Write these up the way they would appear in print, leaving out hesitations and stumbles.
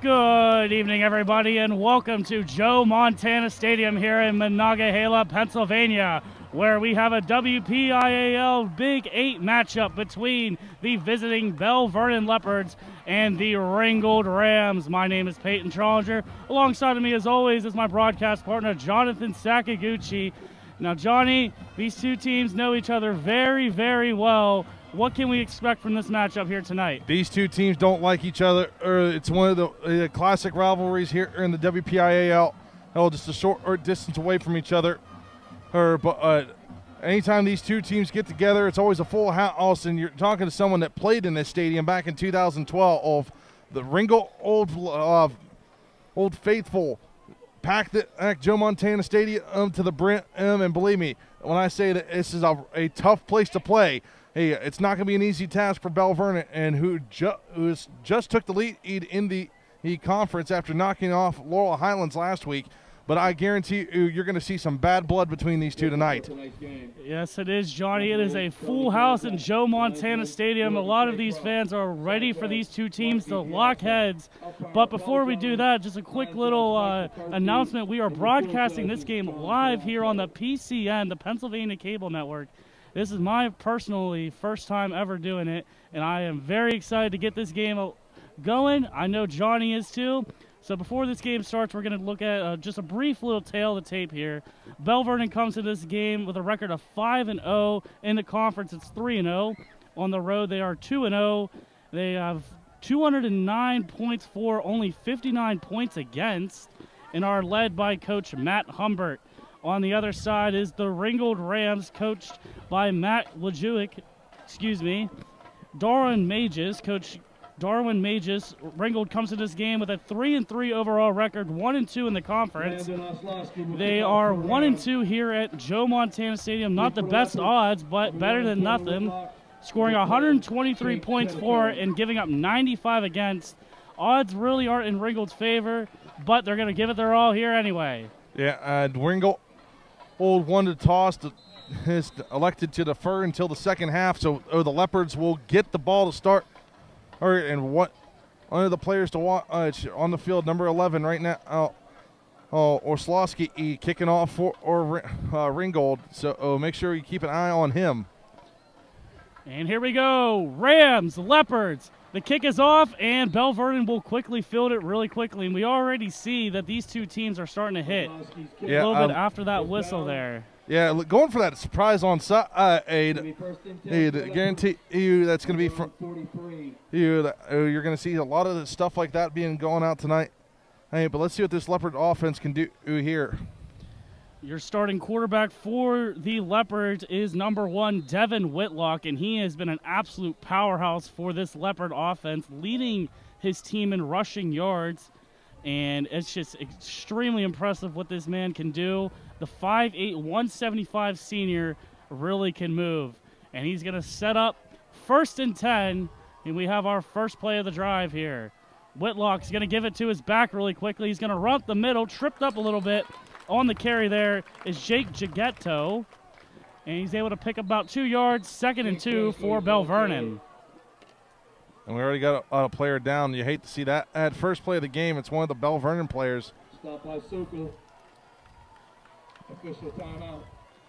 Good evening, everybody, and welcome to Joe Montana Stadium here in Monongahela, Pennsylvania, where we have a WPIAL Big 8 matchup between the visiting Vernon Leopards and the Ringgold Rams. My name is Peyton Trollinger. Alongside of me, as always, is my broadcast partner, Jonathan Sakaguchi. Now, Johnny, these two teams know each other very, very well. What can we expect from this matchup here tonight? These two teams don't like each other. It's one of the classic rivalries here in the WPIAL. Just a short distance away from each other. But anytime these two teams get together, it's always a full house. And you're talking to someone that played in this stadium back in 2012. The Ringgold Old Faithful packed Joe Montana Stadium to the brim. And believe me, when I say that this is a tough place to play, hey, it's not going to be an easy task for Vernon, and who just took the lead in the conference after knocking off Laurel Highlands last week. But I guarantee you're going to see some bad blood between these two tonight. Yes, it is, Johnny. It is a full house in Joe Montana Stadium. A lot of these fans are ready for these two teams to lock heads. But before we do that, just a quick little announcement. We are broadcasting this game live here on the PCN, the Pennsylvania Cable Network. This is my personally first time ever doing it, and I am very excited to get this game going. I know Johnny is too. So before this game starts, we're going to look at just a brief little tail of the tape here. Vernon comes to this game with a record of 5-0. In the conference, it's 3-0. On the road, they are 2-0. They have 209 points for, only 59 points against, and are led by Coach Matt Humbert. On the other side is the Ringgold Rams, coached by Matt Lejewick, Darwin Mages. Coach Darwin Mages. Ringgold comes to this game with a 3-3 overall record, 1-2 in the conference. They are 1-2 here at Joe Montana Stadium. Not the best odds, but better than nothing. Scoring 123 points for and giving up 95 against. Odds really aren't in Ringgold's favor, but they're going to give it their all here anyway. Yeah, Ringgold won to toss, is elected to defer until the second half, so the Leopards will get the ball to start. And what one of the players to watch on the field, number 11 right now, Orslowski kicking off for Ringgold, so make sure you keep an eye on him. And here we go, Rams, Leopards. The kick is off, and Vernon will quickly field it really quickly. And we already see that these two teams are starting to hit a little bit after that whistle there. Yeah, going for that surprise on side. Guarantee you that's going to be from you. You're going to see a lot of stuff like that being going out tonight. Hey, but let's see what this Leopard offense can do here. Your starting quarterback for the Leopards is number 1, Devin Whitlock, and he has been an absolute powerhouse for this Leopard offense, leading his team in rushing yards, and it's just extremely impressive what this man can do. The 5'8", 175 senior really can move, and he's going to set up 1st and 10, and we have our first play of the drive here. Whitlock's going to give it to his back really quickly. He's going to run up the middle, tripped up a little bit. On the carry there is Jake Gigetto, and he's able to pick up about 2 yards, 2nd and 2 for Vernon. And we already got a player down. You hate to see that. At first play of the game, it's one of the Vernon players. Stop by Suka. Official timeout.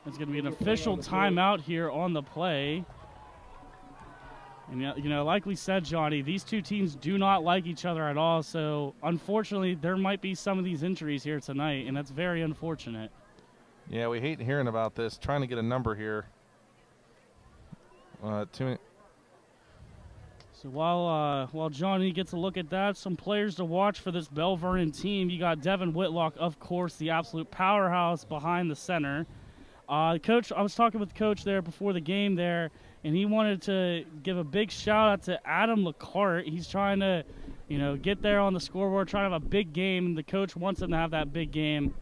It's going to be an official timeout here on the play. And, you know, like we said, Johnny, these two teams do not like each other at all. So, unfortunately, there might be some of these injuries here tonight, and that's very unfortunate. Yeah, we hate hearing about this. Trying to get a number here. So while Johnny gets a look at that, some players to watch for this Vernon team. You got Devin Whitlock, of course, the absolute powerhouse behind the center. Coach, I was talking with Coach there before the game there, and he wanted to give a big shout out to Adam LeCart. He's trying to, get there on the scoreboard, trying to have a big game, and the coach wants him to have that big game.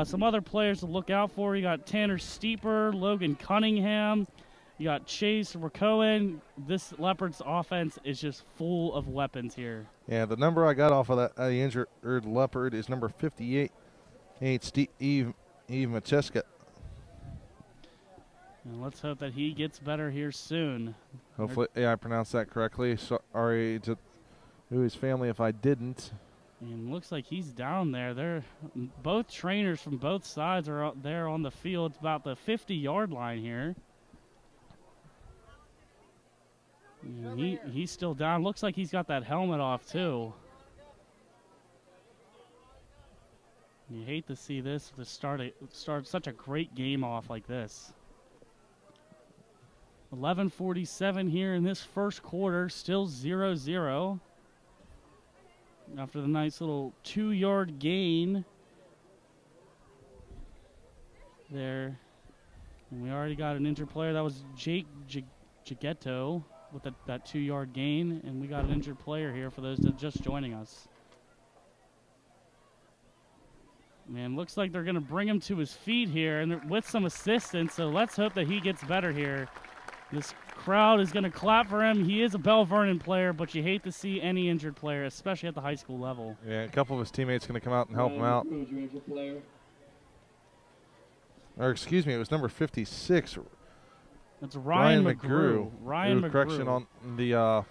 Some other players to look out for. You got Tanner Steeper, Logan Cunningham. You got Chase Racohen. This Leopards offense is just full of weapons here. Yeah, the number I got off of that the injured Leopard is number 58. It's Steve Macheska. And let's hope that he gets better here soon. Hopefully, yeah, I pronounced that correctly. Sorry to his family if I didn't. And looks like he's down there. They're both trainers from both sides are out there on the field. It's about the 50-yard line here. And he's still down. Looks like he's got that helmet off too. You hate to see this to start such a great game off like this. 11:47 here in this first quarter, still 0-0. After the nice little 2-yard gain there. And we already got an injured player. That was Jake Gigetto with that 2-yard gain. And we got an injured player here for those that are just joining us. Man, looks like they're going to bring him to his feet here and with some assistance. So let's hope that he gets better here. This crowd is going to clap for him. He is a Belle Vernon player, but you hate to see any injured player, especially at the high school level. Yeah, a couple of his teammates going to come out and help him out. Or excuse me, it was number 56. That's Ryan McGrew. Ryan McGrew. Correction on the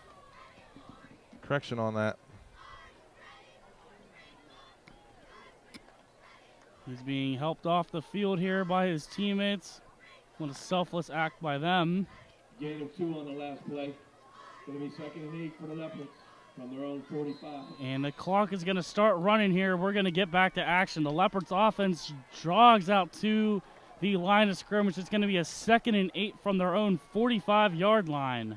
correction on that. He's being helped off the field here by his teammates. What a selfless act by them. Gain of 2 on the last play. Going to be 2nd and 8 for the Leopards from their own 45. And the clock is going to start running here. We're going to get back to action. The Leopards offense jogs out to the line of scrimmage. It's going to be a 2nd and 8 from their own 45-yard line.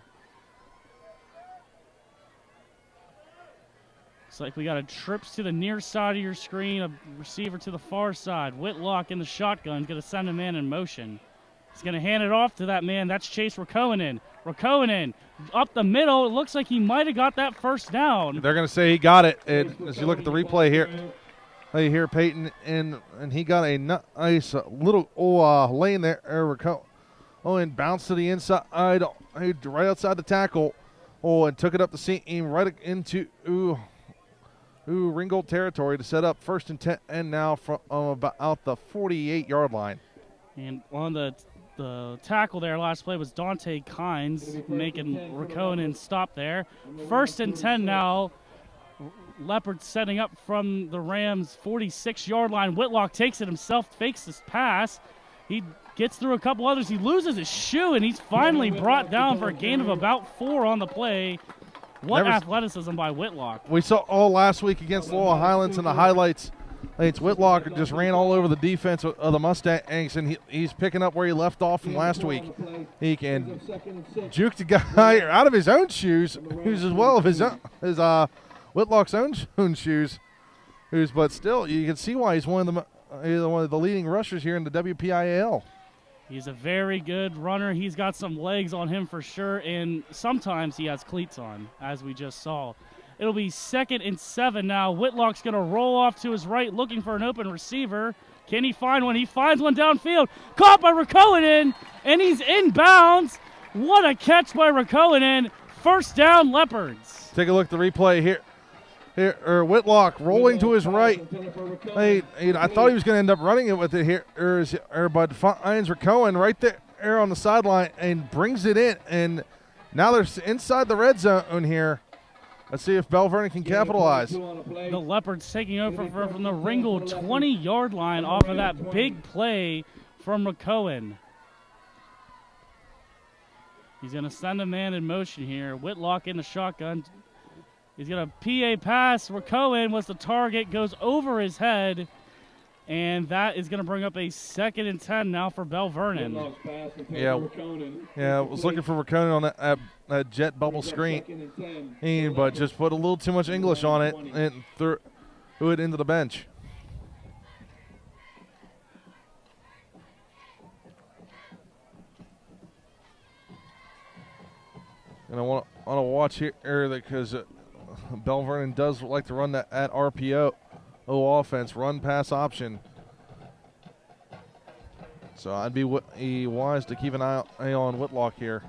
Looks like we got a trips to the near side of your screen, a receiver to the far side. Whitlock in the shotgun is going to send a man in motion. He's going to hand it off to that man. That's Chase Rakoinen. Rakoinen up the middle. It looks like he might have got that first down. They're going to say he got it. And as you look at the replay here, you hear Peyton, and he got a nice little lane there. And bounced to the inside, right outside the tackle. And took it up the seam right into Ringgold territory to set up 1st and 10, and now from about the 48-yard line. And on the tackle there, last play was Dante Kynes making Rakoinen stop there. 1st and 10 now. Leopards setting up from the Rams' 46-yard line. Whitlock takes it himself, fakes this pass. He gets through a couple others. He loses his shoe, and he's finally brought down for a gain of about 4 on the play. What athleticism by Whitlock. We saw all last week against Laurel Highlands in the highlights. Whitlock just ran all over the defense of the Mustangs, and he's picking up where he left off from last week. He can juke the guy out of his own shoes, who's as well as Whitlock's own shoes. But still, you can see why he's one of the leading rushers here in the WPIAL. He's a very good runner. He's got some legs on him for sure, and sometimes he has cleats on, as we just saw. It'll be 2nd and 7 now. Whitlock's going to roll off to his right, looking for an open receiver. Can he find one? He finds one downfield. Caught by Rakoinen, and he's inbounds. What a catch by Rakoinen. 1st down, Leopards. Take a look at the replay here. Whitlock rolling to his right. I thought he was going to end up running it with it here, but finds Rakoinen right there on the sideline and brings it in. And now they're inside the red zone here. Let's see if Belle Vernon can capitalize. The Leopards taking over from the Ringgold 20-yard line off of that big play from Rakoinen. He's going to send a man in motion here. Whitlock in the shotgun. He's going to PA pass. Rakoinen was the target, goes over his head, and that is going to bring up a 2nd and 10 now for Belle Vernon. Yeah, I was looking for Rakoinen on that jet bubble screen, but just put a little too much English on it and threw it into the bench. And I want to watch here because Belle Vernon does like to run that at RPO offense, run pass option. So I'd be wise to keep an eye on Whitlock here.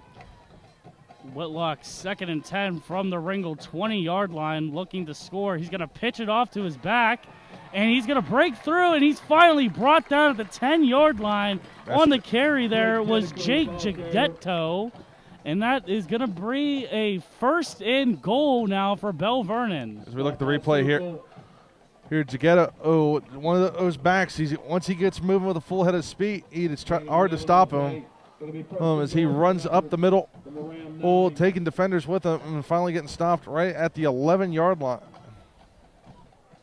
Whitlock 2nd and 10 from the Ringgold 20-yard line, looking to score. He's going to pitch it off to his back, and he's going to break through, and he's finally brought down at the 10-yard line. On the carry there was Jake Gigetto, and that is going to bring a 1st and goal now for Belle Vernon. As we look at the replay here, here to get one of those backs. Once he gets moving with a full head of speed, it's hard to stop him as he runs up the middle, taking defenders with him and finally getting stopped right at the 11-yard line.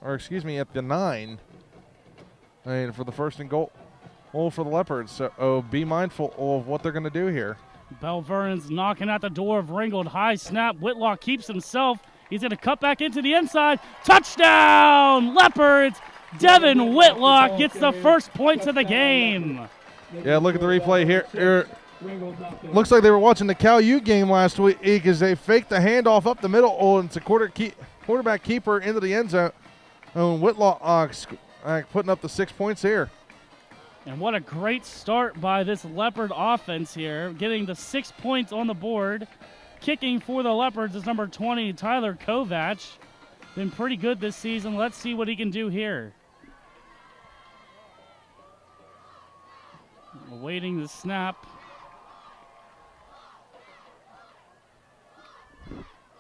Or excuse me, at the 9. And for the first and goal for the Leopards. So be mindful of what they're going to do here. Belle Vernon's knocking at the door of Ringgold. High snap. Whitlock keeps himself. He's going to cut back into the inside. Touchdown, Leopards! Devin Whitlock gets the first points of the game. Yeah, look at the replay here. Looks like they were watching the Cal U game last week as they faked the handoff up the middle. It's a quarterback keeper into the end zone. Whitlock putting up the 6 points here. And what a great start by this Leopard offense here, getting the 6 points on the board. Kicking for the Leopards is number 20, Tyler Kovac. Been pretty good this season. Let's see what he can do here. Awaiting the snap.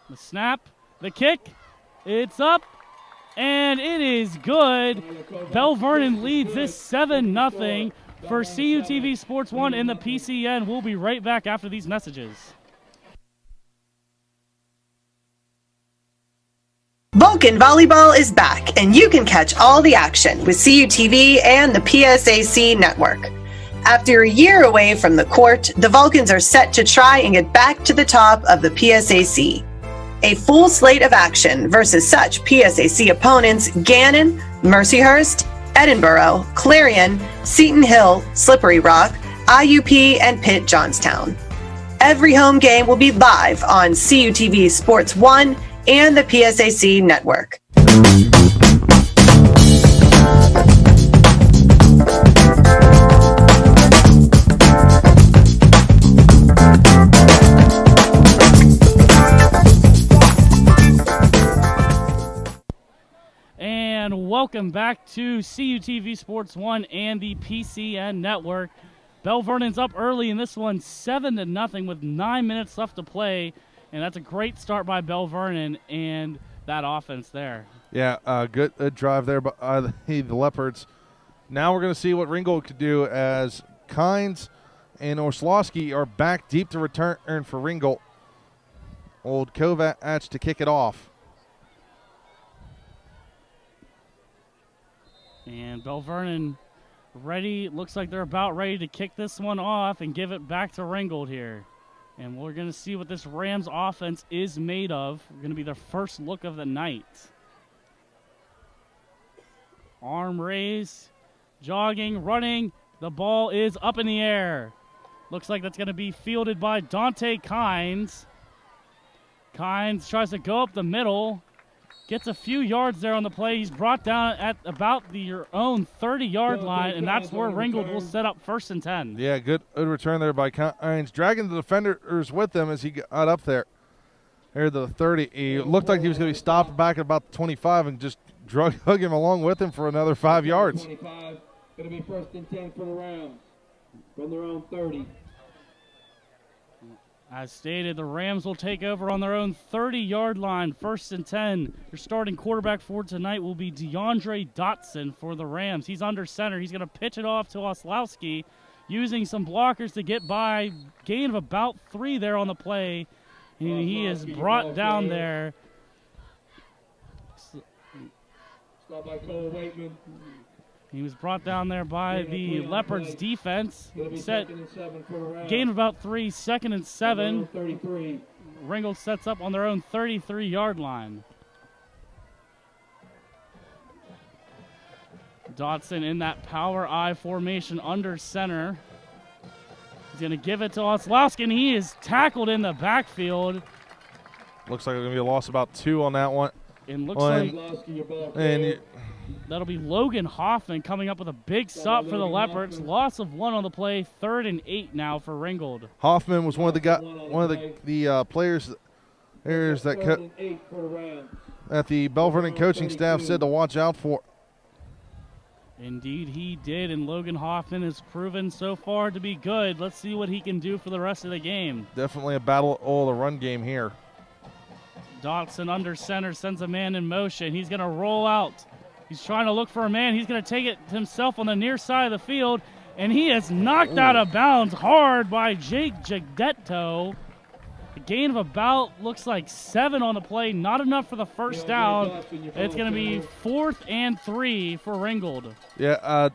The snap, the kick, it's up, and it is good. Belle Vernon leads this 7-0 for CUTV Sports 1 and the PCN. We'll be right back after these messages. Vulcan Volleyball is back, and you can catch all the action with CUTV and the PSAC network. After a year away from the court, the Vulcans are set to try and get back to the top of the PSAC. A full slate of action versus such PSAC opponents Gannon, Mercyhurst, Edinburgh, Clarion, Seton Hill, Slippery Rock, IUP, and Pitt Johnstown. Every home game will be live on CUTV Sports 1 and the PSAC network. And welcome back to CUTV Sports 1 and the PCN network. Belle Vernon's up early in this one, 7-0 with 9 minutes left to play. And that's a great start by Belle Vernon and that offense there. Yeah, good drive there by the Leopards. Now we're going to see what Ringgold could do as Kynes and Orslowski are back deep to return for Ringgold. Old Kovac to kick it off. And Belle Vernon ready. Looks like they're about ready to kick this one off and give it back to Ringgold here. And we're going to see what this Rams offense is made of. We're going to be their first look of the night. Arm raise, jogging, running. The ball is up in the air. Looks like that's going to be fielded by Dante Kynes. Kynes tries to go up the middle. Gets a few yards there on the play. He's brought down at about your own 30-yard line, and that's where Ringgold will set up 1st and 10. Yeah, good return there by Kynes, dragging the defenders with him as he got up there. Here to the 30. He looked like he was going to be stopped back at about the 25 and just hug him along with him for another 5 yards. 25, going to be 1st and 10 for the Rams from their own 30. As stated, the Rams will take over on their own 30-yard line, 1st and 10. Your starting quarterback for tonight will be DeAndre Dotson for the Rams. He's under center. He's going to pitch it off to Oslowski, using some blockers to get by. Gain of about 3 there on the play. And he is brought down there. Stop by Cole Waitman. He was brought down there by the Leopards defense. Set gain of about 3, 2nd and 7. Ringgold sets up on their own 33-yard line. Dotson in that power I formation under center. He's going to give it to Oslowski, and he is tackled in the backfield. Looks like there's going to be a loss about 2 on that one. It looks like and that'll be Logan Hoffman coming up with a big stop for the Leopards. Loss of 1 on the play, 3rd and 8 now for Ringgold. Hoffman was one of the players that the Belle Vernon coaching staff said to watch out for. Indeed, he did, and Logan Hoffman has proven so far to be good. Let's see what he can do for the rest of the game. Definitely a battle the run game here. Dotson under center sends a man in motion. He's going to roll out He's trying to look for a man. He's going to take it himself on the near side of the field, and he is knocked out of bounds hard by Jake Jagdetto. A gain of about, looks like 7 on the play. Not enough for the first down. It's going to be 4th and 3 for Ringgold. Yeah,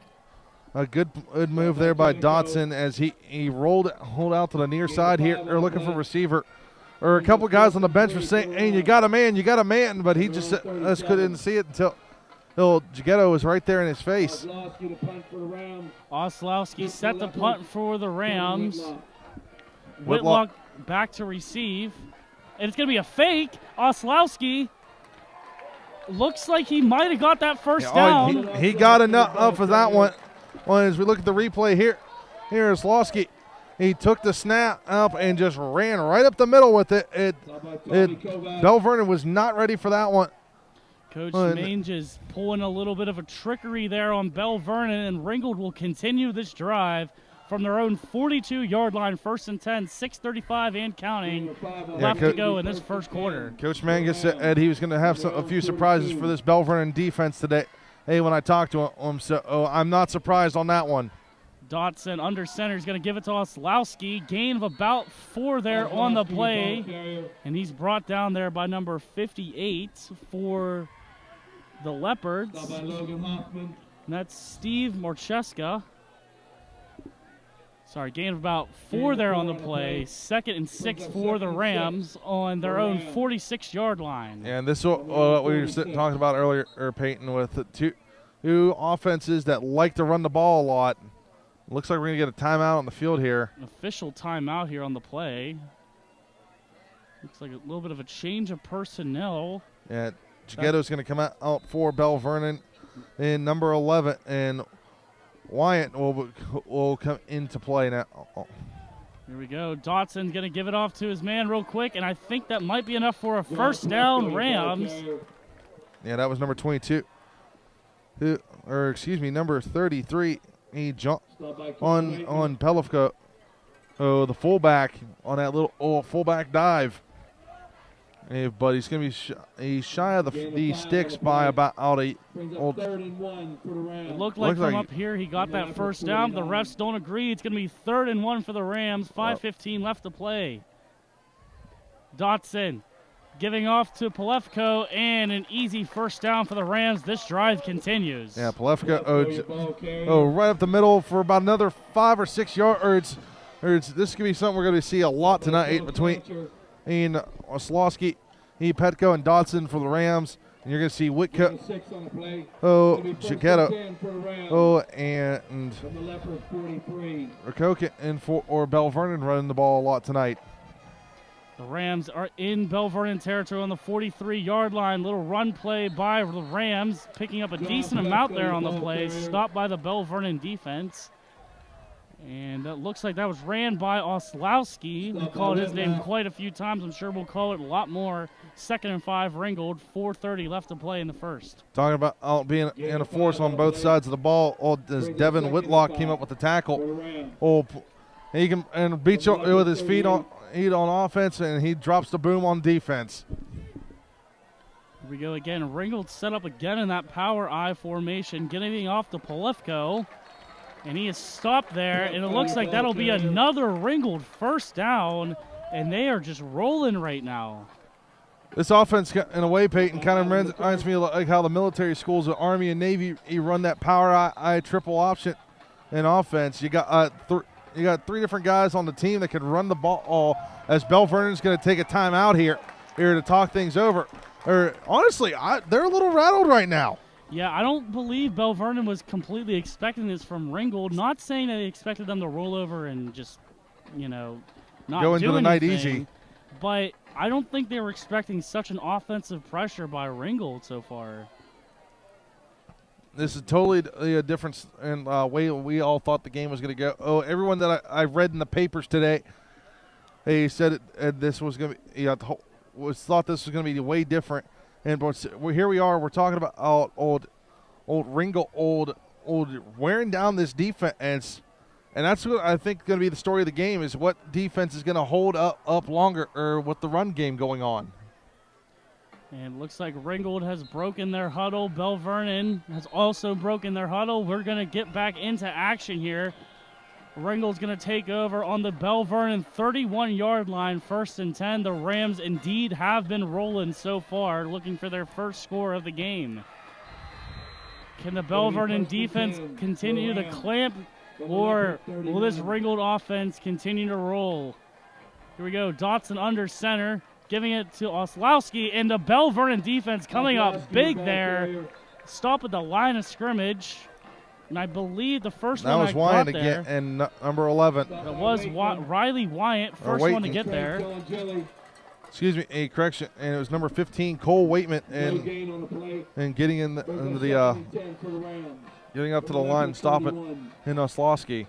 a good move there by Dotson as he rolled out to the near side here. They're looking for a receiver. Or a couple guys on the bench were saying, hey, you got a man, but he just couldn't see it until Jaghetto was right there in his face. Oslowski set the punt for the Rams. Whitlock back to receive. And it's going to be a fake. Oslowski looks like he might have got that first down. He got enough for that one. Well, as we look at the replay here Oslowski, he took the snap up and just ran right up the middle with it. Belle Vernon was not ready for that one. Coach Mange is pulling a little bit of a trickery there on Belle Vernon, and Ringgold will continue this drive from their own 42-yard line, 1st and 10, 6:35 and counting left to go in this first quarter. Coach Mangus said he was going to have a few surprises for this Belle Vernon defense today. Hey, when I talked to him, so I'm not surprised on that one. Dotson under center is going to give it to Oslowski. Gain of about 4 there on the play, and he's brought down there by number 58 for the Leopards. And that's Steve Morcheska. Sorry, gain of about 4 there on the play. 2nd and 6 for the Rams on their own 46-yard line. And this is what we were talking about earlier, Peyton, with the two offenses that like to run the ball a lot. Looks like we're going to get a timeout on the field here. An official timeout here on the play. Looks like a little bit of a change of personnel. Yeah, Jaghetto's going to come out for Belle Vernon in number 11, and Wyatt will come into play now. Here we go. Dotson's going to give it off to his man real quick, and I think that might be enough for a first down, Rams. Yeah, that was number 22. Number 33. He jumped on Pelifka, the fullback, on that little fullback dive. But he's going to be shy of the sticks by about It looked like from up here he got that first down. The refs don't agree. It's going to be 3rd and 1 for the Rams. 5:15 left to play. Dotson giving off to Pelefko, and an easy first down for the Rams. This drive continues. Yeah, Pelefko right up the middle for about another 5 or 6 yards. This could be something we're going to see a lot tonight between Oslowski, Petco, and Dotson for the Rams. And you're going to see Whitcup, Jaghetto, and Rakoka or Belle Vernon running the ball a lot tonight. The Rams are in Belle Vernon territory on the 43-yard line. Little run play by the Rams, picking up a decent amount there on the play. Stopped by the Belle Vernon defense. And that looks like that was ran by Oslowski. We called his name quite a few times. I'm sure we'll call it a lot more. 2nd and 5, Ringgold. 4:30 left to play in the first. Talking about being in a force on both sides of the ball, as Devin Whitlock came up with the tackle. He can beat you with his feet on offense, and he drops the boom on defense. Here we go again. Ringgold set up again in that power I formation, getting off to Pelefko. And he is stopped there, and it looks like that'll be another Ringgold first down, and they are just rolling right now. This offense, in a way, Peyton, kind of reminds me like how the military schools, the Army and Navy, you run that power I triple option in offense. You got 3 different guys on the team that can run the ball. As Belle Vernon's going to take a timeout here to talk things over. Honestly, they're a little rattled right now. Yeah, I don't believe Belle Vernon was completely expecting this from Ringgold. Not saying that they expected them to roll over and just, not go into the night anything, easy. But I don't think they were expecting such an offensive pressure by Ringgold so far. This is totally a difference in way we all thought the game was going to go. Everyone that I read in the papers today, they said this was going to be, thought this was going to be way different. And here we are. We're talking about old Ringgold, wearing down this defense, and that's what I think going to be the story of the game, is what defense is going to hold up longer, or with the run game going on. And looks like Ringgold has broken their huddle. Belle Vernon has also broken their huddle. We're going to get back into action here. Ringgold's going to take over on the Belle Vernon 31-yard line, 1st and 10. The Rams indeed have been rolling so far, looking for their first score of the game. Can the Belle Vernon defense continue to clamp, or will this Ringgold offense continue to roll? Here we go. Dotson under center, giving it to Oslowski, and the Belle Vernon defense coming up big there. Stop at the line of scrimmage. And I believe the first one was Wyatt again, and number 11. That was Riley Wyatt, first one to get there. Excuse me, a correction, and it was number 15, Cole Waitman, and getting in the getting up to the line and stopping in Oslowski.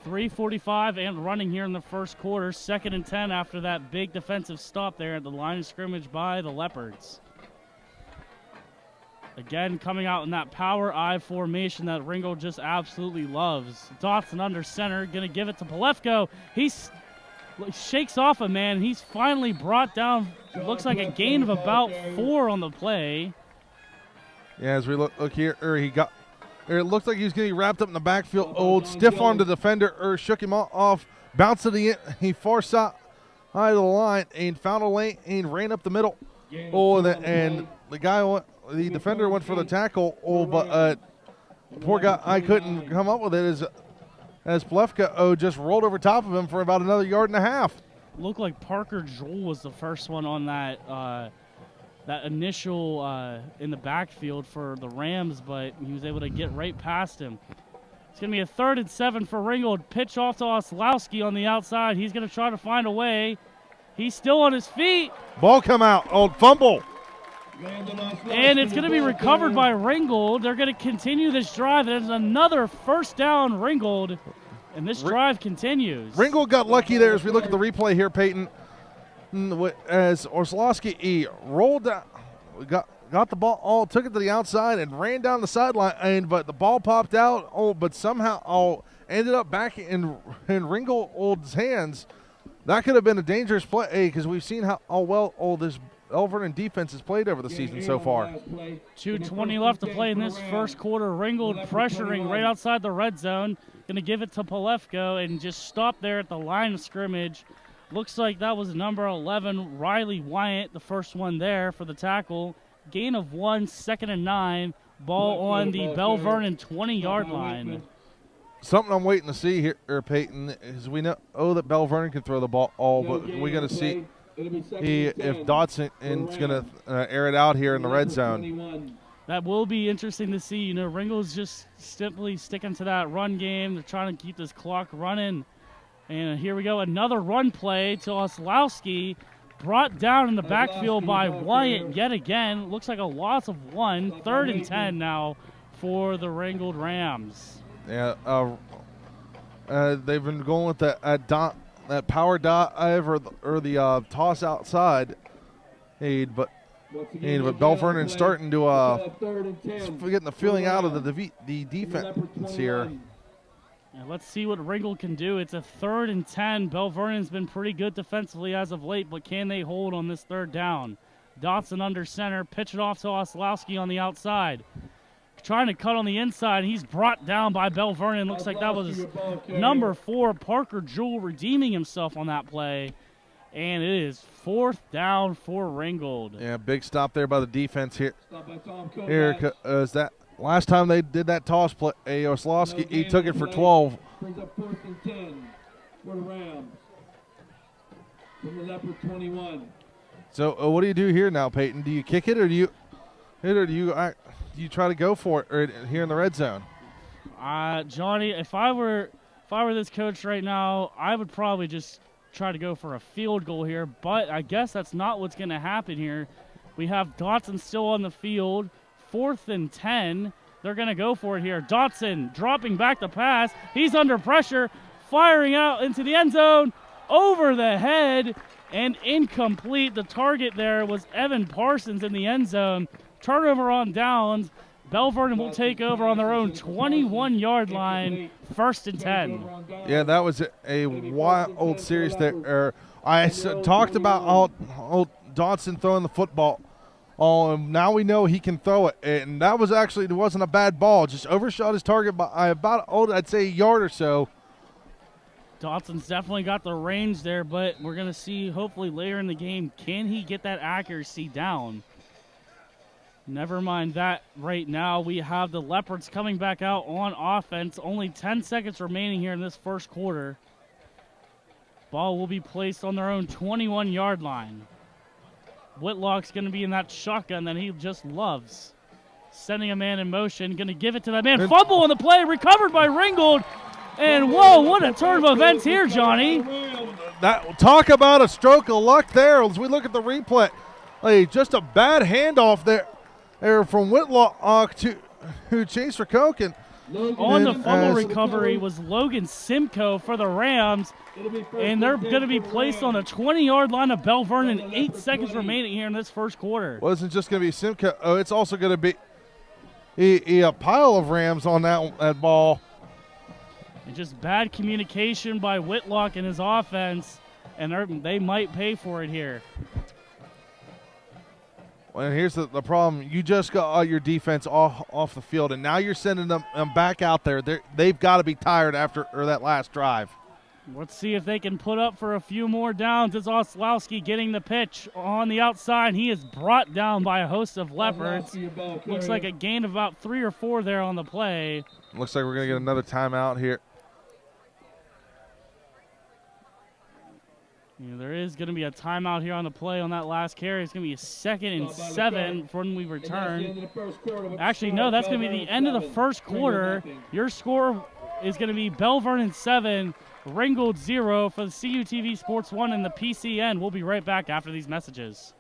3:45 and running here in the first quarter. 2nd and 10 after that big defensive stop there at the line of scrimmage by the Leopards. Again, coming out in that power I formation that Ringgold just absolutely loves. Dotson under center, going to give it to Polefko. He shakes off a man. He's finally brought down, looks like a gain of about 4 on the play. Yeah, as we look here, it looked like he was getting wrapped up in the backfield. Stiff-armed the defender, shook him off, bounced to the end. He far side of the line and found a lane and ran up the middle. And the defender went for the tackle. But poor guy, I couldn't come up with it as Polefka just rolled over top of him for about another 1.5 yards. Looked like Parker Jewell was the first one on that that initial in the backfield for the Rams, but he was able to get right past him. It's going to be a 3rd and 7 for Ringgold. Pitch off to Oslowski on the outside. He's going to try to find a way. He's still on his feet. Ball come out. Fumble. And it's going to be recovered by Ringgold. They're going to continue this drive. There's another 1st down, Ringgold, and this drive continues. Ringgold got lucky there as we look at the replay here, Peyton. As Oslowski rolled down, got the ball, took it to the outside and ran down the sideline, but the ball popped out, but somehow ended up back in Ringgold's hands. That could have been a dangerous play because we've seen how well this Belle Vernon defense has played over the season so far. 2:20 left to play in this first quarter. Ringgold pressuring right outside the red zone. Going to give it to Polefko and just stop there at the line of scrimmage. Looks like that was number 11, Riley Wyatt, the first one there for the tackle. Gain of 1, 2nd and 9. Ball on the Belle Vernon 20-yard line. Something I'm waiting to see here, Peyton, is we know that Belle Vernon can throw the ball, but we're going to see if Dotson is going to air it out here in the red zone. That will be interesting to see. You know, Ringgold's just simply sticking to that run game. They're trying to keep this clock running. And here we go, another run play to Oslowski, brought down in the backfield by Wyatt yet again. Looks like a loss of 1. 3rd and 10 now for the Ringgold Rams. Yeah, they've been going with that power dive or the toss outside, but Belle Vernon starting to getting the feeling out of the defense here. And let's see what Ringgold can do. It's a 3rd and 10. Belle Vernon's been pretty good defensively as of late, but can they hold on this 3rd down? Dotson under center, pitch it off to Oslowski on the outside. Trying to cut on the inside. He's brought down by Belle Vernon. Looks like that was number 4, Parker Jewell, redeeming himself on that play. And it is 4th down for Ringgold. Yeah, big stop there by the defense here. Here is that. Last time they did that toss play, Oslowski, he took it for 12. Brings up 1st and 10 for the Rams from the Leopard 21. So what do you do here now, Peyton? Do you kick it or do you try to go for it here in the red zone? Johnny, if I were this coach right now, I would probably just try to go for a field goal here. But I guess that's not what's going to happen here. We have Dotson still on the field. 4th and 10. They're going to go for it here. Dotson dropping back the pass. He's under pressure, firing out into the end zone, over the head, and incomplete. The target there was Evan Parsons in the end zone. Turnover on downs. Belle Vernon will take over on their own 21-yard line, 1st and 10. Yeah, that was a wild series there. I talked about Dotson throwing the football Now we know he can throw it, and that was actually, it wasn't a bad ball. Just overshot his target by about, I'd say, a yard or so. Dotson's definitely got the range there, but we're going to see hopefully later in the game, can he get that accuracy down? Never mind that. Right now we have the Leopards coming back out on offense. Only 10 seconds remaining here in this first quarter. Ball will be placed on their own 21-yard line. Whitlock's going to be in that shotgun that he just loves. Sending a man in motion, going to give it to that man. Fumble on the play, recovered by Ringgold. And whoa, what a turn of events here, Johnny. Talk about a stroke of luck there as we look at the replay. Just a bad handoff there from Whitlock to who chased for Coke. On the fumble recovery was Logan Simcoe for the Rams, and they're going to be placed on the 20-yard line of Belle Vernon. 8 seconds remaining here in this first quarter. Wasn't just going to be Simcoe. Oh, it's also going to be a pile of Rams on that ball. And just bad communication by Whitlock and his offense, and they might pay for it here. And here's the problem. You just got all your defense off the field, and now you're sending them back out there. They've got to be tired after that last drive. Let's see if they can put up for a few more downs. It's Oslowski getting the pitch on the outside. He is brought down by a host of Leopards. Looks like a gain of about 3 or 4 there on the play. Looks like we're going to get another timeout here. There is going to be a timeout here on the play on that last carry. It's going to be a 2nd and 7 for when we return. Actually, no, that's going to be the end of the first quarter. Your score is going to be Belle Vernon 7, Ringgold 0 for the CUTV Sports 1 and the PCN. We'll be right back after these messages.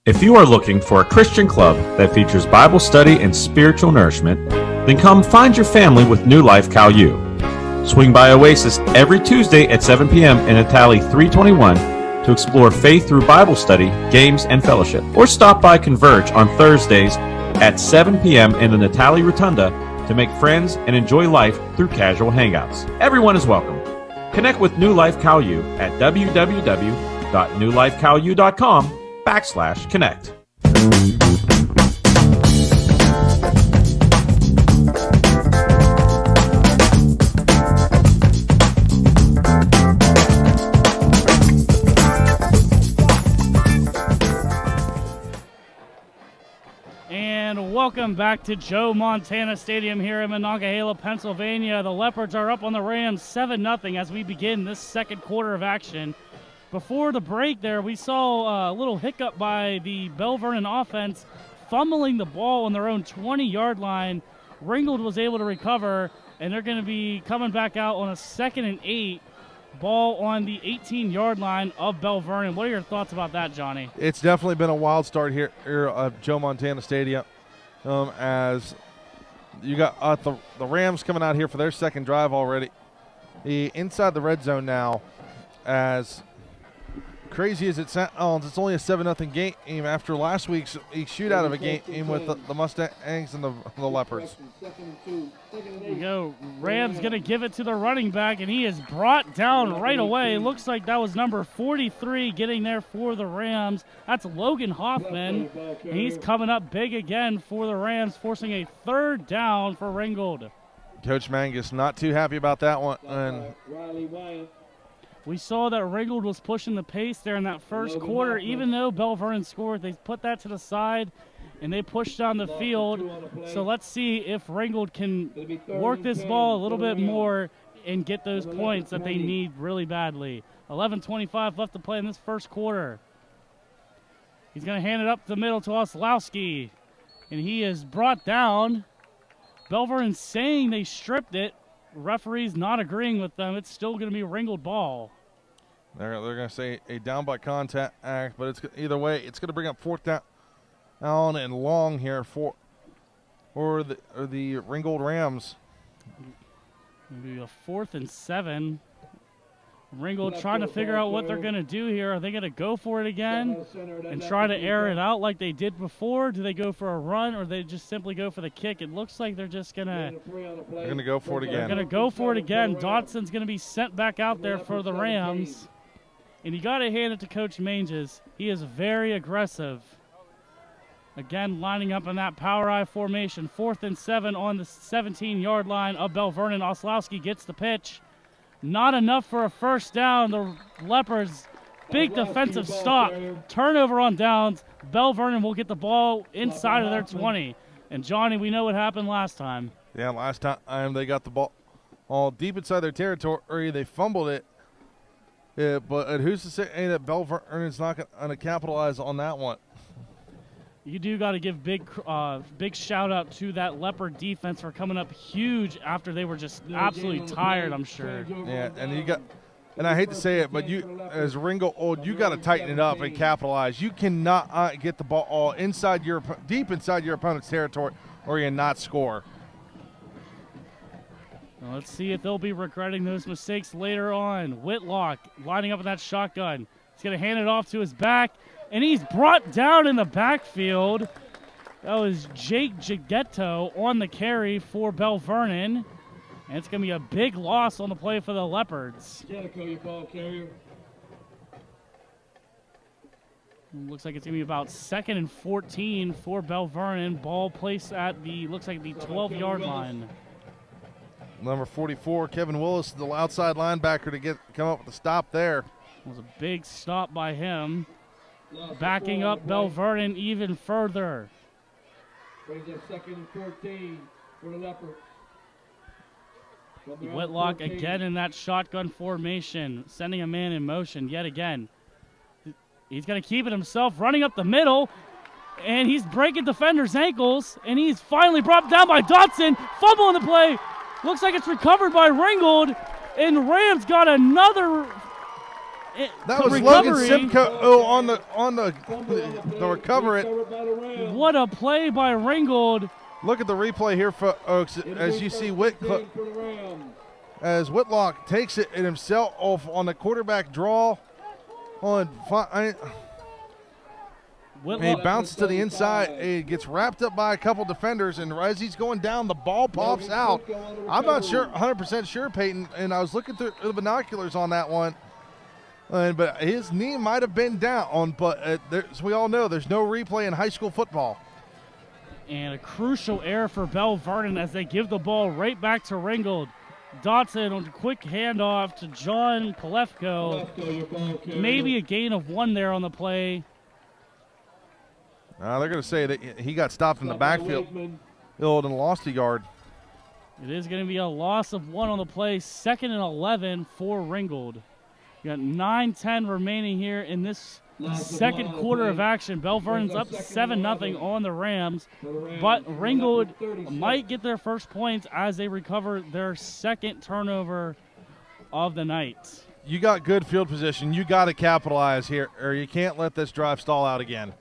If you are looking for a Christian club that features Bible study and spiritual nourishment, then come find your family with New Life Cal U. Swing by Oasis every Tuesday at 7 p.m. in Itali 321 to explore faith through Bible study, games, and fellowship. Or stop by Converge on Thursdays at 7 p.m. in the Natali Rotunda to make friends and enjoy life through casual hangouts. Everyone is welcome. Connect with New Life Cal U at www.newlifecalu.com/connect. Welcome back to Joe Montana Stadium here in Monongahela, Pennsylvania. The Leopards are up on the Rams 7-0 as we begin this second quarter of action. Before the break there, we saw a little hiccup by the Belle Vernon offense, fumbling the ball on their own 20-yard line. Ringgold was able to recover, and they're going to be coming back out on a 2nd and 8. Ball on the 18-yard line of Belle Vernon. What are your thoughts about that, Johnny? It's definitely been a wild start here at Joe Montana Stadium. As you got the Rams coming out here for their second drive already. Inside the red zone now, as crazy as it sounds, it's only a 7-0 game after last week's shootout of a game with the Mustangs and the Leopards. There you go. Rams going to give it to the running back, and he is brought down right away. Looks like that was number 43 getting there for the Rams. That's Logan Hoffman. And he's coming up big again for the Rams, forcing a 3rd down for Ringgold. Coach Mangus not too happy about that one. And we saw that Ringgold was pushing the pace there in that first quarter. Even though Belle Vernon scored, they put that to the side, and they pushed down the field. So let's see if Ringgold can work this ball a little bit more and get those points that they need really badly. 11:25 left to play in this first quarter. He's going to hand it up the middle to Oslowski, and he is brought down. Belle Vernon saying they stripped it. Referees not agreeing with them. It's still going to be Ringgold ball. They're going to say a down by contact act, but it's either way, it's going to bring up 4th down and long here for the Ringgold Rams. Maybe a 4th and 7. Ringgold trying to figure out what they're going to do here. Are they going to go for it again and try to air it out like they did before? Do they go for a run, or they just simply go for the kick? It looks like they're just going to... They're going to go for it again. They're going to go for it again. Dotson's going to be sent back out there for the Rams. And you got to hand it to Coach Manges. He is very aggressive. Again, lining up in that power I formation. 4th and 7 on the 17-yard line of Belle Vernon. Oslowski gets the pitch. Not enough for a first down. The Leopards, big defensive stop. Turnover on downs. Belle Vernon will get the ball inside of their 20. And Johnny, we know what happened last time. Yeah, last time they got the ball all deep inside their territory. They fumbled it. Yeah, but who's to say that Belle Vernon's not going to capitalize on that one? You do got to give big shout out to that Leopard defense for coming up huge after they were just absolutely tired, I'm sure. Yeah, and I hate to say it, but you, as Ringgold, you got to tighten it up and capitalize. You cannot get the ball all deep inside your opponent's territory, or you not score. Well, let's see if they'll be regretting those mistakes later on. Whitlock lining up in that shotgun. He's going to hand it off to his back, and he's brought down in the backfield. That was Jake Gigetto on the carry for Belle Vernon. And it's going to be a big loss on the play for the Leopards. Your ball carrier. Looks like it's going to be about 2nd and 14 for Belle Vernon. Ball placed at the 12-yard line. Number 44, Kevin Willis, the outside linebacker, to come up with a stop there. It was a big stop by him. Backing up Belle Vernon even further. Brings up 2nd and 14 for the Leopards. Whitlock again in that shotgun formation, sending a man in motion yet again. He's going to keep it himself, running up the middle, and he's breaking defenders' ankles, and he's finally brought down by Dotson. Fumble in the play. Looks like it's recovered by Ringgold, and Rams got another that was recovery. Logan Simcoe on the recovery. What a play by Ringgold. Look at the replay here, folks, as you see as Whitlock takes it in himself off on the quarterback draw. He bounces to the inside. He gets wrapped up by a couple defenders, and as he's going down, the ball pops out. I'm not 100% sure, Peyton, and I was looking through the binoculars on that one. But his knee might have been down, but as we all know, there's no replay in high school football. And a crucial error for Belle Vernon as they give the ball right back to Ringgold. Dotson on a quick handoff to John Palefko. Maybe a gain of 1 there on the play. They're going to say that he got stopped in the backfield and lost a yard. It is going to be a loss of 1 on the play. 2nd and 11 for Ringgold. You got 9:10 remaining here in this second quarter of action. Belle Vernon's up 7-0 on the Rams, but Ringgold might get their first points as they recover their 2nd turnover of the night. You got good field position. You got to capitalize here, or you can't let this drive stall out again.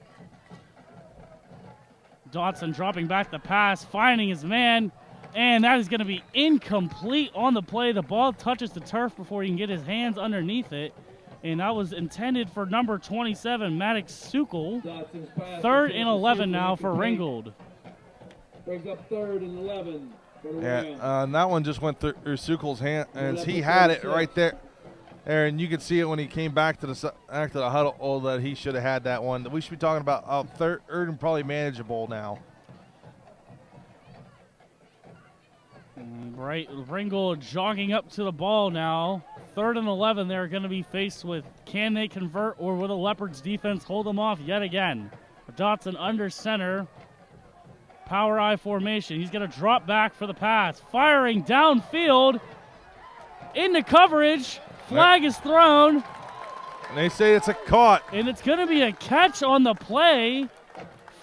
Dotson dropping back the pass, finding his man, and that is going to be incomplete on the play. The ball touches the turf before he can get his hands underneath it. And that was intended for number 27, Maddox Sukol. 3rd and 11 now for Ringgold. Brings up 3rd and 11 for the Rams. And that one just went through Sukol's hand, and he had it right there. And you could see it when he came back to the huddle that he should have had that one. We should be talking about 3rd and probably manageable now. Right, Ringgold jogging up to the ball now. 3rd and 11, they're going to be faced with, can they convert, or will the Leopards defense hold them off yet again? Dotson under center. Power I formation. He's going to drop back for the pass. Firing downfield. Into coverage. Flag is thrown. And they say it's a caught. And it's going to be a catch on the play.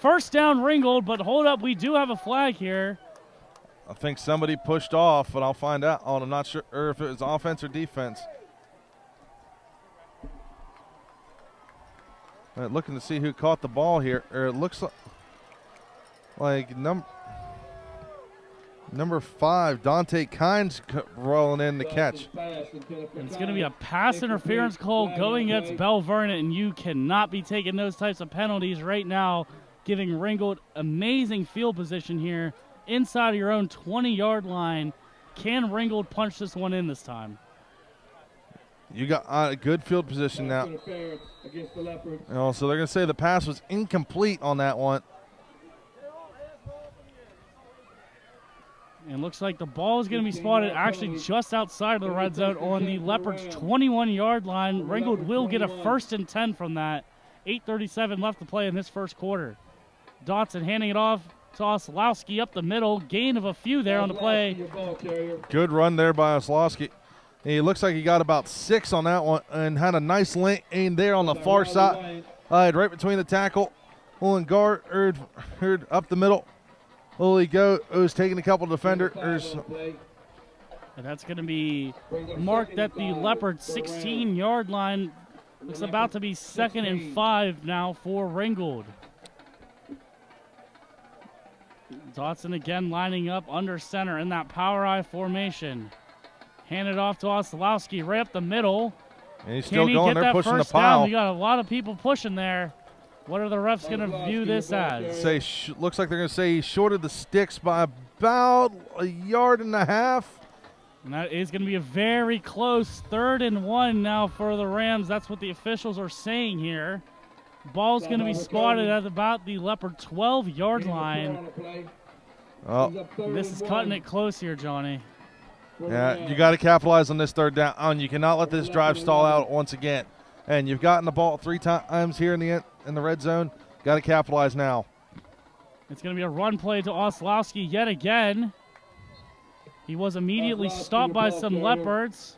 First down Ringgold, but hold up, we do have a flag here. I think somebody pushed off, but I'll find out. I'm not sure if it was offense or defense. Looking to see who caught the ball here. It looks like number 5, Dante Kynes rolling in the catch. And it's going to be a pass interference call going against Belle Vernon, and you cannot be taking those types of penalties right now, giving Ringgold amazing field position here. Inside of your own 20-yard line. Can Ringgold punch this one in this time? You got a good field position now. Against the Leopards. So they're going to say the pass was incomplete on that one. And looks like the ball is going to be spotted actually just outside of the red zone on the Leopards' 21-yard line. Ringgold will get a 1st and 10 from that. 8:37 left to play in this first quarter. Dotson handing it off to Oslowski up the middle. Gain of a few there on the play. Good run there by Oslowski. He looks like he got about 6 on that one and had a nice lane there on the far side, right between the tackle. And guard heard up the middle. He goes taking a couple defenders. And that's going to be marked at the Leopards' 16-yard line. Looks about to be 2nd and 5 now for Ringgold. Dotson again lining up under center in that power I formation. Handed off to Oslowski right up the middle. And he's still going. They're pushing the pile. We got a lot of people pushing there. What are the refs going to view this as? Looks like they're going to say he shorted the sticks by about 1.5 yards. And that is going to be a very close 3rd and 1 now for the Rams. That's what the officials are saying here. Ball's going to be spotted at about the Leopard 12-yard line. Oh. This is cutting it close here, Johnny. Yeah, you got to capitalize on this 3rd down. You cannot let this drive stall out once again. And you've gotten the ball 3 times here in the red zone. Got to capitalize now. It's going to be a run play to Oslowski yet again. He was immediately stopped by some Leopards.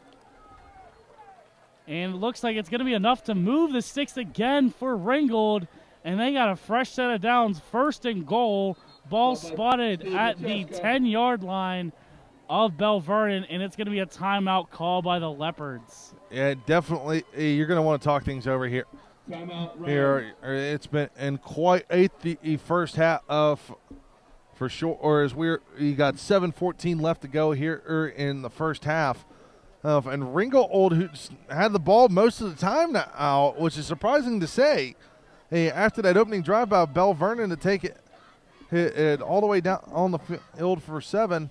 And it looks like it's going to be enough to move the sticks again for Ringgold. And they got a fresh set of downs. 1st and goal. Ball spotted at the 10-yard line of Belle Vernon, and it's going to be a timeout call by the Leopards. Yeah, definitely. You're going to want to talk things over here. Here, it's been in quite the first half of, for sure. Or as you got 7:14 left to go here in the first half, and Ringgold, who had the ball most of the time now, which is surprising to say. After that opening drive by Belle Vernon to take it all the way down on the field for 7.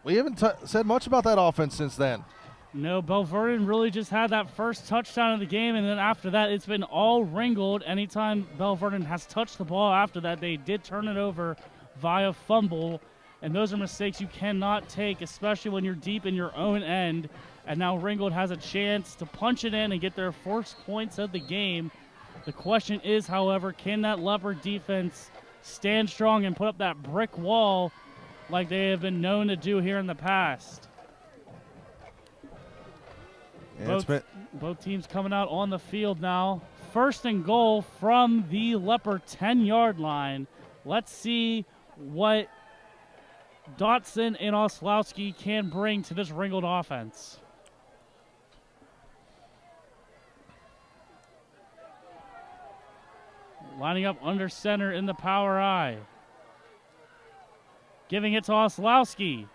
We haven't said much about that offense since then. No, Belle Vernon really just had that first touchdown of the game, and then after that, it's been all Ringgold. Anytime Belle Vernon has touched the ball after that, they did turn it over via fumble, and those are mistakes you cannot take, especially when you're deep in your own end. And now Ringgold has a chance to punch it in and get their 1st points of the game. The question is, however, can that Leopard defense stand strong and put up that brick wall like they have been known to do here in the past? Yeah, both teams coming out on the field now. 1st and goal from the Leopard 10-yard line. Let's see what Dotson and Oslowski can bring to this Ringgold offense. Lining up under center in the power I. Giving it to Oslowski.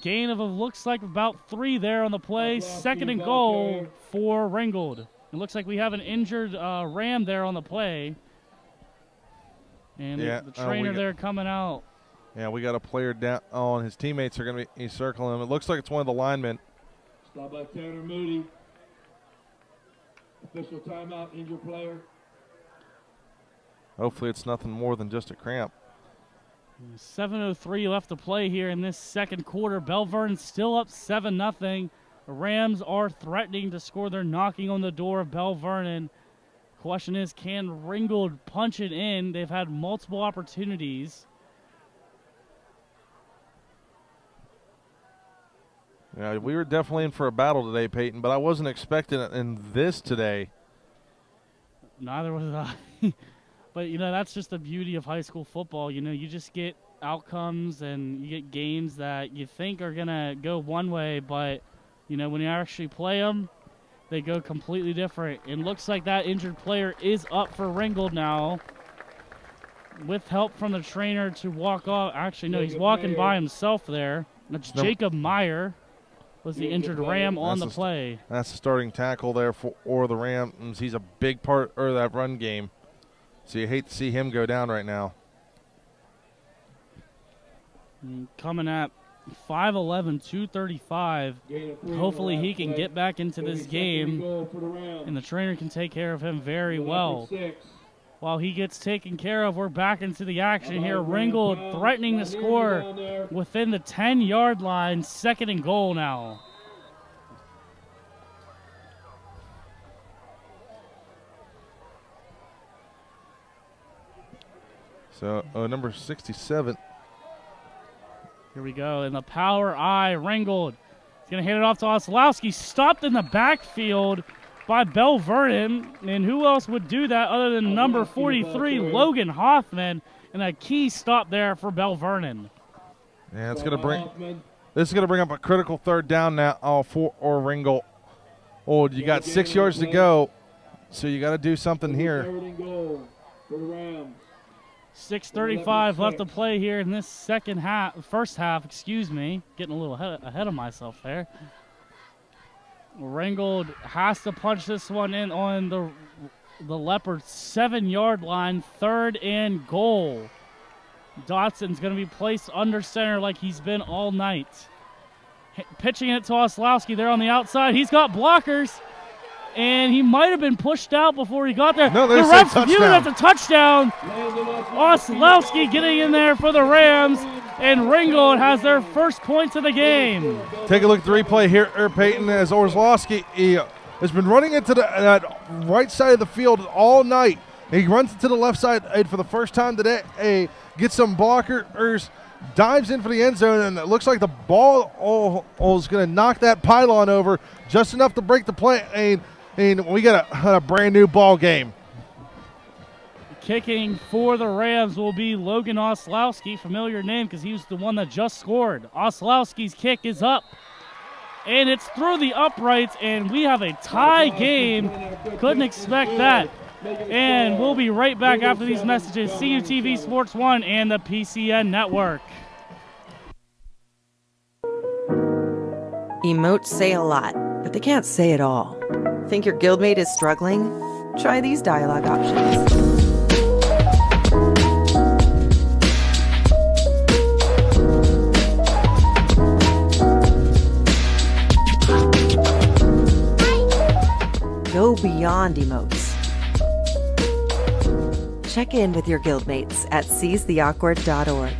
Gain of looks like about 3 there on the play. 2nd and goal for Ringgold. It looks like we have an injured Ram there on the play. And the trainer there coming out. Yeah, we got a player down. His teammates are going to be circling him. It looks like it's one of the linemen. Stop by Tanner Moody. Official timeout, injured player. Hopefully it's nothing more than just a cramp. 7:03 left to play here in this second quarter. Belle Vernon still up 7-0. The Rams are threatening to score. They're knocking on the door of Belle Vernon. Question is, can Ringgold punch it in? They've had multiple opportunities. Yeah, we were definitely in for a battle today, Peyton, but I wasn't expecting it in this today. Neither was I. But, that's just the beauty of high school football. You just get outcomes and you get games that you think are going to go one way, but, when you actually play them, they go completely different. It looks like that injured player is up for Ringgold now with help from the trainer to walk off. Actually, no, he's walking by himself there. That's Jacob Meyer was the injured Ram on the play. That's the starting tackle there for the Rams. He's a big part of that run game. So you hate to see him go down right now. Coming up 5'11", 235. Hopefully he can get back into this game, and the trainer can take care of him very well. While he gets taken care of, we're back into the action here. Ringgold threatening to score within the 10-yard line, 2nd and goal now. So number 67. Here we go, in the power I, Ringgold. He's going to hand it off to Oslowski, stopped in the backfield by Belle Vernon, and who else would do that other than number 43, Logan Hoffman, and a key stop there for Belle Vernon. Yeah, it's going to bring up a critical 3rd down now for Ringgold. Oh, you got 6 yards to go, so you got to do something here. 6:35 left to play here in this first half, excuse me. Getting a little ahead of myself there. Ringgold has to punch this one in on the Leopards' 7-yard line, 3rd and goal. Dotson's going to be placed under center like he's been all night. Pitching it to Oslowski there on the outside. He's got blockers, and he might have been pushed out before he got there. No, the refs view it as a touchdown. Oslowski getting in there for the Rams, and Ringgold has their first points of the game. Take a look at the replay here, Peyton, as Oslowski has been running into that right side of the field all night. He runs to the left side for the first time today, gets some blockers, dives in for the end zone, and it looks like the ball is going to knock that pylon over just enough to break the play, and we got a brand new ball game. Kicking for the Rams will be Logan Oslowski, familiar name because he was the one that just scored. Oslowski's kick is up, and it's through the uprights, and we have a tie game. Couldn't expect that. And we'll be right back after these messages. CUTV Sports 1 and the PCN Network. Emotes say a lot, but they can't say it all. Think your guildmate is struggling? Try these dialogue options. Go beyond emotes. Check in with your guildmates at seizetheawkward.org.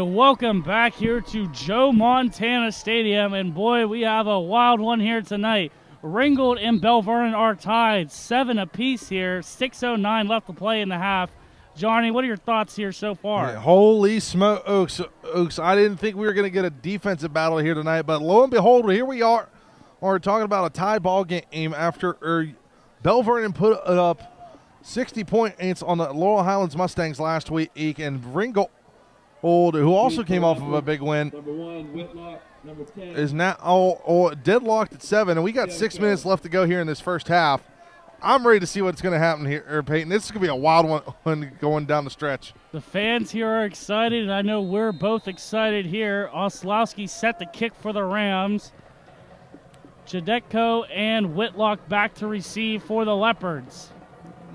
Welcome back here to Joe Montana Stadium, and boy, we have a wild one here tonight. Ringgold and Belle Vernon are tied, 7 apiece here, 6:09 left to play in the half. Johnny, what are your thoughts here so far? Yeah, holy smokes, I didn't think we were going to get a defensive battle here tonight, but lo and behold, here we are. We're talking about a tie ball game after Belle Vernon put up 60 points on the Laurel Highlands Mustangs last week, and Ringgold, who also came off of a big win, is now deadlocked at 7, and we got 6 minutes left to go here in this first half. I'm ready to see what's going to happen here, Peyton. This is going to be a wild one going down the stretch. The fans here are excited, and I know we're both excited here. Oslowski set the kick for the Rams. Jadetko and Whitlock back to receive for the Leopards.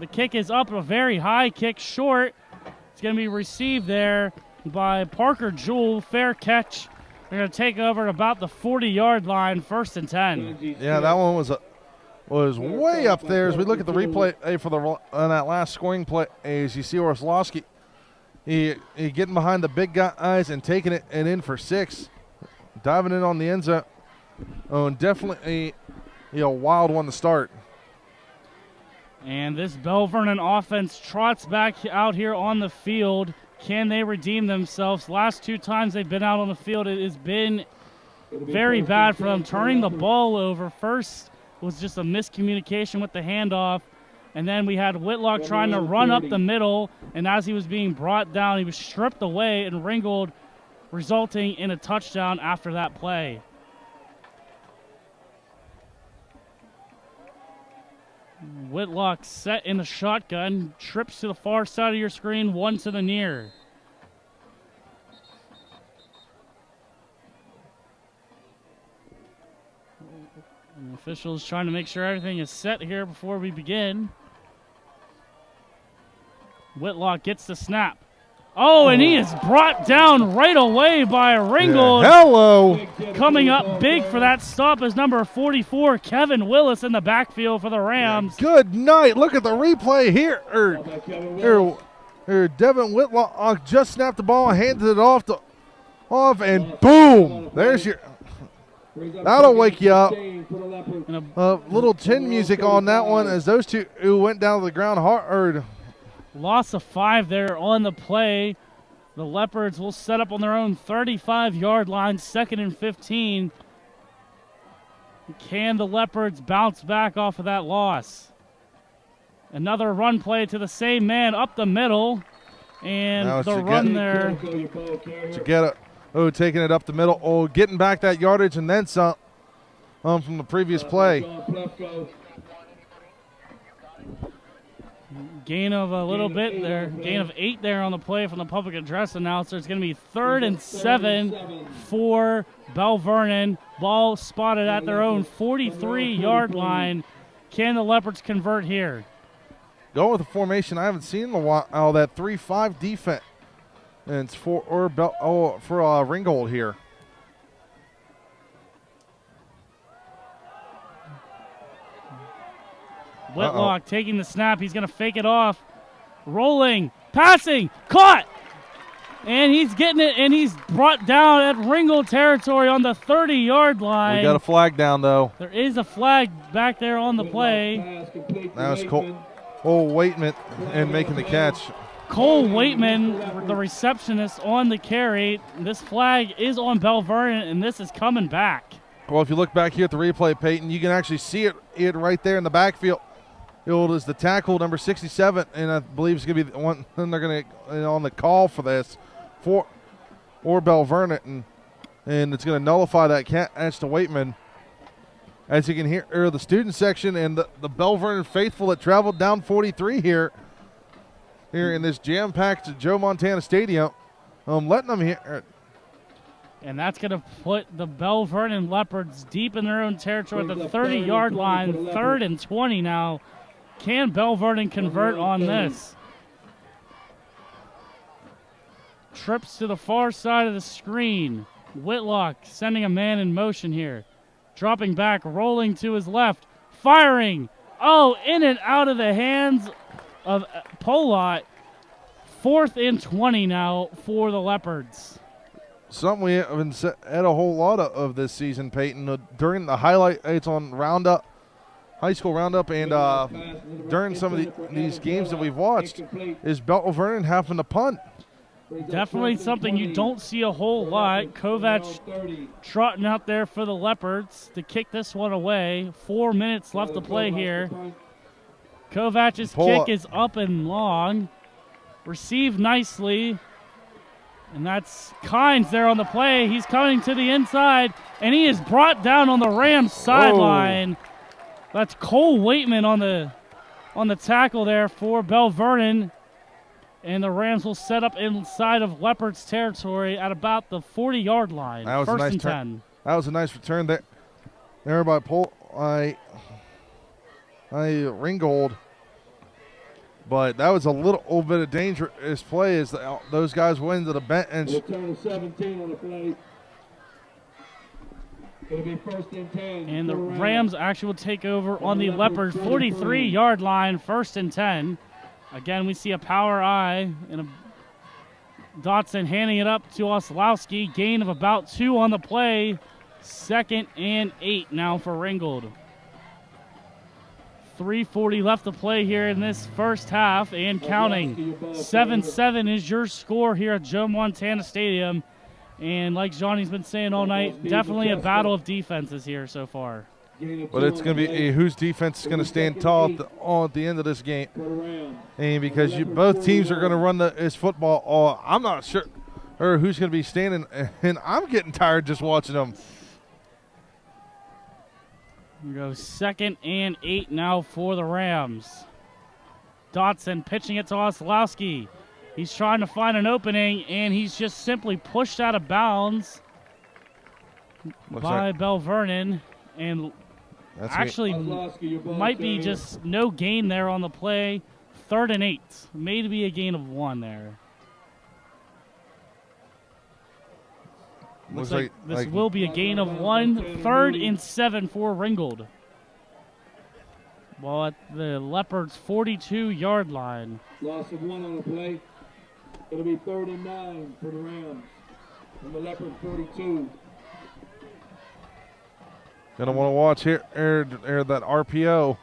The kick is up, a very high kick, short. It's going to be received there by Parker Jewell. Fair catch. They're going to take over at about the 40-yard line, 1st and 10. Yeah, that one was way up there. As we look at the replay on that last scoring play, as you see Oslowski, he getting behind the big guys and taking it and in for 6, diving in on the end zone. Oh, and definitely a wild one to start. And this Belle Vernon offense trots back out here on the field. Can they redeem themselves? Last 2 times they've been out on the field, it has been very bad for them. Turning the ball over first was just a miscommunication with the handoff, and then we had Whitlock trying to run up the middle, and as he was being brought down, he was stripped away, and Ringgold resulting in a touchdown after that play. Whitlock set in the shotgun. Trips to the far side of your screen, one to the near. And the officials trying to make sure everything is set here before we begin. Whitlock gets the snap. Oh, and he is brought down right away by Ringgold. Yeah. Hello. Coming up big for that stop is number 44, Kevin Willis, in the backfield for the Rams. Good night. Look at the replay here. Devin Whitlock just snapped the ball, handed it off, and boom. There's your. That'll wake you up. Little tin music on that one as those two who went down to the ground hard. Loss of 5 there on the play. The Leopards will set up on their own 35-yard line, 2nd and 15. Can the Leopards bounce back off of that loss? Another run play to the same man up the middle. And the run there. To get it. Oh, taking it up the middle. Oh, getting back that yardage and then some from the previous play. Gain of a little bit there. Gain of 8 there on the play from the public address announcer. It's going to be 3rd and 7 for Belle Vernon. Ball spotted at their own 43-yard line. Can the Leopards convert here? Going with a formation I haven't seen in a while. That 3-5 defense. And it's for Ringgold here. Whitlock taking the snap. He's going to fake it off. Rolling. Passing. Caught. And he's getting it, and he's brought down at Ringgold territory on the 30-yard line. We got a flag down, though. There is a flag back there on the play. That was Cole Waitman and making the catch. Cole Waitman, the receptionist, on the carry. This flag is on Belle Vernon, and this is coming back. Well, if you look back here at the replay, Peyton, you can actually see it right there in the backfield. It is the tackle, number 67, and I believe it's going to be the one. Then they're going to on the call for this for Belle Vernon, and it's going to nullify that catch to Waitman. As you can hear, the student section and the Belle Vernon faithful that traveled down 43 here in this jam-packed Joe Montana Stadium, letting them here. And that's going to put the Belle Vernon Leopards deep in their own territory at the 30-yard line, 3rd and 20 now. Can Belle Vernon convert on this? Trips to the far side of the screen. Whitlock sending a man in motion here. Dropping back, rolling to his left, firing. Oh, in and out of the hands of Polott. 4th and 20 now for the Leopards. Something we haven't had a whole lot of this season, Peyton. During the highlights on Roundup, high school Roundup, and during some of these games that we've watched, is Belle Vernon having to punt. Definitely something you don't see a whole lot. Kovac trotting out there for the Leopards to kick this one away. 4 minutes left to play here. Kovac's kick is up and long. Received nicely. And that's Kynes there on the play. He's coming to the inside, and he is brought down on the Rams sideline. That's Cole Waitman on the tackle there for Belle Vernon. And the Rams will set up inside of Leopards territory at about the 40-yard line. That was 1st a nice and turn. 10. That was a nice return there by Ringgold. But that was a little bit of dangerous play as those guys went into the bench. Return of 17 on the play. It'll be 1st and 10. And the Rams actually will take over on the Leopards 43-yard line, 1st and 10. Again, we see a power I and a Dotson handing it up to Oslowski. Gain of about 2 on the play. 2nd and 8 now for Ringgold. 3:40 left to play here in this first half and counting. 7-7 is your score here at Joe Montana Stadium. And like Johnny's been saying all night, definitely a battle of defenses here so far. But it's going to be whose defense is going to stand tall at the end of this game. And because both teams are going to run this football, I'm not sure who's going to be standing, and I'm getting tired just watching them. We go 2nd and 8 now for the Rams. Dotson pitching it to Oslowski. He's trying to find an opening, and he's just simply pushed out of bounds by Belle Vernon. And actually might be just no gain there on the play. 3rd and 8. Maybe a gain of 1 there. Looks like this will be a gain of 1. 3rd and 7 for Ringgold. Ball at the Leopards' 42-yard line. Loss of 1 on the play. It'll be 3rd and 9 for the Rams. And the Leopards 42. Gonna want to watch here that RPO.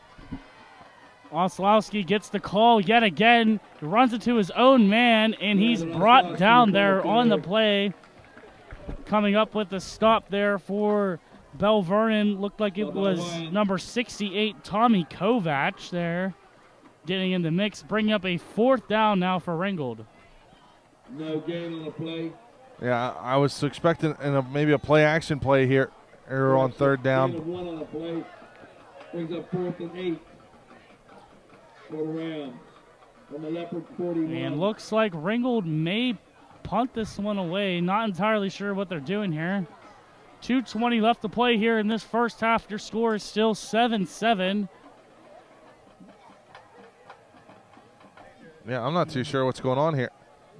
Oslowski gets the call yet again. He runs into his own man, and he's brought down there on the play. Coming up with the stop there for Belle Vernon. Looked like it was number 68, Tommy Kovac there. Getting in the mix, bringing up a 4th down now for Ringgold. No gain on the play. Yeah, I was expecting maybe a play-action play here on 3rd down. Gain of 1 on the play. Brings up 4th and 8 for the Rams. From the Leopard 41. And looks like Ringgold may punt this one away. Not entirely sure what they're doing here. 2:20 left to play here in this first half. Your score is still 7-7. Yeah, I'm not too sure what's going on here.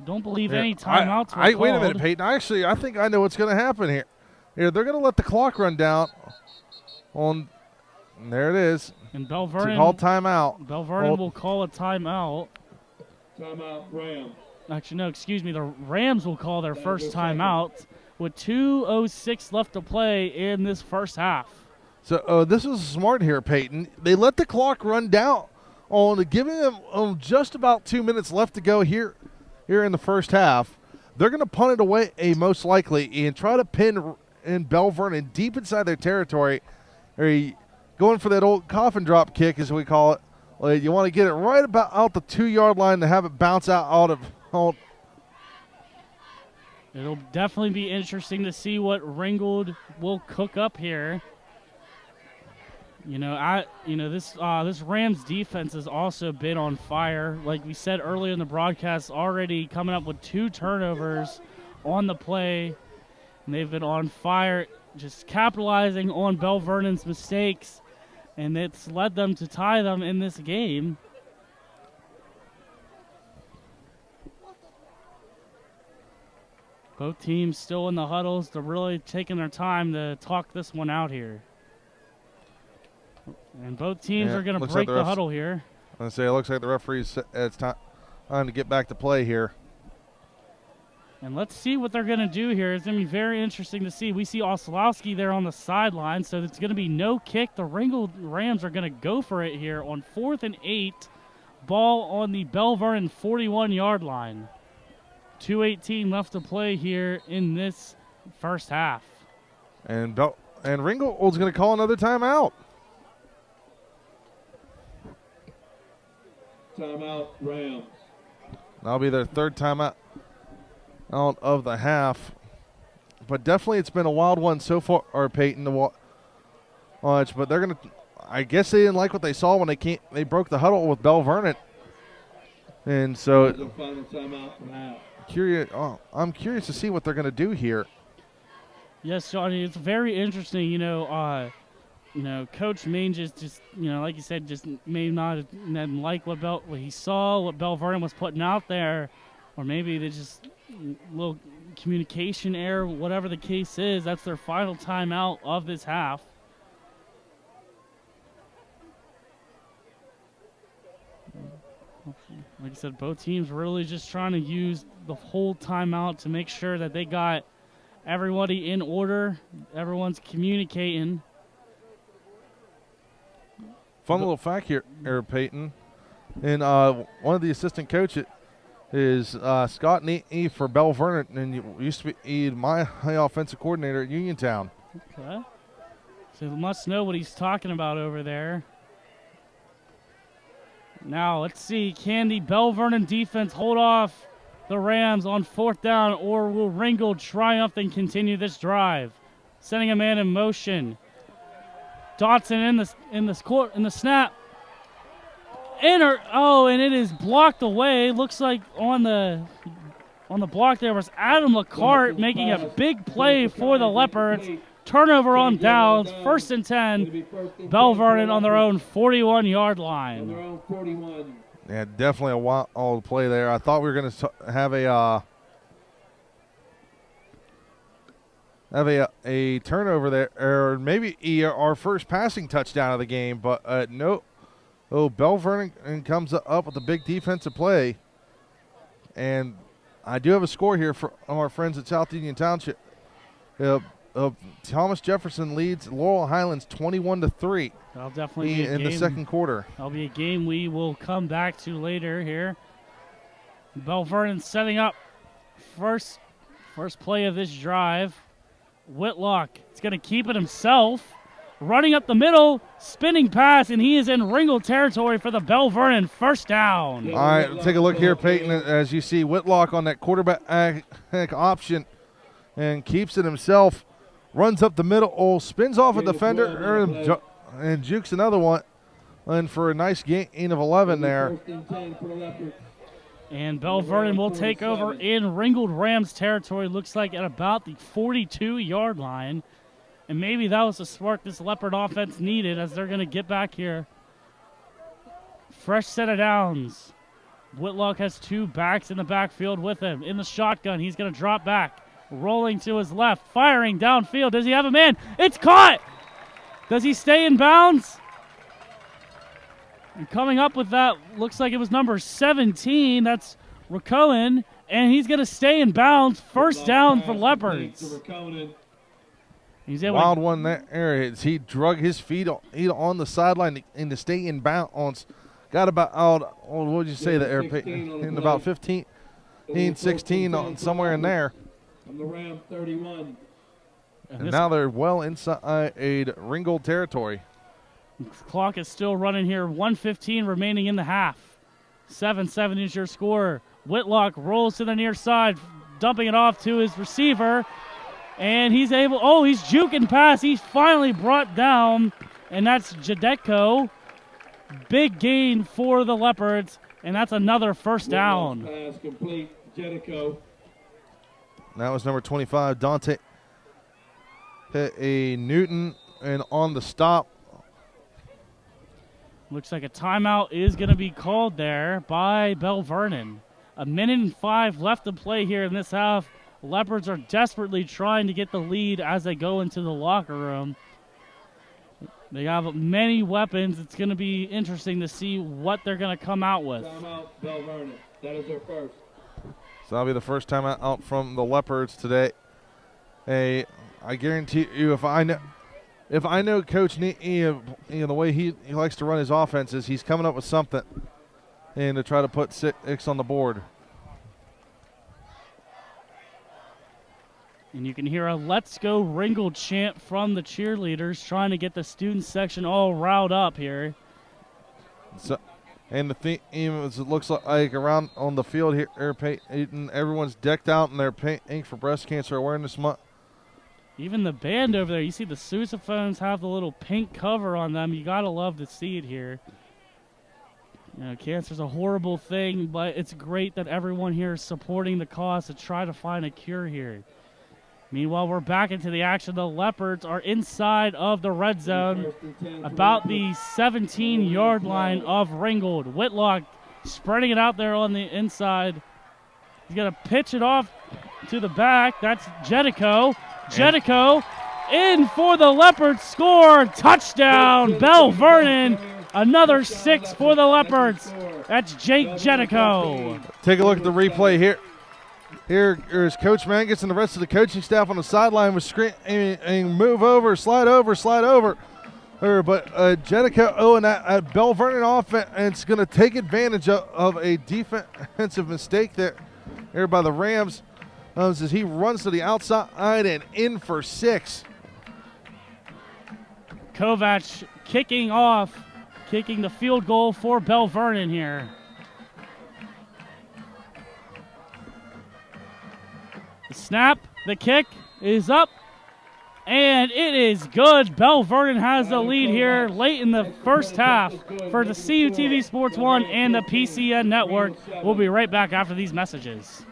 Don't believe any timeouts were called. Wait a minute, Peyton. Actually, I think I know what's going to happen here. Here, they're going to let the clock run down. And there it is. And Belle Vernon call timeout. Belle Vernon will call a timeout. Timeout, Rams. Actually, no, excuse me. The Rams will call their first timeout with 2:06 left to play in this first half. So this is smart here, Peyton. They let the clock run down on giving them just about 2 minutes left to go here in the first half. They're going to punt it away, most likely, and try to pin in Belle Vernon deep inside their territory. Or going for that old coffin drop kick, as we call it. You want to get it right about out the 2-yard line to have it bounce out of. It'll definitely be interesting to see what Ringgold will cook up here. This Rams defense has also been on fire. Like we said earlier in the broadcast, already coming up with 2 turnovers on the play. And they've been on fire, just capitalizing on Belle Vernon's mistakes. And it's led them to tie them in this game. Both teams still in the huddles. They're really taking their time to talk this one out here. And both teams are going to break the huddle here. I'm going to say it looks like the referees, it's time to get back to play here. And let's see what they're going to do here. It's going to be very interesting to see. We see Oslowski there on the sideline, so it's going to be no kick. The Ringgold Rams are going to go for it here on 4th and 8. Ball on the Belle Vernon 41-yard line. 2:18 left to play here in this first half. And Ringgold's going to call another timeout. Timeout, Rams. That'll be their 3rd timeout out of the half. But definitely it's been a wild one so far, or Peyton, to watch. But they're going to, I guess they didn't like what they saw when they broke the huddle with Belle Vernon. And so I'm curious to see what they're going to do here. Yes, Johnny, it's very interesting. Coach Mange just like you said, just may not have liked what he saw, what Belle Vernon was putting out there, or maybe they just little communication error, whatever the case is. That's their final timeout of this half. Like I said, both teams really just trying to use the whole timeout to make sure that they got everybody in order. Everyone's communicating. Fun little fact here, Peyton. And one of the assistant coaches is Scott Nee for Belle Vernon, and used to be my offensive coordinator at Uniontown. Okay. So he must know what he's talking about over there. Now, let's see. Can the Belle Vernon defense hold off the Rams on 4th down, or will Ringgold triumph and continue this drive? Sending a man in motion. Dotson in the snap. And it is blocked away. Looks like on the block there was Adam LaCarte making a big play for the Leopards. Turnover on downs. 1st and 10. Belle Vernon on their own 41-yard line. Yeah, definitely a wild play there. I thought we were going to have a turnover there, or maybe our first passing touchdown of the game, but no. Oh, Belle Vernon comes up with a big defensive play. And I do have a score here from our friends at South Union Township. Thomas Jefferson leads Laurel Highlands 21-3. That'll definitely be in the second quarter. That'll be a game we will come back to later here. Belle Vernon setting up first play of this drive. Whitlock is going to keep it himself. Running up the middle, spinning pass, and he is in Ringgold territory for the Belle Vernon first down. All right, take a look here, Peyton, as you see Whitlock on that quarterback option and keeps it himself. Runs up the middle, spins off a defender, and jukes another one. And for a nice gain of 11 there. And Belle Vernon will take over in Ringgold Rams territory, looks like at about the 42-yard line. And maybe that was the spark this Leopard offense needed as they're going to get back here. Fresh set of downs. Whitlock has 2 backs in the backfield with him. In the shotgun, he's going to drop back. Rolling to his left, firing downfield. Does he have a man? It's caught! Does he stay in bounds? And coming up with that, looks like it was number 17. That's Racohen. And he's going to stay in bounds. First down for Leopards. He's wild one there. He drug his feet on the sideline and to stay in bounds. Got about, what would you say, in about 15, 16, somewhere in there. From the Ram 31. And now they're well inside Ringgold territory. Clock is still running here. 1:15 remaining in the half. 7-7 is your score. Whitlock rolls to the near side, dumping it off to his receiver. And he's juking past. He's finally brought down, and that's Jadeko. Big gain for the Leopards, and that's another first down. Pass complete, Jadeko. That was number 25, Dante. Hit a Newton, and on the stop. Looks like a timeout is going to be called there by Belle Vernon. 1:05 left to play here in this half. Leopards are desperately trying to get the lead as they go into the locker room. They have many weapons. It's going to be interesting to see what they're going to come out with. Timeout, Belle Vernon. That is their first. So that'll be the first time out from the Leopards today. Hey, I guarantee you, if I know Coach the way he likes to run his offenses, he's coming up with something and to try to put 6 on the board. And you can hear a "Let's Go Ringgold" chant from the cheerleaders, trying to get the student section all riled up here. So, and the theme is, it looks like around on the field here, everyone's decked out in their Pink for Breast Cancer Awareness Month. Even the band over there, you see the sousaphones have the little pink cover on them. You gotta love to see it here. You know, cancer's a horrible thing, but it's great that everyone here is supporting the cause to try to find a cure here. Meanwhile, we're back into the action. The Leopards are inside of the red zone, about the 17-yard line of Ringgold. Whitlock spreading it out there on the inside. He's going to pitch it off to the back. That's Jedico. Jedico in for the Leopards. Score. Touchdown, Belle Vernon. Another 6 for the Leopards. That's Jake Jedico. Take a look at the replay here. Here is Coach Mangus and the rest of the coaching staff on the sideline with screaming, move over, slide over. But Jedico and that Belle Vernon offense is going to take advantage of a defensive mistake there by the Rams as he runs to the outside and in for 6. Kovac kicking the field goal for Belle Vernon here. The snap, the kick is up, And it is good. Belle Vernon has the lead here late in the first half for the CUTV Sports 1 and the PCN Network. We'll be right back after these messages.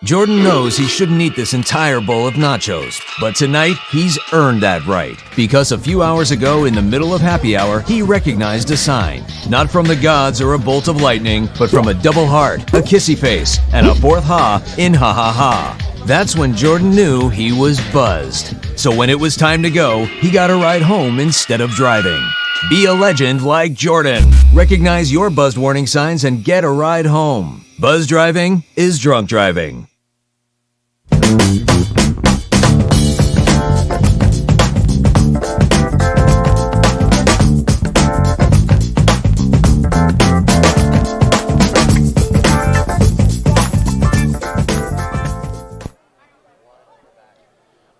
Jordan knows he shouldn't eat this entire bowl of nachos, but tonight he's earned that right because a few hours ago in the middle of happy hour, he recognized a sign, not from the gods or a bolt of lightning, but from a double heart, a kissy face, and a fourth ha in ha ha ha. That's when Jordan knew he was buzzed. So when it was time to go, he got a ride home instead of driving. Be a legend like Jordan. Recognize your buzzed warning signs and get a ride home. Buzz driving is drunk driving.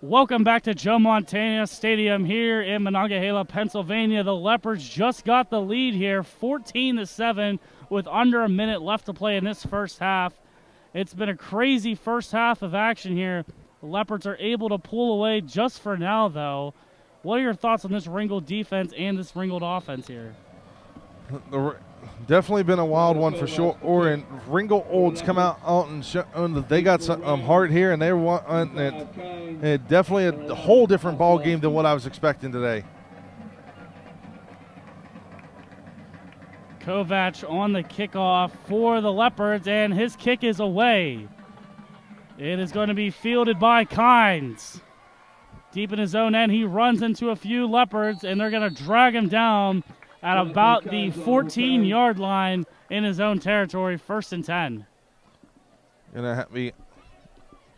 Welcome back to Joe Montana Stadium here in Monongahela, Pennsylvania. The Leopards just got the lead here, 14-7, with under a minute left to play in this first half. It's been a crazy first half of action here. The Leopards are able to pull away just for now, though. What are your thoughts on this Ringgold defense and this Ringgold offense here? Definitely been a wild one for sure. And Ringgold's come out and shown that they got some heart here, and they won. And definitely a whole different ball game than what I was expecting today. Kovac on the kickoff for the Leopards, and his kick is away. It is going to be fielded by Kynes. Deep in his own end, he runs into a few Leopards, and they're going to drag him down at about the 14-yard line in his own territory, 1st and 10.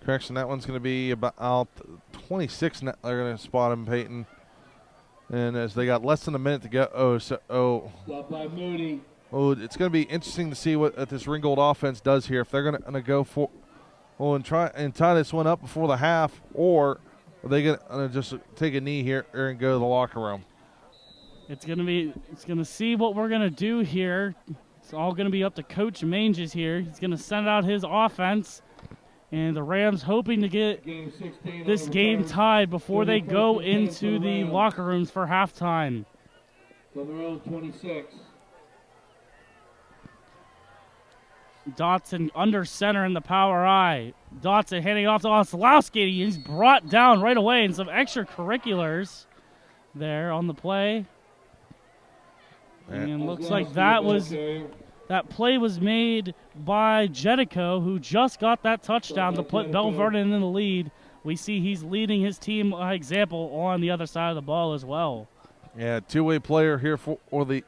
Correction, that one's going to be about 26. They're going to spot him, Peyton. And as they got less than a minute to go, it's going to be interesting to see what this Ringgold offense does here. If they're going to go for and try and tie this one up before the half, or are they going to just take a knee here and go to the locker room? It's going to see what we're going to do here. It's all going to be up to Coach Manges here. He's going to send out his offense. And the Rams hoping to get this game tied before they go into the locker rooms for halftime. From their own 26. Dotson under center in the power I. Dotson handing off to Oslowski. He's brought down right away, and some extracurriculars there on the play. And looks like that play was made by Jedico, who just got that touchdown to put Belle Vernon in the lead. We see he's leading his team by example on the other side of the ball as well. Yeah, two-way player here for the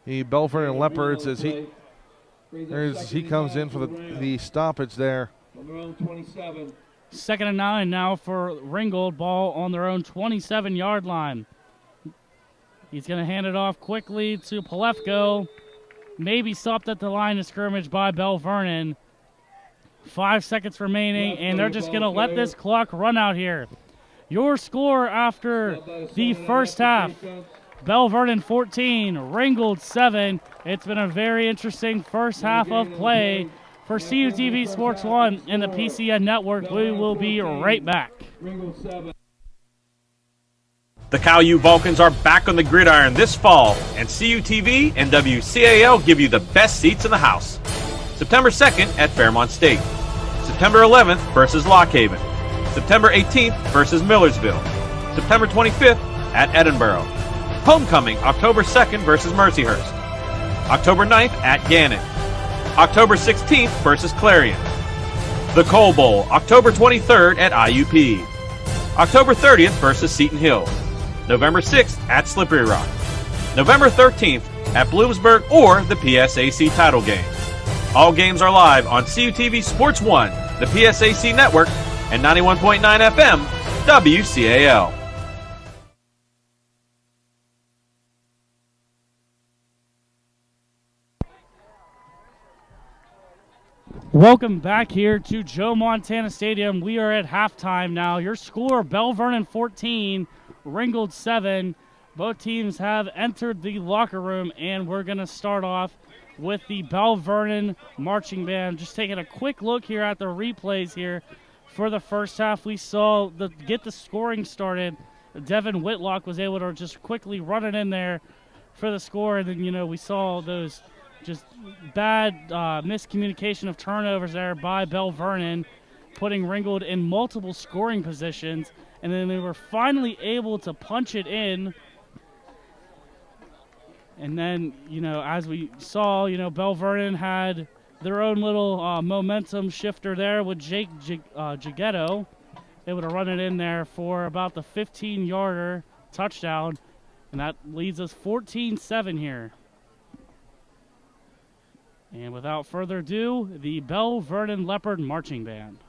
Belle Vernon Leopards as he comes in for the stoppage there. 2nd and 9 now for Ringgold. Ball on their own 27-yard line. He's going to hand it off quickly to Palefko. Maybe stopped at the line of scrimmage by Belle Vernon. 5 seconds remaining, and they're just going to let this clock run out here. Your score after the first half, Belle Vernon 14, Ringgold 7. It's been a very interesting first half of play for CUTV Sports 1 and the PCN Network. We will be right back. The Cal U Vulcans are back on the gridiron this fall, and CUTV and WCAL give you the best seats in the house. September 2nd at Fairmont State. September 11th versus Lock Haven. September 18th versus Millersville. September 25th at Edinburgh. Homecoming October 2nd versus Mercyhurst. October 9th at Gannon. October 16th versus Clarion. The Coal Bowl October 23rd at IUP. October 30th versus Seton Hill. November 6th at Slippery Rock. November 13th at Bloomsburg or the PSAC title game. All games are live on CUTV Sports 1, the PSAC network, and 91.9 FM, WCAL. Welcome back here to Joe Montana Stadium. We are at halftime now. Your score, Belle Vernon 14, Ringgold 7. Both teams have entered the locker room, and we're going to start off with the Belle Vernon marching band. Just taking a quick look here at the replays here for the first half. We saw get the scoring started. Devin Whitlock was able to just quickly run it in there for the score, and then we saw those just bad miscommunication of turnovers there by Belle Vernon, putting Ringgold in multiple scoring positions, and then they were finally able to punch it in. And then, as we saw, Belle Vernon had their own little momentum shifter there with Jake Gigetto, able to run it in there for about the 15-yarder touchdown, and that leads us 14-7 here. And without further ado, the Belle Vernon Leopard Marching Band.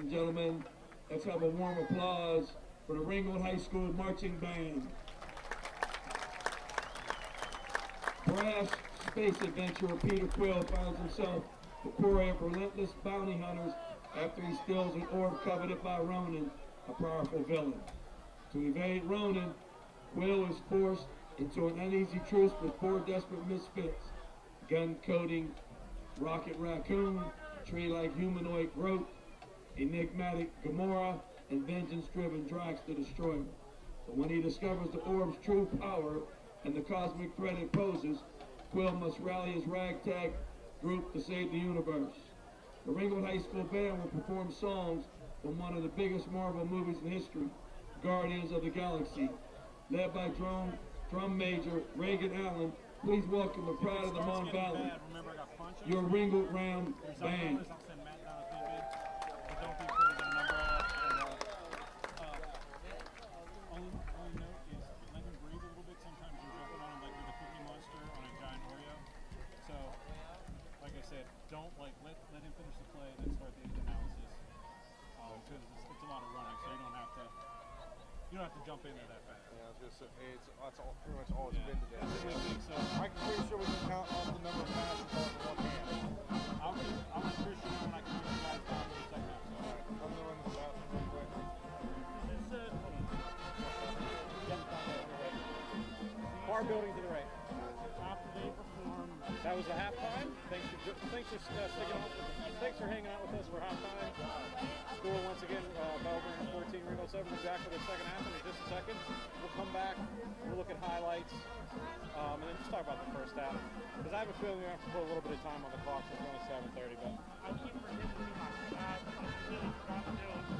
and gentlemen, let's have a warm applause for the Ringgold High School Marching Band. Brash space adventurer Peter Quill finds himself the quarry of relentless bounty hunters after he steals an orb coveted by Ronan, a powerful villain. To evade Ronan, Quill is forced into an uneasy truce with 4 desperate misfits: gun-coating Rocket Raccoon, tree-like humanoid Groot, enigmatic Gamora, and vengeance-driven Drax the Destroyer. But when he discovers the orb's true power and the cosmic threat it poses, Quill must rally his ragtag group to save the universe. The Ringgold High School Band will perform songs from one of the biggest Marvel movies in history, Guardians of the Galaxy. Led by drum major Reagan Allen, please welcome the pride of the Mon Valley, your Ringgold Round Band. Don't let him finish the play and then start the analysis, because it's a lot of running, so you don't have to jump in there that fast. Yeah, I was gonna say, that's all, pretty much all it's been today. So I'm pretty sure we can count off the number of passes off with one hand. I'm pretty sure when I can bring you guys down to the second half. So. All right, I'm gonna run this bathroom real quick. Bar building to the right. After they perform. That was the halftime. Thanks for sticking on. Thanks for hanging out with us for halftime. Score once again, Belgrade 14, Ringgold 7. We'll be back for the second half in just a second. We'll come back. We'll look at highlights, and then just talk about the first half. Because I have a feeling we have to put a little bit of time on the clock. So it's only 7:30, but. I keep forgetting to do my stats. I really forgot to do it.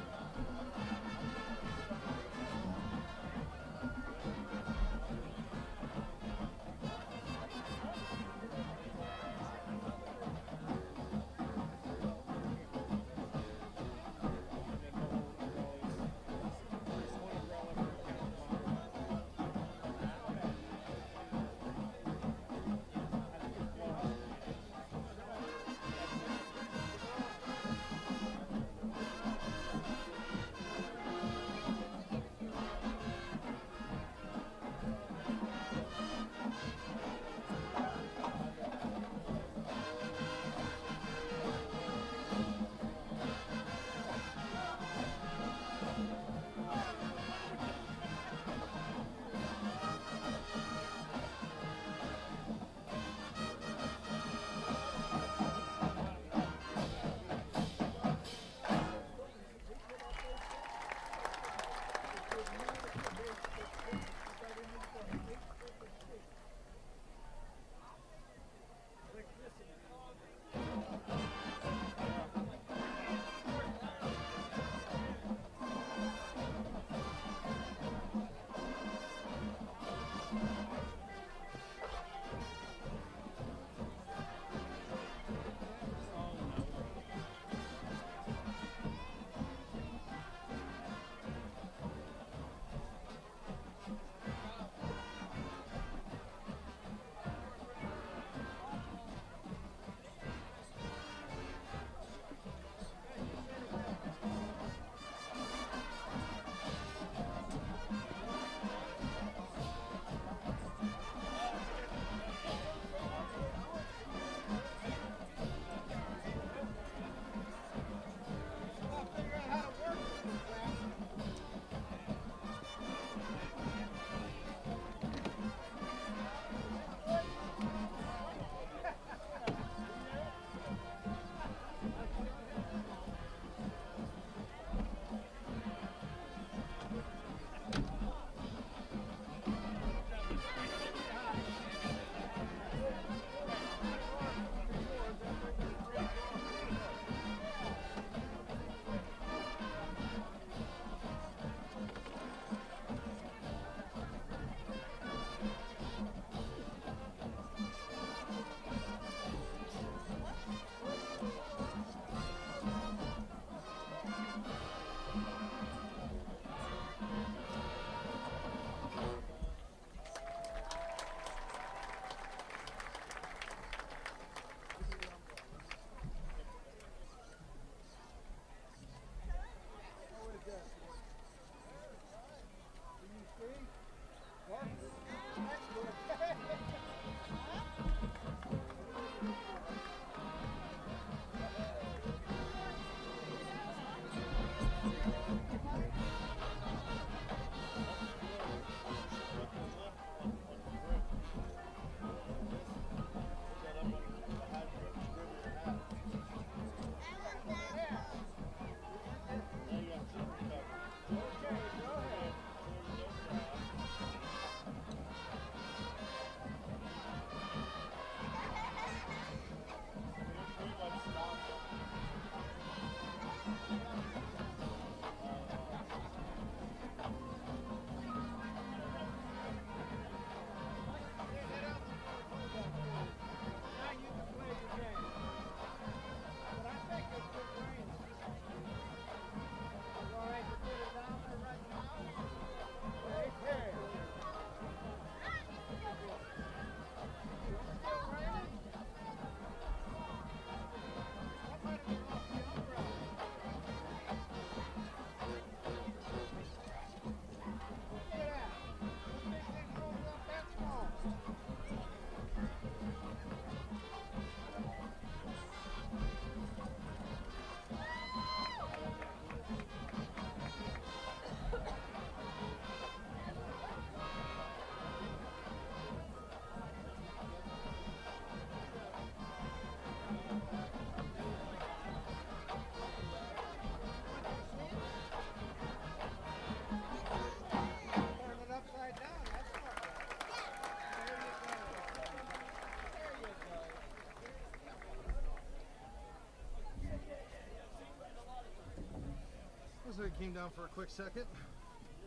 came down for a quick second.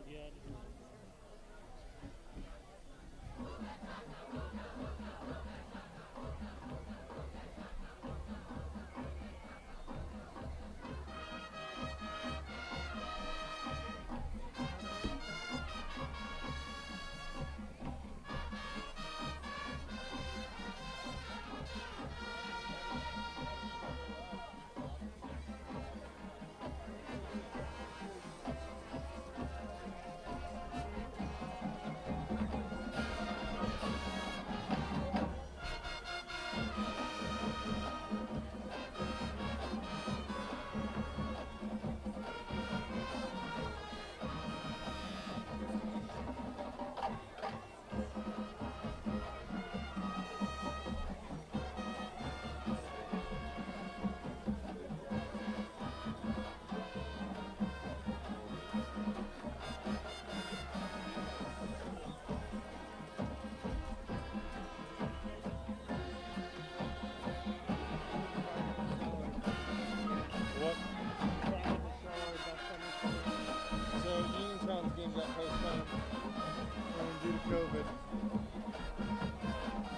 Yeah. COVID.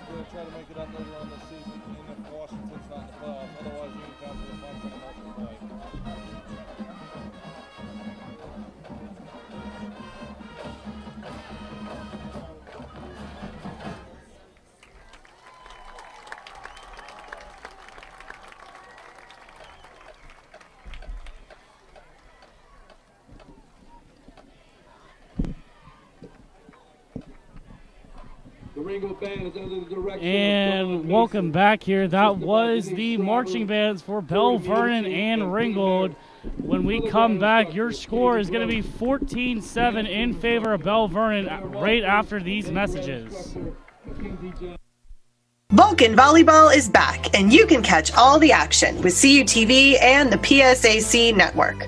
We're going to try to make it up later on this season, even if Washington's not in the playoffs. Otherwise, Uniontown's going to find someone else to play. And welcome back here. That was the marching bands for Belle Vernon and Ringgold. When we come back, your score is going to be 14-7 in favor of Belle Vernon right after these messages. Vulcan Volleyball is back, and you can catch all the action with CUTV and the PSAC network.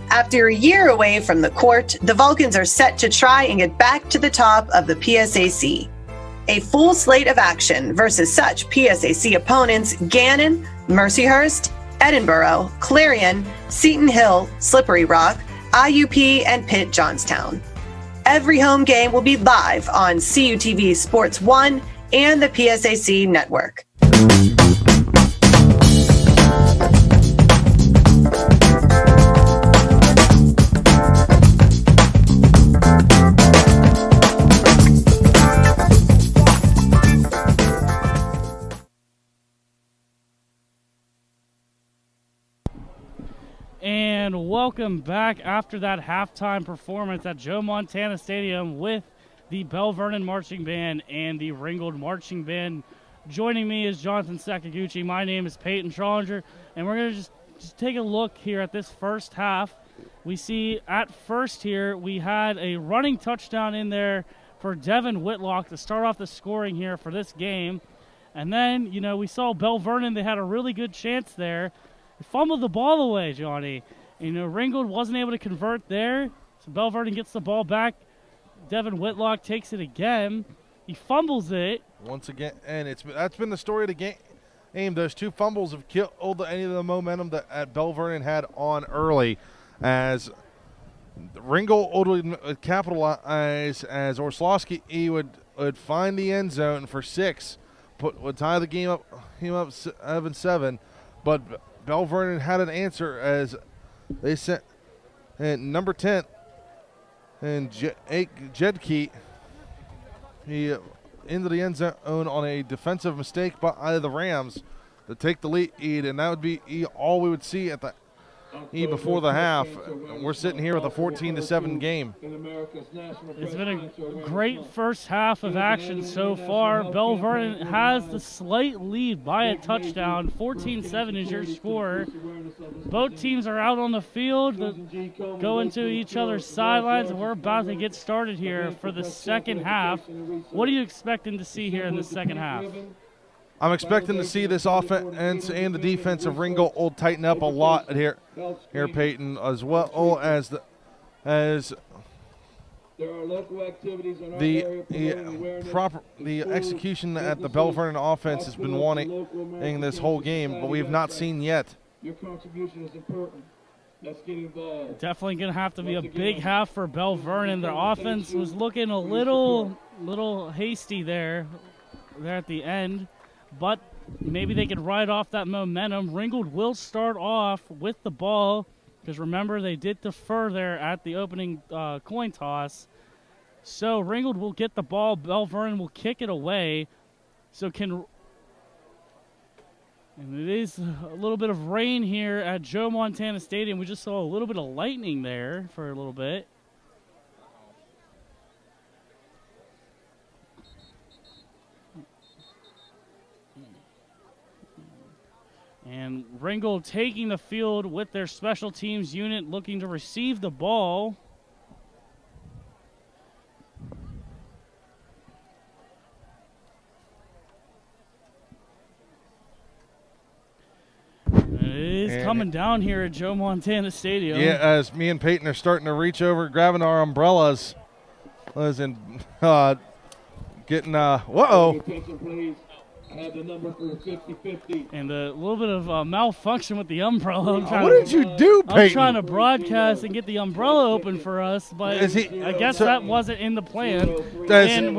After a year away from the court, the Vulcans are set to try and get back to the top of the PSAC. A full slate of action versus such PSAC opponents: Gannon, Mercyhurst, Edinburgh, Clarion, Seton Hill, Slippery Rock, IUP, and Pitt Johnstown. Every home game will be live on CUTV Sports 1 and the PSAC network. And welcome back after that halftime performance at Joe Montana Stadium with the Belle Vernon Marching Band and the Ringgold Marching Band. Joining me is Jonathan Sakaguchi. My name is Peyton Trollinger, and we're going to just take a look here at this first half. We see at first here we had a running touchdown in there for Devin Whitlock to start off the scoring here for this game. And then, you know, we saw Belle Vernon, they had a really good chance there. They fumbled the ball away, Johnny. You know, Ringgold wasn't able to convert there, so Belle Vernon gets the ball back. Devin Whitlock takes it again. He fumbles it. Once again, and that's been the story of the game. Those two fumbles have killed any of the momentum that Belle Vernon had on early, as Ringgold would capitalize, as Orslowski would find the end zone for 6, would tie the game up 7-7, but Belle Vernon had an answer as they sent number 10 and Jedke he into the end zone on a defensive mistake by the Rams to take the lead, and that would be all we would see at the before the half. We're sitting here with a 14-7 game. It's been a great first half of action so far. Belle Vernon has the slight lead by a touchdown. 14-7 is your score. Both teams are out on the field, going to each other's sidelines, and we're about to get started here for the second half. What are you expecting to see here in the second half? I'm expecting to see this offense and the defense of Ringgold tighten up a lot here, Peyton, as well as the execution that the Belle Vernon offense has been wanting in this whole game, but we have not seen yet. Your contribution is important. Let's get involved. Definitely going to have to be a big half for Belle Vernon. Their offense was looking a little hasty there at the end, but maybe they could ride off that momentum. Ringgold will start off with the ball because remember they did defer there at the opening coin toss. So Ringgold will get the ball. Belle Vernon will kick it away. And it is a little bit of rain here at Joe Montana Stadium. We just saw a little bit of lightning there for a little bit. And Ringgold taking the field with their special teams unit looking to receive the ball. It is coming down here at Joe Montana Stadium. Yeah, as me and Peyton are starting to reach over, grabbing our umbrellas. And getting, whoa. Attention, please. I have the number for 50-50. And a little bit of malfunction with the umbrella. What did you do, Peyton? I'm trying to broadcast and get the umbrella open for us, but I guess that wasn't in the plan. And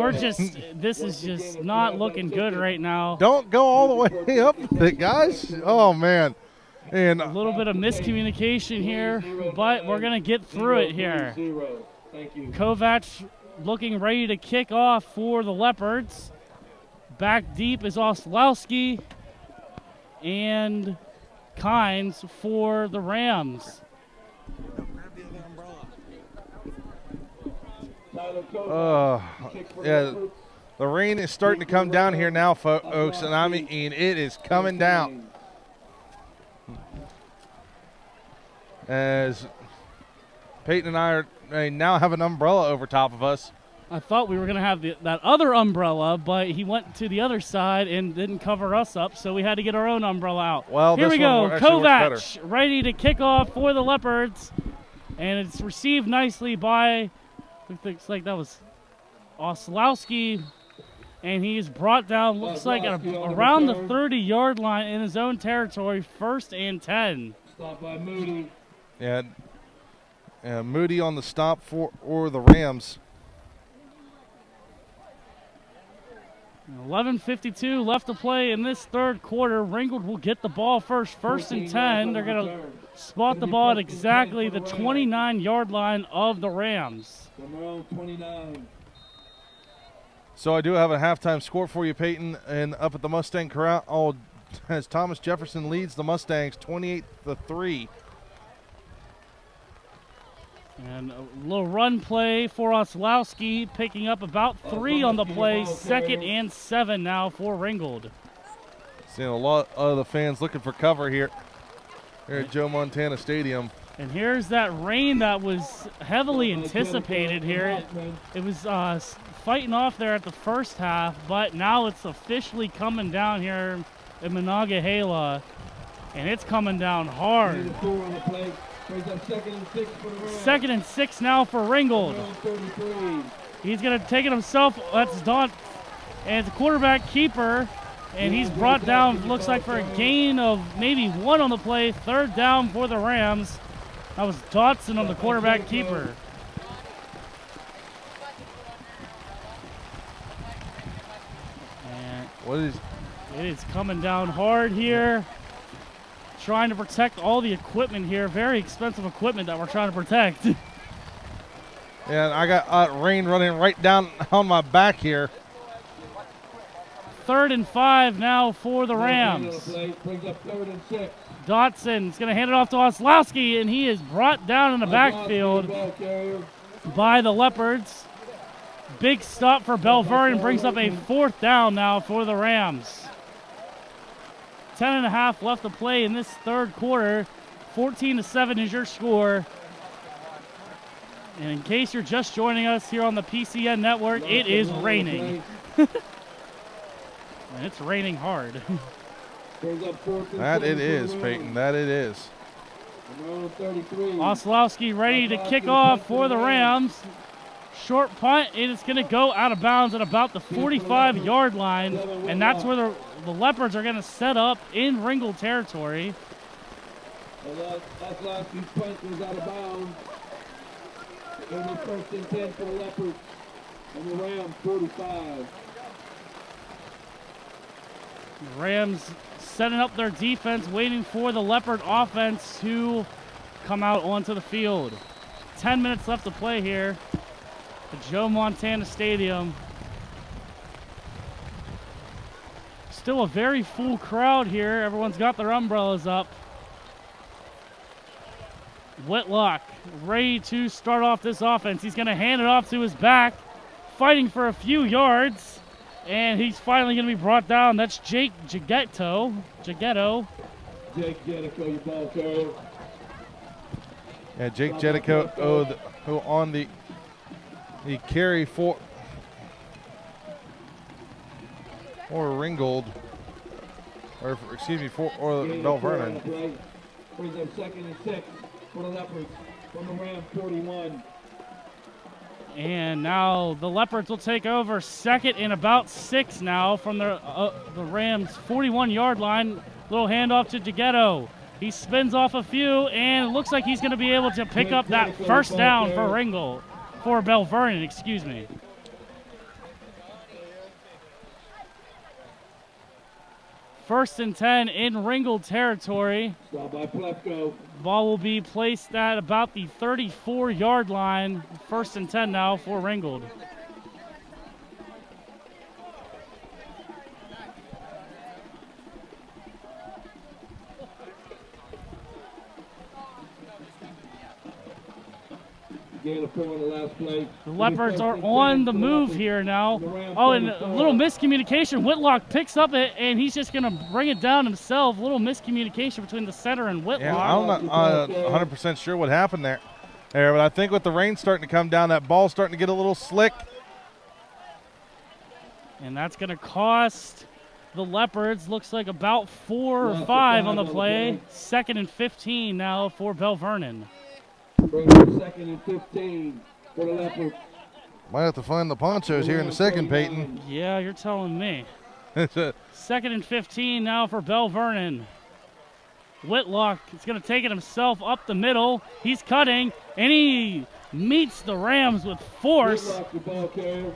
this is just not looking good right now. Don't go all the way up with it, guys. Oh, man. And a little bit of miscommunication here, but we're going to get through it here. Kovac looking ready to kick off for the Leopards. Back deep is Oslowski and Kynes for the Rams. Yeah, the rain is starting to come down here now, folks, and I mean, it is coming down. As Peyton and I now have an umbrella over top of us. I thought we were going to have that other umbrella, but he went to the other side and didn't cover us up, so we had to get our own umbrella out. Well, here we go. Kovac ready to kick off for the Leopards, and it's received nicely by, looks like that was Oslowski, and he's brought down, looks like around the 30-yard line in his own territory, 1st and 10. Stop by Moody. Yeah, Moody on the stop for the Rams. 11:52 left to play in this third quarter. Ringgold will get the ball first, 1st and 10. They're going to spot the ball at exactly the 29-yard line of the Rams. Number 29. So I do have a halftime score for you, Peyton, and up at the Mustang Corral, as Thomas Jefferson leads the Mustangs 28-3. And a little run play for Oslowski, picking up about 3 on the play. 2nd and 7 now for Ringgold. Seeing a lot of the fans looking for cover here at Joe Montana Stadium. And here's that rain that was heavily anticipated here. It was fighting off there at the first half, but now it's officially coming down here in Monongahela, and it's coming down hard. 2nd and 6 now for Ringgold. He's going to take it himself. That's Daunt. And it's a quarterback keeper. And he's brought down, looks like for a gain of maybe 1 on the play. 3rd down for the Rams. That was Dotson on the quarterback keeper. And it is coming down hard here. Trying to protect all the equipment here. Very expensive equipment that we're trying to protect. And I got rain running right down on my back here. 3rd and 5 now for the Rams. Dotson's going to hand it off to Oslowski, and he is brought down in the backfield by the Leopards. Big stop for Belle Vernon, brings up a 4th down now for the Rams. 10.5 left to play in this third quarter. 14-7 is your score. And in case you're just joining us here on the PCN network, it is raining. And it's raining hard. That it is, Peyton. That it is. Oslowski ready to kick off for the Rams. Short punt, and it's going to go out of bounds at about the 45-yard line, and that's where the Leopards are going to set up in Ringgold territory. That last few punch was out of bounds. Only 1st and 10 for the Leopards. And the Rams 45. The Rams setting up their defense, waiting for the Leopard offense to come out onto the field. 10 minutes left to play here at Joe Montana Stadium. Still a very full crowd here. Everyone's got their umbrellas up. Whitlock ready to start off this offense. He's going to hand it off to his back, fighting for a few yards, and he's finally going to be brought down. That's Jake Jagetto. Jake Jettico, your ball carrier. Yeah, Jake Jettico, who on the carry for Ringgold, or excuse me, for Belle Vernon. Brings up 2nd and 6 for the Leopards from the Rams 41. And now the Leopards will take over 2nd and about 6 now from the Rams 41-yard line. Little handoff to Jagetto. He spins off a few, and it looks like he's going to be able to pick up that first down for Ringgold, for Belle Vernon, excuse me. First and 10 in Ringgold territory. Stop by Plefko. Ball will be placed at about the 34-yard line. First and 10 now for Ringgold. The Leopards are on the move here now. Oh, and a little miscommunication. Whitlock picks up it, and he's just going to bring it down himself. A little miscommunication between the center and Whitlock. Yeah, I'm not 100% sure what happened there, but I think with the rain starting to come down, that ball's starting to get a little slick. And that's going to cost the Leopards, looks like about 4 or 5 on the play. 2nd and 15 now for Belle Vernon. Brings up 2nd and 15 for the Leopards. Might have to find the ponchos here in a second, Peyton. Yeah, you're telling me. 2nd and 15 now for Belle Vernon. Whitlock is going to take it himself up the middle. He's cutting, and he meets the Rams with force. Whitlock, the ball carrier.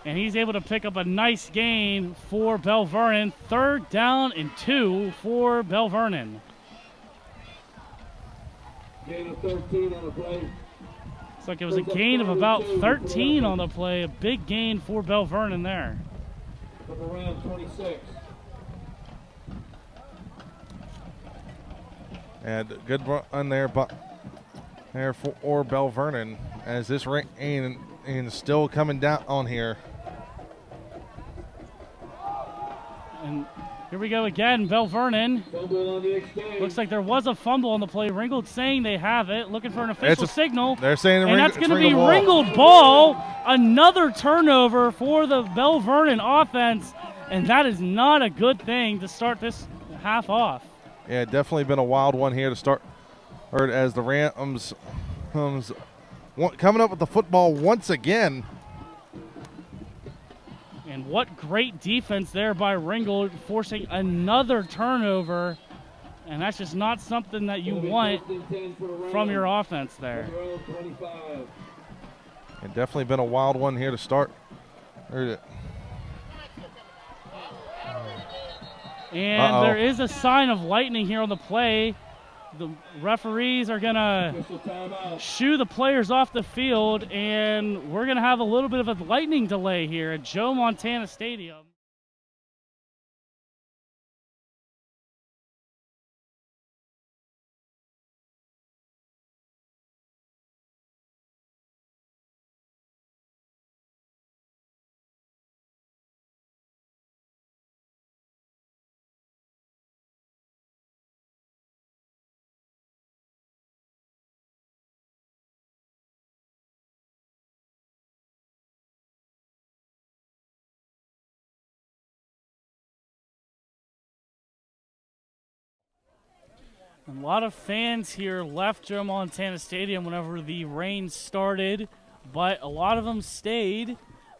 And he's able to pick up a nice gain for Belle Vernon. 3rd down and 2 for Belle Vernon. Gain of 13 on the play. Looks like it was a gain of about 13 on the play. A big gain for Belle Vernon there. From around 26. And good run there, but there for Belle Vernon as this rain is still coming down on here. And here we go again, Belle Vernon. Fumble on the exchange. Looks like there was a fumble on the play. Ringgold saying they have it, looking for an official signal. They're saying and that's going to be Ringgold ball. Another turnover for the Belle Vernon offense, and that is not a good thing to start this half off. Yeah, definitely been a wild one here to start, or as the Rams coming up with the football once again. And what great defense there by Ringgold, forcing another turnover. And that's just not something that you want from your offense there. And definitely been a wild one here to start. And there is a sign of lightning here on the play. The referees are going to shoo the players off the field, and we're going to have a little bit of a lightning delay here at Joe Montana Stadium. A lot of fans here left Joe Montana Stadium whenever the rain started, but a lot of them stayed,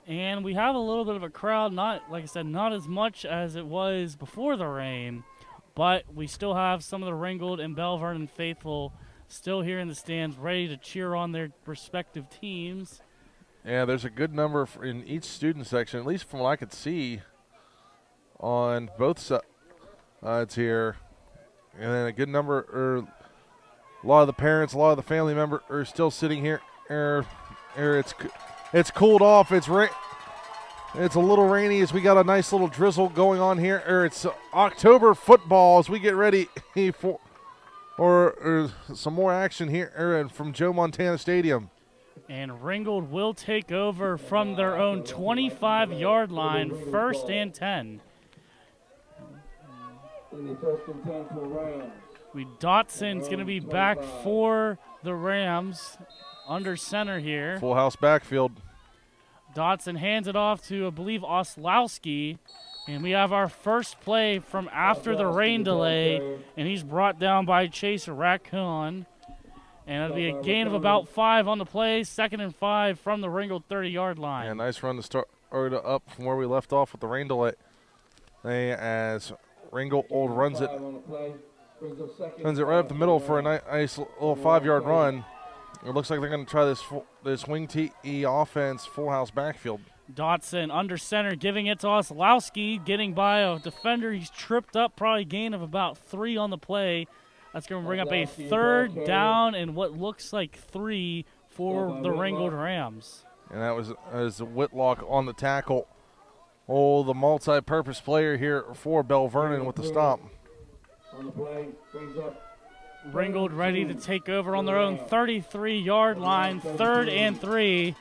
and we have a little bit of a crowd. Not, like I said, not as much as it was before the rain, but we still have some of the Ringgold and Belle Vernon faithful still here in the stands, ready to cheer on their respective teams. Yeah, there's a good number in each student section, at least from what I could see on both sides here. And then a good number, or a lot of the parents, a lot of the family members are still sitting here. It's cooled off. It's a little rainy as we got a nice little drizzle going on here. It's October football as we get ready for some more action here from Joe Montana Stadium. And Ringgold will take over from their own 25-yard line, 1st and 10. Dotson's going to be back for the Rams under center here. Full house backfield. Dotson hands it off to, I believe, Oslowski. And we have our first play from after the rain delay. And he's brought down by Chase Raccoon. And it'll be a gain of about 5 on the play. 2nd and 5 from the Ringgold 30-yard line. Yeah, nice run to start up from where we left off with the rain delay. As Ringgold runs it right up the middle for a nice little 5-yard run. It looks like they're going to try this wing TE offense full house backfield. Dotson under center, giving it to Oslowski, getting by a defender. He's tripped up, probably gain of about 3 on the play. That's going to bring up a 3rd down and what looks like 3 for the Ringgold Rams. And that was Whitlock on the tackle. Oh, the multi-purpose player here for Belle Vernon with the stop. Ringgold ready to take over on their own 33-yard line, 3rd and 3.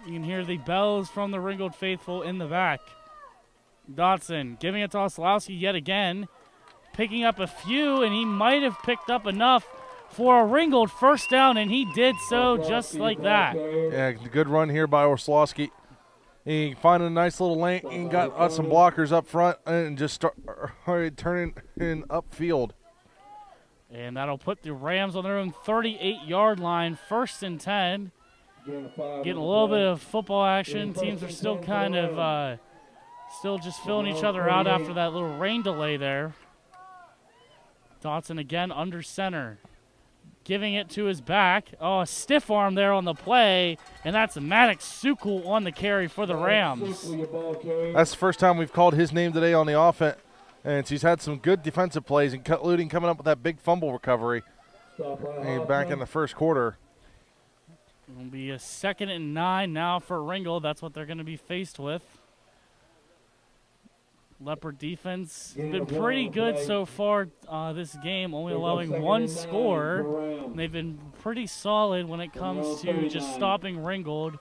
You can hear the bells from the Ringgold faithful in the back. Dotson giving it to Oslowski yet again, picking up a few, and he might have picked up enough for a Ringgold 1st down, and he did so just like that. Yeah, good run here by Oslowski. He found a nice little lane and got some blockers up front and just started turning in upfield. And that'll put the Rams on their own 38-yard line, 1st and 10. Getting a little bit of football action. Teams are still kind of still just filling each other out after that little rain delay there. Dotson again under center. Giving it to his back. Oh, a stiff arm there on the play, and that's Maddox Sukul on the carry for the Rams. That's the first time we've called his name today on the offense, and he's had some good defensive plays, and Cut Looting coming up with that big fumble recovery back in the 1st quarter. It'll be a 2nd and 9 now for Ringgold. That's what they're going to be faced with. Leopard defense has been pretty good so far this game, only allowing 1 score. They've been pretty solid when it comes to just stopping Ringgold,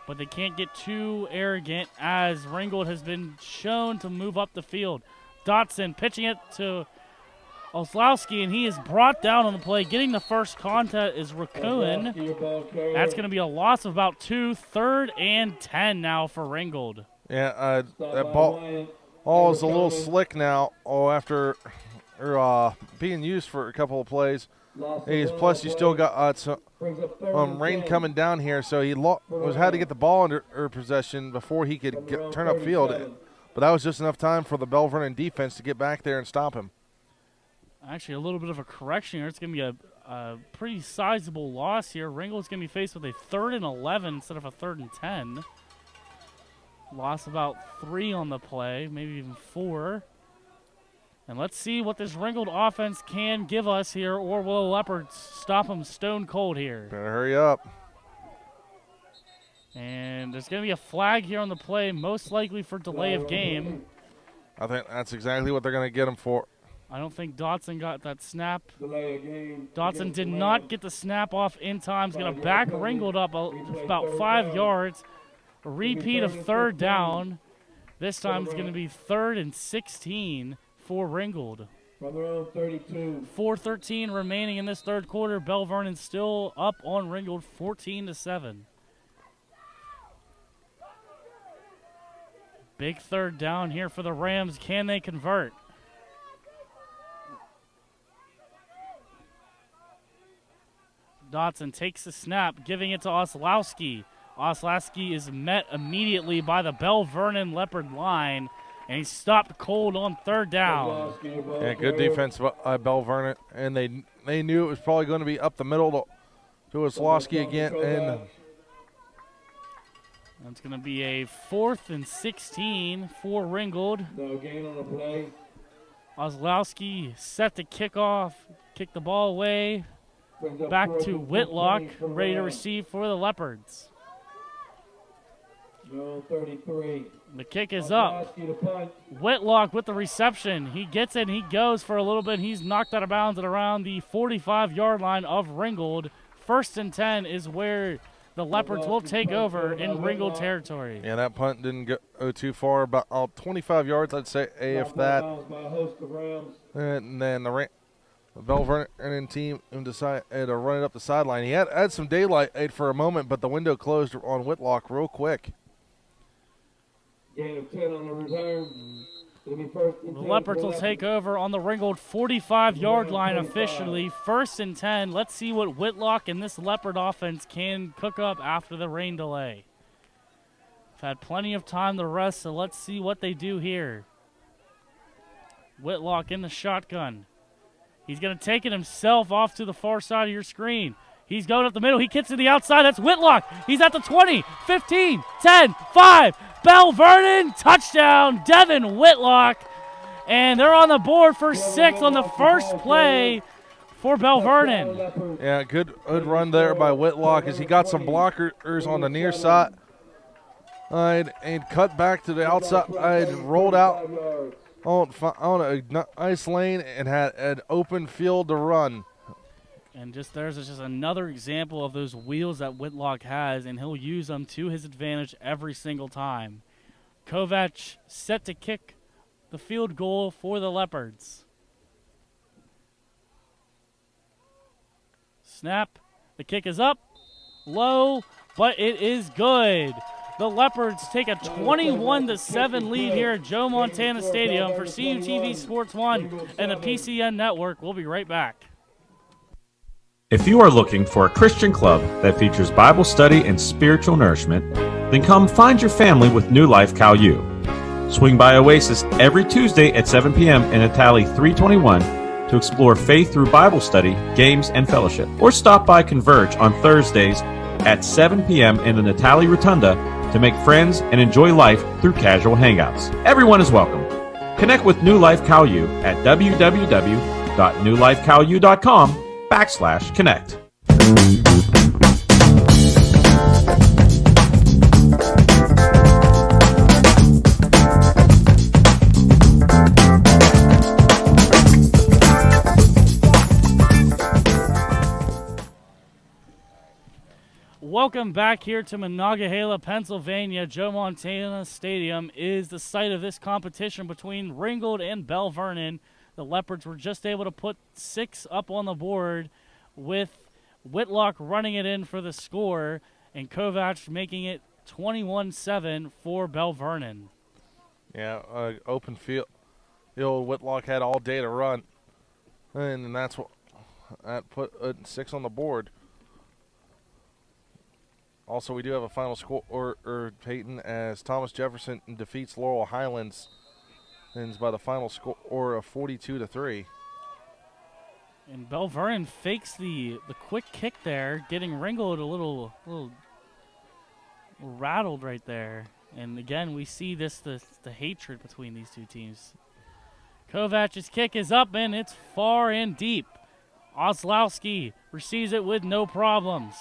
but they can't get too arrogant as Ringgold has been shown to move up the field. Dotson pitching it to Oslowski, and he is brought down on the play. Getting the first contact is Raccoon. That's going to be a loss of about 2, 3rd and 10 now for Ringgold. Yeah, that ball is a little slick now. after being used for a couple of plays. Plus, you still got some rain coming down here, so he had to get the ball under possession before he could turn upfield. But that was just enough time for the Belle Vernon defense to get back there and stop him. Actually, a little bit of a correction here. It's going to be a pretty sizable loss here. Ringgold's going to be faced with a 3rd and 11 instead of a 3rd and 10. Lost about 3 on the play, maybe even 4. And let's see what this Ringgold offense can give us here, or will the Leopards stop them stone cold here? Better hurry up. And there's going to be a flag here on the play, most likely for delay of game. I think that's exactly what they're going to get him for. I don't think Dotson got that snap. Dotson did not get the snap off in time. He's going to back Ringgold up about 5 yards. A repeat of 3rd down. This time it's going to be 3rd and 16 for Ringgold. 4:13 remaining in this 3rd quarter. Belle Vernon still up on Ringgold 14-7. Big 3rd down here for the Rams. Can they convert? Dotson takes the snap, giving it to Oslowski. Oslowski is met immediately by the Belle Vernon Leopard line, and he stopped cold on third down. Yeah, good defense by Belle Vernon, and they knew it was probably going to be up the middle to Oslowski again, and it's going to be a 4th and 16 for Ringgold. No gain on the play. Oslowski set to kick the ball away. Back to Whitlock, ready to receive for the Leopards. No 33. The kick is up. Whitlock with the reception. He gets it, he goes for a little bit. He's knocked out of bounds at around the 45-yard line of Ringgold. 1st and 10 is where the Leopards will take over in Ringgold territory. Yeah, that punt didn't go too far, about 25 yards, I'd say, if that. And then the Belle Vernon team decided to run it up the sideline. He had some daylight for a moment, but the window closed on Whitlock real quick. Gain of 10 on the return. The Leopards will take over on the Ringgold 45-yard line officially. 1st and 10. Let's see what Whitlock and this Leopard offense can cook up after the rain delay. We've had plenty of time to rest, so let's see what they do here. Whitlock in the shotgun. He's going to take it himself off to the far side of your screen. He's going up the middle. He kicks to the outside. That's Whitlock. He's at the 20, 15, 10, 5. Belle Vernon, touchdown, Devin Whitlock. And they're on the board for 6 on the first play for Belle Vernon. Yeah, good run there by Whitlock as he got some blockers on the near side and cut back to the outside, rolled out on a nice lane and had an open field to run. And there's just another example of those wheels that Whitlock has, and he'll use them to his advantage every single time. Kovac set to kick the field goal for the Leopards. Snap. The kick is up, low, but it is good. The Leopards take a 21-7 lead here at Joe Montana Stadium for CUTV Sports 1 and the PCN Network. We'll be right back. If you are looking for a Christian club that features Bible study and spiritual nourishment, then come find your family with New Life Cal U. Swing by Oasis every Tuesday at 7 p.m. in Itali 321 to explore faith through Bible study, games, and fellowship. Or stop by Converge on Thursdays at 7 p.m. in the Natali Rotunda to make friends and enjoy life through casual hangouts. Everyone is welcome. Connect with New Life Cal U at www.newlifecalu.com/connect. Welcome back here to Monongahela, Pennsylvania. Joe Montana Stadium is the site of this competition between Ringgold and Belle Vernon. The Leopards were just able to put 6 up on the board with Whitlock running it in for the score and Kovac making it 21-7 for Belle Vernon. Yeah, open field. Whitlock had all day to run, and that's what that put 6 on the board. Also, we do have a final score, Peyton, as Thomas Jefferson defeats Laurel Highlands by the final score of 42-3. And Belle Vernon fakes the quick kick there, getting Ringgold a little rattled right there. And again, we see the hatred between these two teams. Kovac's kick is up, and it's far and deep. Oslowski receives it with no problems.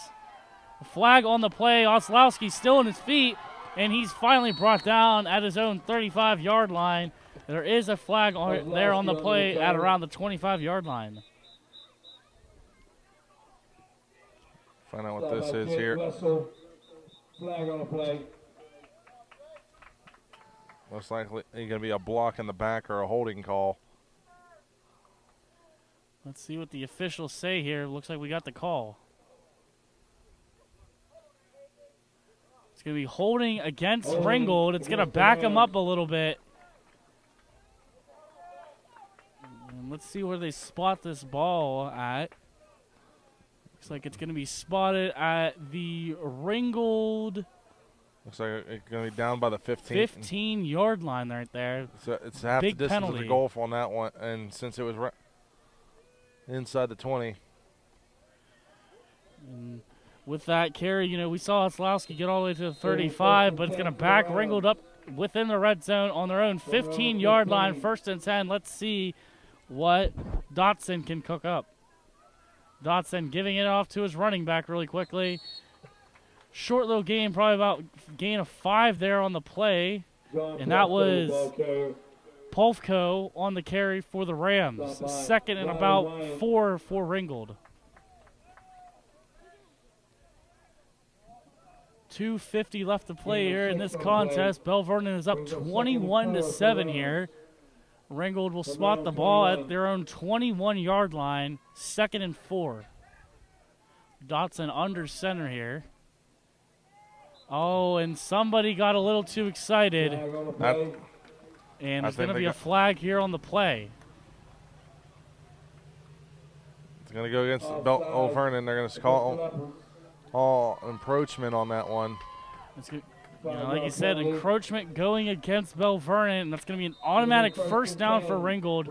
A flag on the play. Oslowski still on his feet, and he's finally brought down at his own 35-yard line. There is a flag there on the play at around the 25-yard line. Find out what this is here. Flag on the play. Most likely going to be a block in the back or a holding call. Let's see what the officials say here. Looks like we got the call. It's going to be holding against Ringgold. It's going to back him up a little bit. And let's see where they spot this ball at. Looks like it's going to be spotted at the Ringgold Looks like it's going to be down by the 15. 15-yard line right there. So it's half Big the distance penalty. of the goal on that one, and since it was inside the 20. And with that carry, we saw Oslowski get all the way to the 35, but it's going to back Ringgold up within the red zone on their own 15-yard line, 1st and 10. Let's see what Dotson can cook up. Dotson giving it off to his running back really quickly. Short little gain, probably about gain of 5 there on the play. And that was Polfko on the carry for the Rams. 2nd and about 4 for Ringgold. 2:50 left to play here in this contest. Belle Vernon is up 21-7 here. Ringgold will spot the ball at their own 21-yard line, 2nd and 4. Dotson under center here. Oh, and somebody got a little too excited. And there's going to be a flag here on the play. It's going to go against Belle Vernon. They're going to call encroachment on that one. It's good. Like you said, encroachment going against Belle Vernon, and that's going to be an automatic 1st down for Ringgold.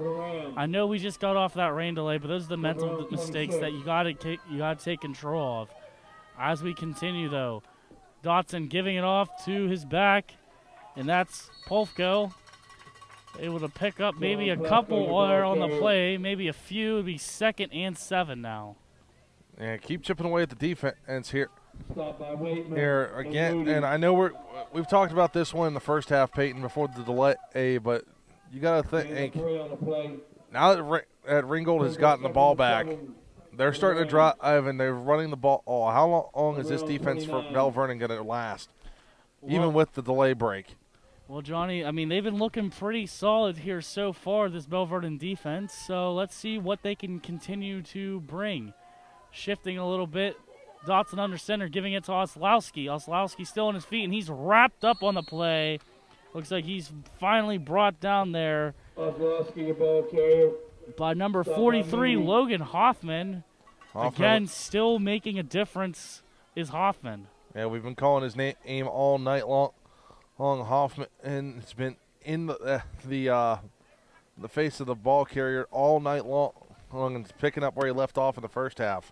I know we just got off that rain delay, but those are the mental mistakes that you got to take control of. As we continue, though, Dotson giving it off to his back, and that's Polfko. Able to pick up maybe a couple on the play, maybe a few. It'll be 2nd and 7 now. And keep chipping away at the defense here. Here again, and I know we've talked about this one in the first half, Peyton, before the delay, but you got to think now that Ringgold has gotten the ball back, they're starting to drive and they're running the ball. Oh, how long is this defense for Belle Vernon going to last, even with the delay break? Well, Johnny, I mean, they've been looking pretty solid here so far, this Belle Vernon defense, so let's see what they can continue to bring. Shifting a little bit. Dotson under center, giving it to Oslowski. Oslowski still on his feet, and he's wrapped up on the play. Looks like he's finally brought down there by number 43, Logan Hoffman. Again, still making a difference is Hoffman. Yeah, we've been calling his name all night long Hoffman, and it's been in the face of the ball carrier all night long and picking up where he left off in the first half.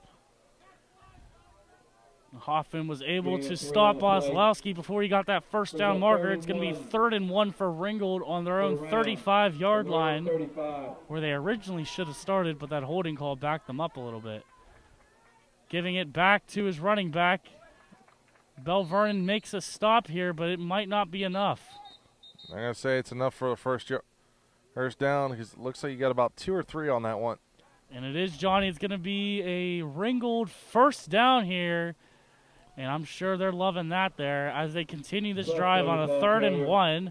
Hoffman was able to stop Oslowski before he got that 1st down marker. It's going to be 3rd and 1 for Ringgold on their own 35-yard line, where they originally should have started, but that holding call backed them up a little bit. Giving it back to his running back. Belle Vernon makes a stop here, but it might not be enough. I'm going to say it's enough for the first down, because it looks like you got about 2 or 3 on that one. And it is, Johnny. It's going to be a Ringgold 1st down here. And I'm sure they're loving that there as they continue this drive on a 3rd and 1.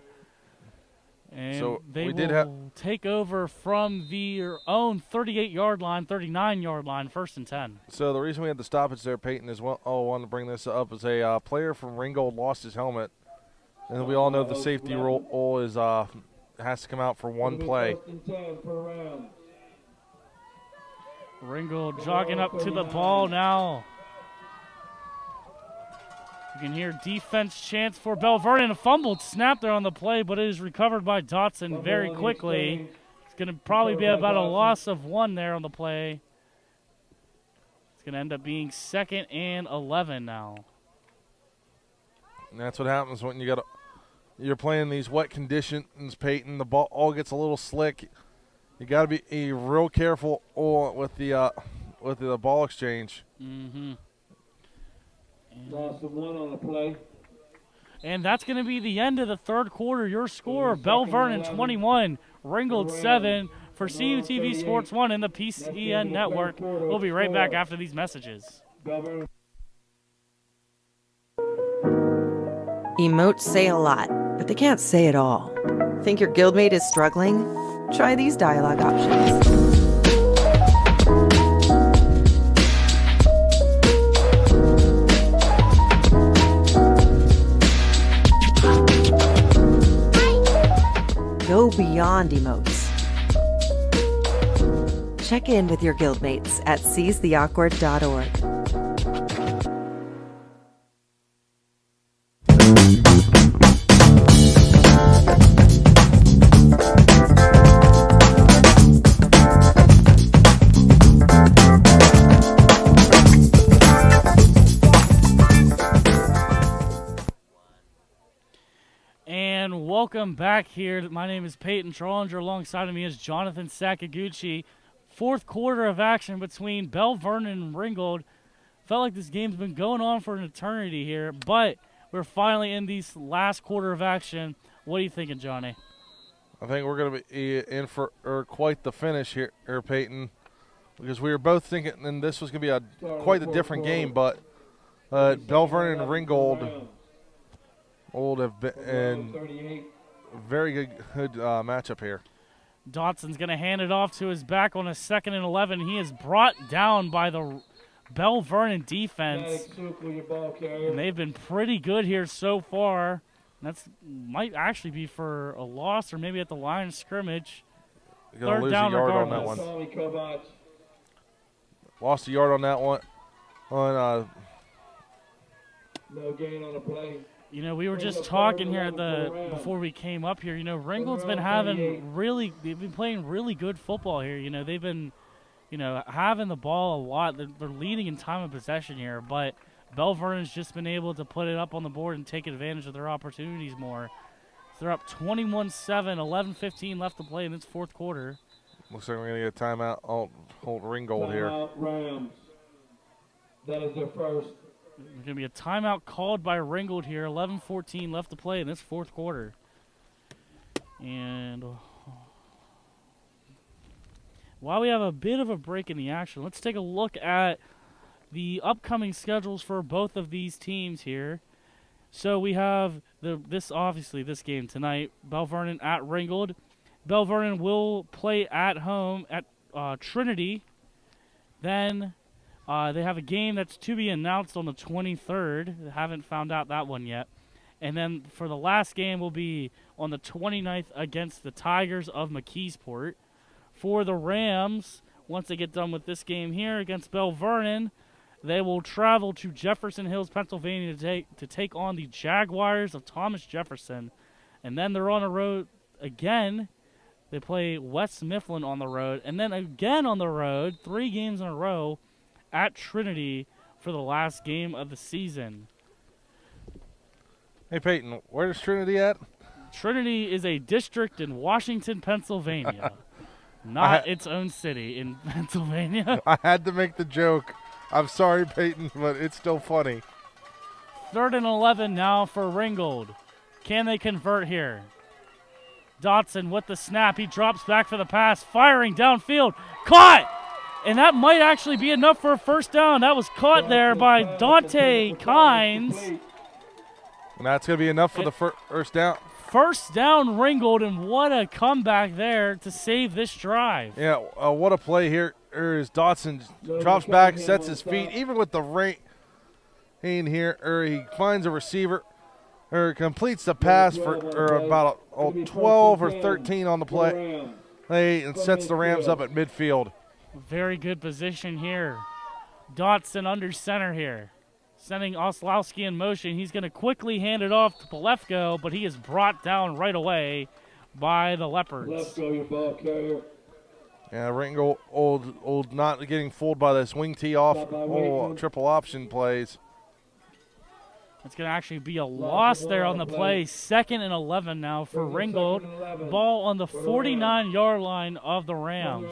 And so they will take over from their own 38-yard line, 39-yard line, 1st and 10. So the reason we had the stoppage there, Peyton, is I wanted to bring this up, is a player from Ringgold lost his helmet. And we all know the safety rule is has to come out for 1 play. Ringgold jogging up to the ball now. You can hear defense chants for Belle Vernon. A fumbled snap there on the play, but it is recovered by Dotson very quickly. It's going to probably be about a loss of 1 there on the play. It's going to end up being 2nd and 11 now. And that's what happens when you're playing these wet conditions, Peyton. The ball all gets a little slick. You got to be real careful with the ball exchange. Mm-hmm. Loss of 1 on the play. And that's going to be the end of the 3rd quarter. Your score, Belle Vernon 21, Ringgold 7 for CUTV Sports 1 and the PCN Network. We'll be right back after these messages. Emotes say a lot, but they can't say it all. Think your guildmate is struggling? Try these dialogue options. Go beyond emotes. Check in with your guildmates at seizetheawkward.org. And welcome back here. My name is Peyton Trollinger. Alongside of me is Jonathan Sakaguchi. Fourth quarter of action between Belle Vernon and Ringgold. Felt like this game's been going on for an eternity here, but we're finally in this last quarter of action. What are you thinking, Johnny? I think we're going to be in for quite the finish here, Peyton, because we were both thinking and this was going to be quite a different game, but Belle Vernon and Ringgold have been in a very good matchup here. Dotson's going to hand it off to his back on a 2nd and 11. He is brought down by the Belle Vernon defense, and they've been pretty good here so far. That's might actually be for a loss or maybe at the line of scrimmage. Third lose down a yard regardless. On that one. Lost a yard on that one. No gain on the play. You know, we were just talking here before we came up here. You know, Ringgold's been they've been playing really good football here. You know, they've been, having the ball a lot. They're leading in time of possession here, but Belle Vernon's just been able to put it up on the board and take advantage of their opportunities more. So they're up 21-7, 11:15 left to play in this fourth quarter. Looks like we're going to get a timeout. Hold Ringgold here. Rams. That is their first. There's going to be a timeout called by Ringgold here. 11:14 left to play in this fourth quarter. And while we have a bit of a break in the action, let's take a look at the upcoming schedules for both of these teams here. So we have this game tonight, Belle Vernon at Ringgold. Belle Vernon will play at home at Trinity. Then they have a game that's to be announced on the 23rd. They haven't found out that one yet. And then for the last game will be on the 29th against the Tigers of McKeesport. For the Rams, once they get done with this game here against Belle Vernon, they will travel to Jefferson Hills, Pennsylvania to take on the Jaguars of Thomas Jefferson. And then they're on the road again. They play West Mifflin on the road. And then again on the road, 3 games in a row, at Trinity for the last game of the season. Hey, Peyton, where's Trinity at? Trinity is a district in Washington, Pennsylvania, not its own city in Pennsylvania. I had to make the joke. I'm sorry, Peyton, but it's still funny. 3rd and 11 now for Ringgold. Can they convert here? Dotson with the snap. He drops back for the pass, firing downfield. Caught! And that might actually be enough for a first down. That was caught there by Dante Kynes. And that's going to be enough for the first down. First down, Ringgold, and what a comeback there to save this drive. Yeah, what a play here. As Dotson drops back, sets his feet, even with the rain here, he finds a receiver, completes the pass for about 12 or 13 on the play, and sets the Rams up at midfield. Very good position here. Dotson under center here. Sending Oslowski in motion. He's going to quickly hand it off to Polefko, but he is brought down right away by the Leopards. Polefko, your ball carrier. Yeah, Ringgold not getting fooled by this wing tee off triple option plays. It's going to actually be a loss there on the play. 2nd and 11 now for Ringgold. Ball on the 49-yard line of the Rams.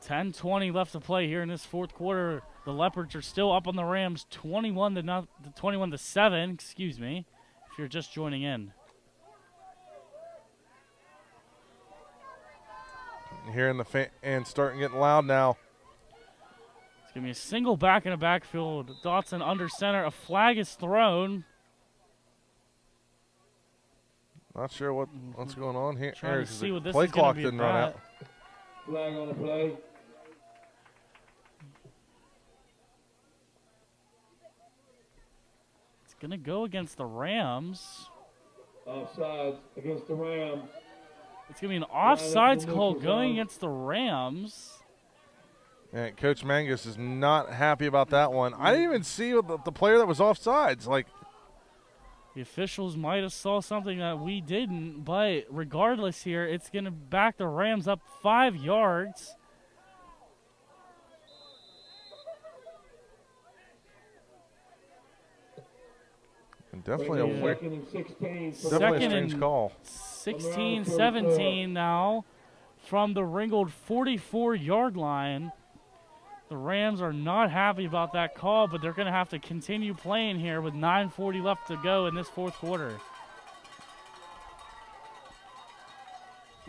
10:20 left to play here in this fourth quarter. The Leopards are still up on the Rams, 21-7. Excuse me, if you're just joining in. Hearing the fans starting getting loud now. It's going to be a single back in the backfield. Dotson under center. A flag is thrown. Not sure what's going on here. Trying to see what this play is clock going to be didn't run out. Flag on the play. It's going to go against the Rams. Offsides against the Rams. It's going to be an offsides call going against the Rams. And Coach Mangus is not happy about that one. I didn't even see the player that was offsides. The officials might have saw something that we didn't, but regardless here, it's going to back the Rams up 5 yards. And definitely a weird, Second and 16. definitely a strange call. 16-17 now from the Ringgold 44-yard line. The Rams are not happy about that call, but they're going to have to continue playing here with 9:40 left to go in this fourth quarter.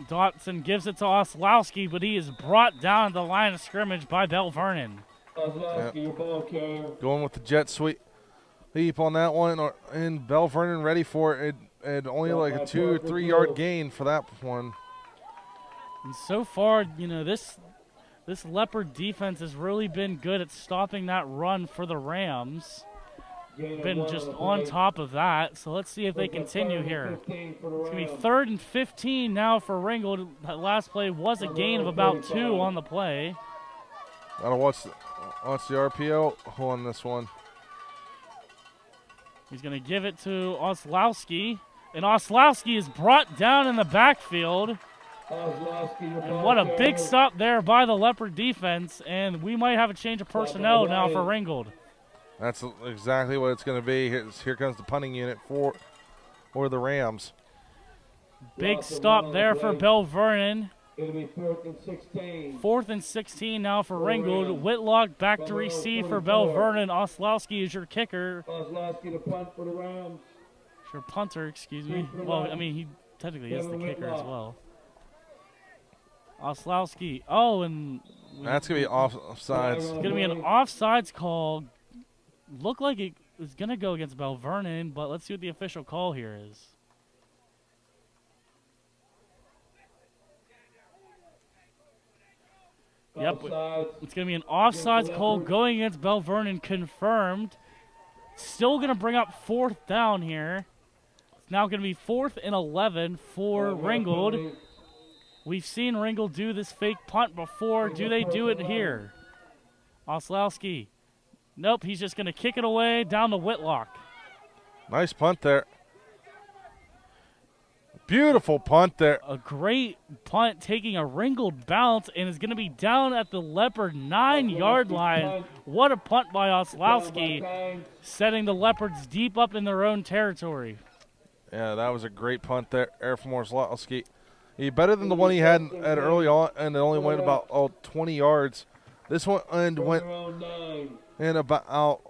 Dotson gives it to Oslowski, but he is brought down at the line of scrimmage by Belle Vernon. Oslowski, your ball carrier. Going with the jet sweep leap on that one, and Belle Vernon ready for it. And only like a 2 or 3 yard gain for that one. And so far, you know, this Leopard defense has really been good at stopping that run for the Rams. Been just on top of that. So let's see if they continue here. It's going to be 3rd and 15 now for Ringgold. That last play was a gain of about 2 on the play. Gotta watch the RPO on this one. He's going to give it to Oslowski. And Oslowski is brought down in the backfield. And what a big stop there by the Leopard defense. And we might have a change of personnel now for Ringgold. That's exactly what it's going to be. Here comes the punting unit for the Rams. Big stop there for Belle Vernon. It'll be 4th and 16. 4th and 16 now for Ringgold. Whitlock back to receive for Belle Vernon. Oslowski is your kicker. Oslowski to punt for the Rams. Your punter, excuse me. Well, I mean, he technically is the kicker as well. Oslowski. Oh, and that's going to be offsides. It's going to be an offsides call. Looked like it was going to go against Belle Vernon, but let's see what the official call here is. Yep, it's going to be an offsides call going against Belle Vernon, confirmed. Still going to bring up 4th down here. It's now going to be 4th and 11 for Ringgold. We've seen Ringgold do this fake punt before. Do they do it here? Oslowski. Nope, he's just going to kick it away down to Whitlock. Nice punt there. Beautiful punt there. A great punt taking a Ringgold bounce and is going to be down at the Leopard 9-yard line. What a punt by Oslowski, setting the Leopards deep up in their own territory. Yeah, that was a great punt there from Oslowski. He better than the one he had at early on, and it only went about 20 yards. This one went in about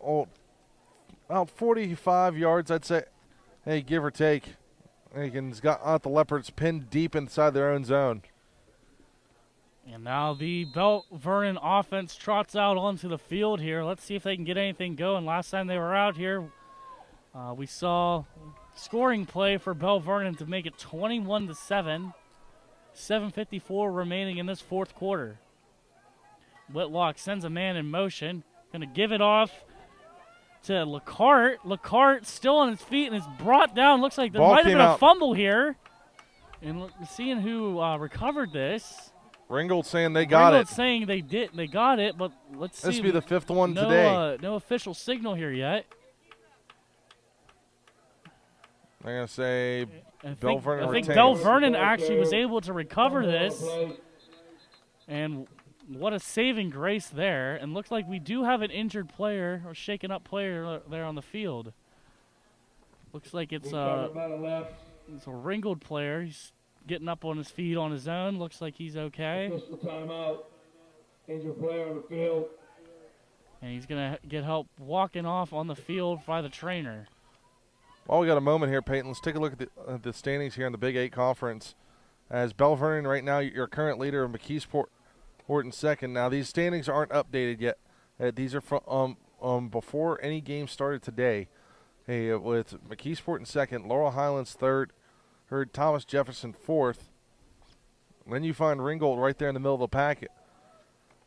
45 yards, I'd say. Hey, give or take. He's got the Leopards pinned deep inside their own zone. And now the Belle Vernon offense trots out onto the field here. Let's see if they can get anything going. Last time they were out here, we saw scoring play for Belle Vernon to make it 21-7. 7:54 remaining in this fourth quarter. Whitlock sends a man in motion. Going to give it off to LeCart. LeCart still on his feet and is brought down. Looks like there might have been a fumble here. And seeing who recovered this. Ringgold saying they got it. Ringgold saying they got it, but let's see. This will be the 5th one today. No official signal here yet. I'm going to say I think Belle Vernon actually was able to recover this. And what a saving grace there. And looks like we do have an injured player or shaken up player there on the field. Looks like it's a Ringgold player. He's getting up on his feet on his own. Looks like he's okay. Official timeout. Injured player on the field. And he's going to get help walking off on the field by the trainer. While we got a moment here, Peyton, let's take a look at the standings here in the Big 8 Conference. As Belle Vernon right now, your current leader of McKeesport in second. Now, these standings aren't updated yet. These are from before any game started today. With McKeesport in second, Laurel Highlands third, Thomas Jefferson fourth. Then you find Ringgold right there in the middle of the packet.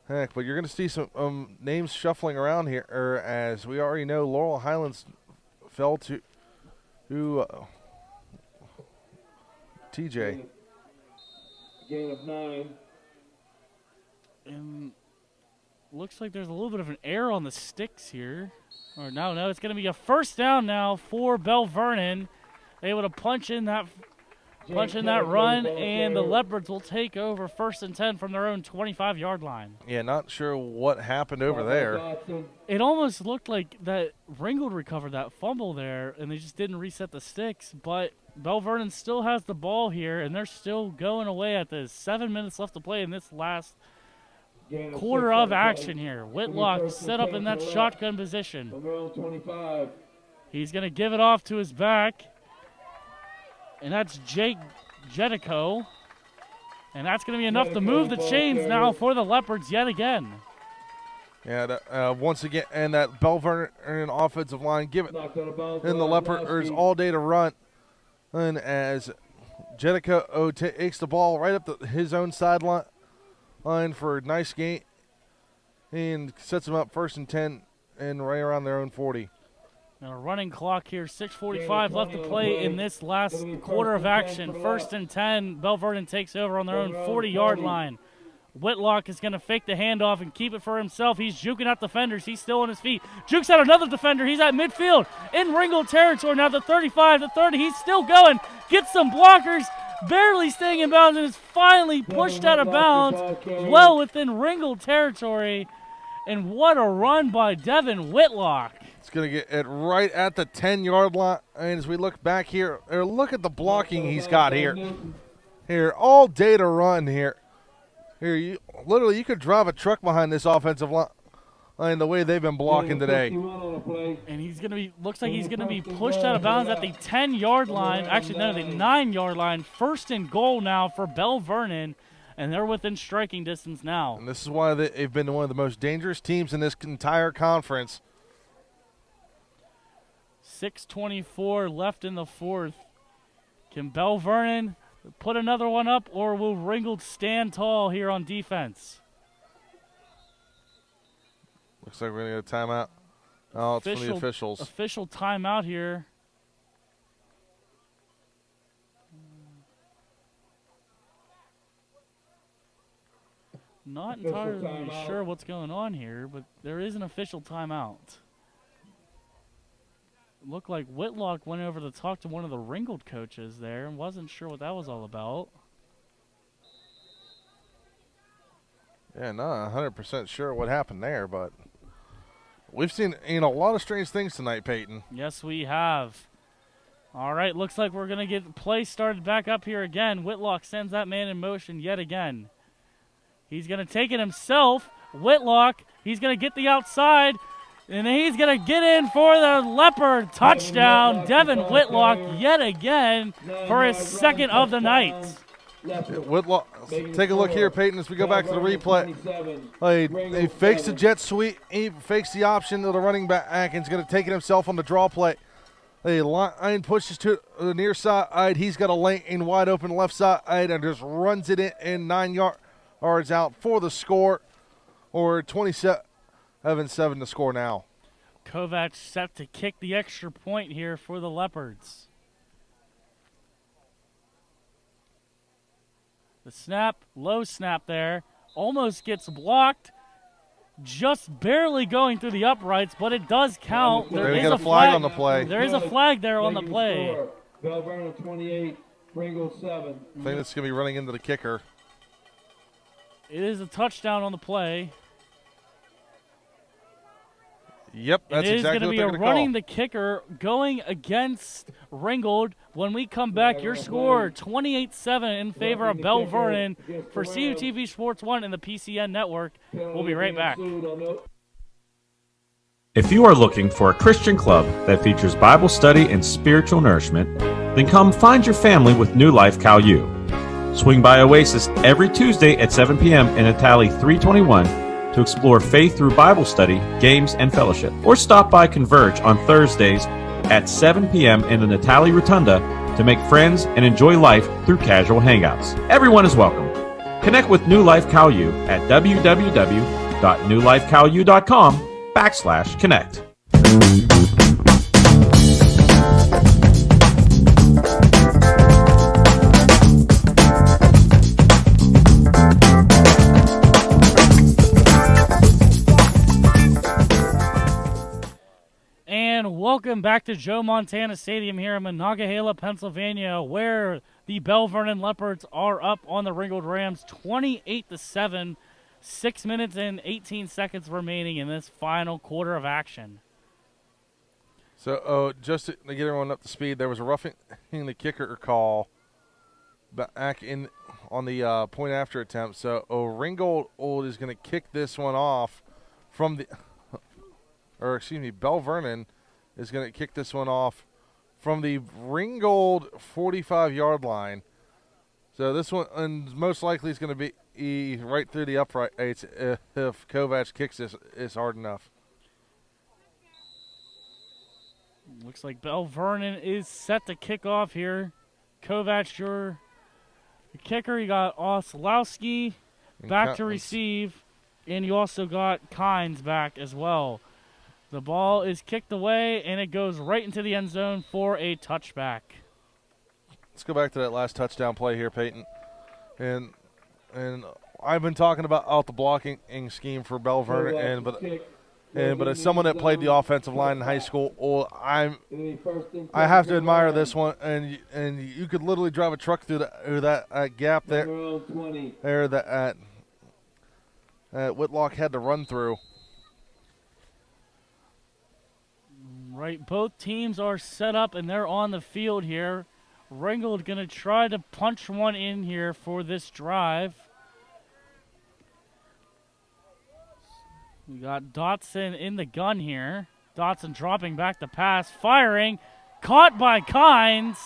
Heck, but you're going to see some names shuffling around here, as we already know Laurel Highlands fell to TJ. Gain of 9. And looks like there's a little bit of an error on the sticks here. Or no, it's going to be a first down now for Belle Vernon. Able to punch in that punch in that run, and the Leopards will take over 1st and 10 from their own 25-yard line. Yeah, not sure what happened over there. It almost looked like that Ringgold recovered that fumble there, and they just didn't reset the sticks. But Belle Vernon still has the ball here, and they're still going away at the 7 minutes left to play in this last quarter of action here. Whitlock set up in that shotgun position. He's going to give it off to his back, and that's Jake Jetico. And that's going to be enough to move the chains now for the Leopards yet again. Yeah, once again, and that Belle Vernon offensive line give it in the Leopards all day to run. And as Jetico takes the ball right up his own sideline for a nice gain and sets them up 1st and 10 and right around their own 40. Now a running clock here, 6:45 left to play in this last quarter of action. 1st and 10, Belle Vernon takes over on their own 40-yard line. Whitlock is going to fake the handoff and keep it for himself. He's juking out defenders. He's still on his feet. Jukes out another defender. He's at midfield in Ringgold territory now, the 35, the 30. He's still going. Gets some blockers. Barely staying in bounds and is finally pushed out of bounds well within Ringgold territory. And what a run by Devin Whitlock. It's going to get it right at the 10-yard line. And as we look back here, look at the blocking he's got here. Here, all day to run here. Here, literally, you could drive a truck behind this offensive line the way they've been blocking today. And he's going to be, looks like he's going to be pushed out of bounds at the 10-yard line. Actually, no, the 9-yard line. 1st and goal now for Belle Vernon, and they're within striking distance now. And this is why they've been one of the most dangerous teams in this entire conference. 6:24 left in the 4th. Can Belle Vernon put another one up, or will Ringgold stand tall here on defense? Looks like we're going to get a timeout. Oh, it's from the officials. Official timeout here. Not entirely sure what's going on here, but there is an official timeout. Looked like Whitlock went over to talk to one of the Ringgold coaches there and wasn't sure what that was all about. Yeah, not 100% sure what happened there, but we've seen a lot of strange things tonight, Peyton. Yes, we have. All right, looks like we're going to get play started back up here again. Whitlock sends that man in motion yet again. He's going to take it himself. Whitlock, he's going to get the outside. And he's going to get in for the Leopard touchdown. Devin Whitlock yet again for his 2nd of the night. Whitlock, take a look here, Peyton, as we go back to the replay. He fakes the jet sweep. He fakes the option to the running back and he's going to take it himself on the draw play. The line pushes to the near side. He's got a lane wide open left side and just runs it in 9 yards out for the score, or 27-7 to score now. Kovac set to kick the extra point here for the Leopards. The snap, low snap there, almost gets blocked, just barely going through the uprights, but it does count. There is a flag on the play. There is a flag there on the play. Belle Vernon 28, Ringgold 7. I think that's going to be running into the kicker. It is a touchdown on the play. Yep, that's exactly what they're going to call. It is going to be running the kicker going against Ringgold. When we come back, your score 28-7 in favor of Belle Vernon for CUTV Sports 1 and the PCN Network. We'll be right back. If you are looking for a Christian club that features Bible study and spiritual nourishment, then come find your family with New Life Cal U. Swing by Oasis every Tuesday at 7 p.m. in Italy 321 to explore faith through Bible study, games, and fellowship. Or stop by Converge on Thursdays at 7 p.m. in the Natali Rotunda to make friends and enjoy life through casual hangouts. Everyone is welcome. Connect with New Life Cal U at www.newlifecalu.com/connect. welcome back to Joe Montana Stadium here in Monongahela, Pennsylvania, where the Belle Vernon Leopards are up on the Ringgold Rams 28-7. 6 minutes and 18 seconds remaining in this final quarter of action. So, just to get everyone up to speed, there was a roughing the kicker call back in on the point after attempt. So, Ringgold is going to kick this one off from the, Belle Vernon is going to kick this one off from the Ringgold 45-yard line. So this one, and most likely, is going to be right through the uprights if Kovac kicks this is hard enough. Looks like Belle Vernon is set to kick off here. Kovac, your kicker. You got Oslowski back to receive, and you also got Kynes back as well. The ball is kicked away, and it goes right into the end zone for a touchback. Let's go back to that last touchdown play here, Peyton. And I've been talking about out the blocking scheme for Belle Vernon, but as someone that played the offensive line in high school, I have to admire this one. And you could literally drive a truck through that gap there that Whitlock had to run through. Right, both teams are set up and they're on the field here. Ringgold going to try to punch one in here for this drive. We got Dotson in the gun here. Dotson dropping back the pass, firing, caught by Kynes.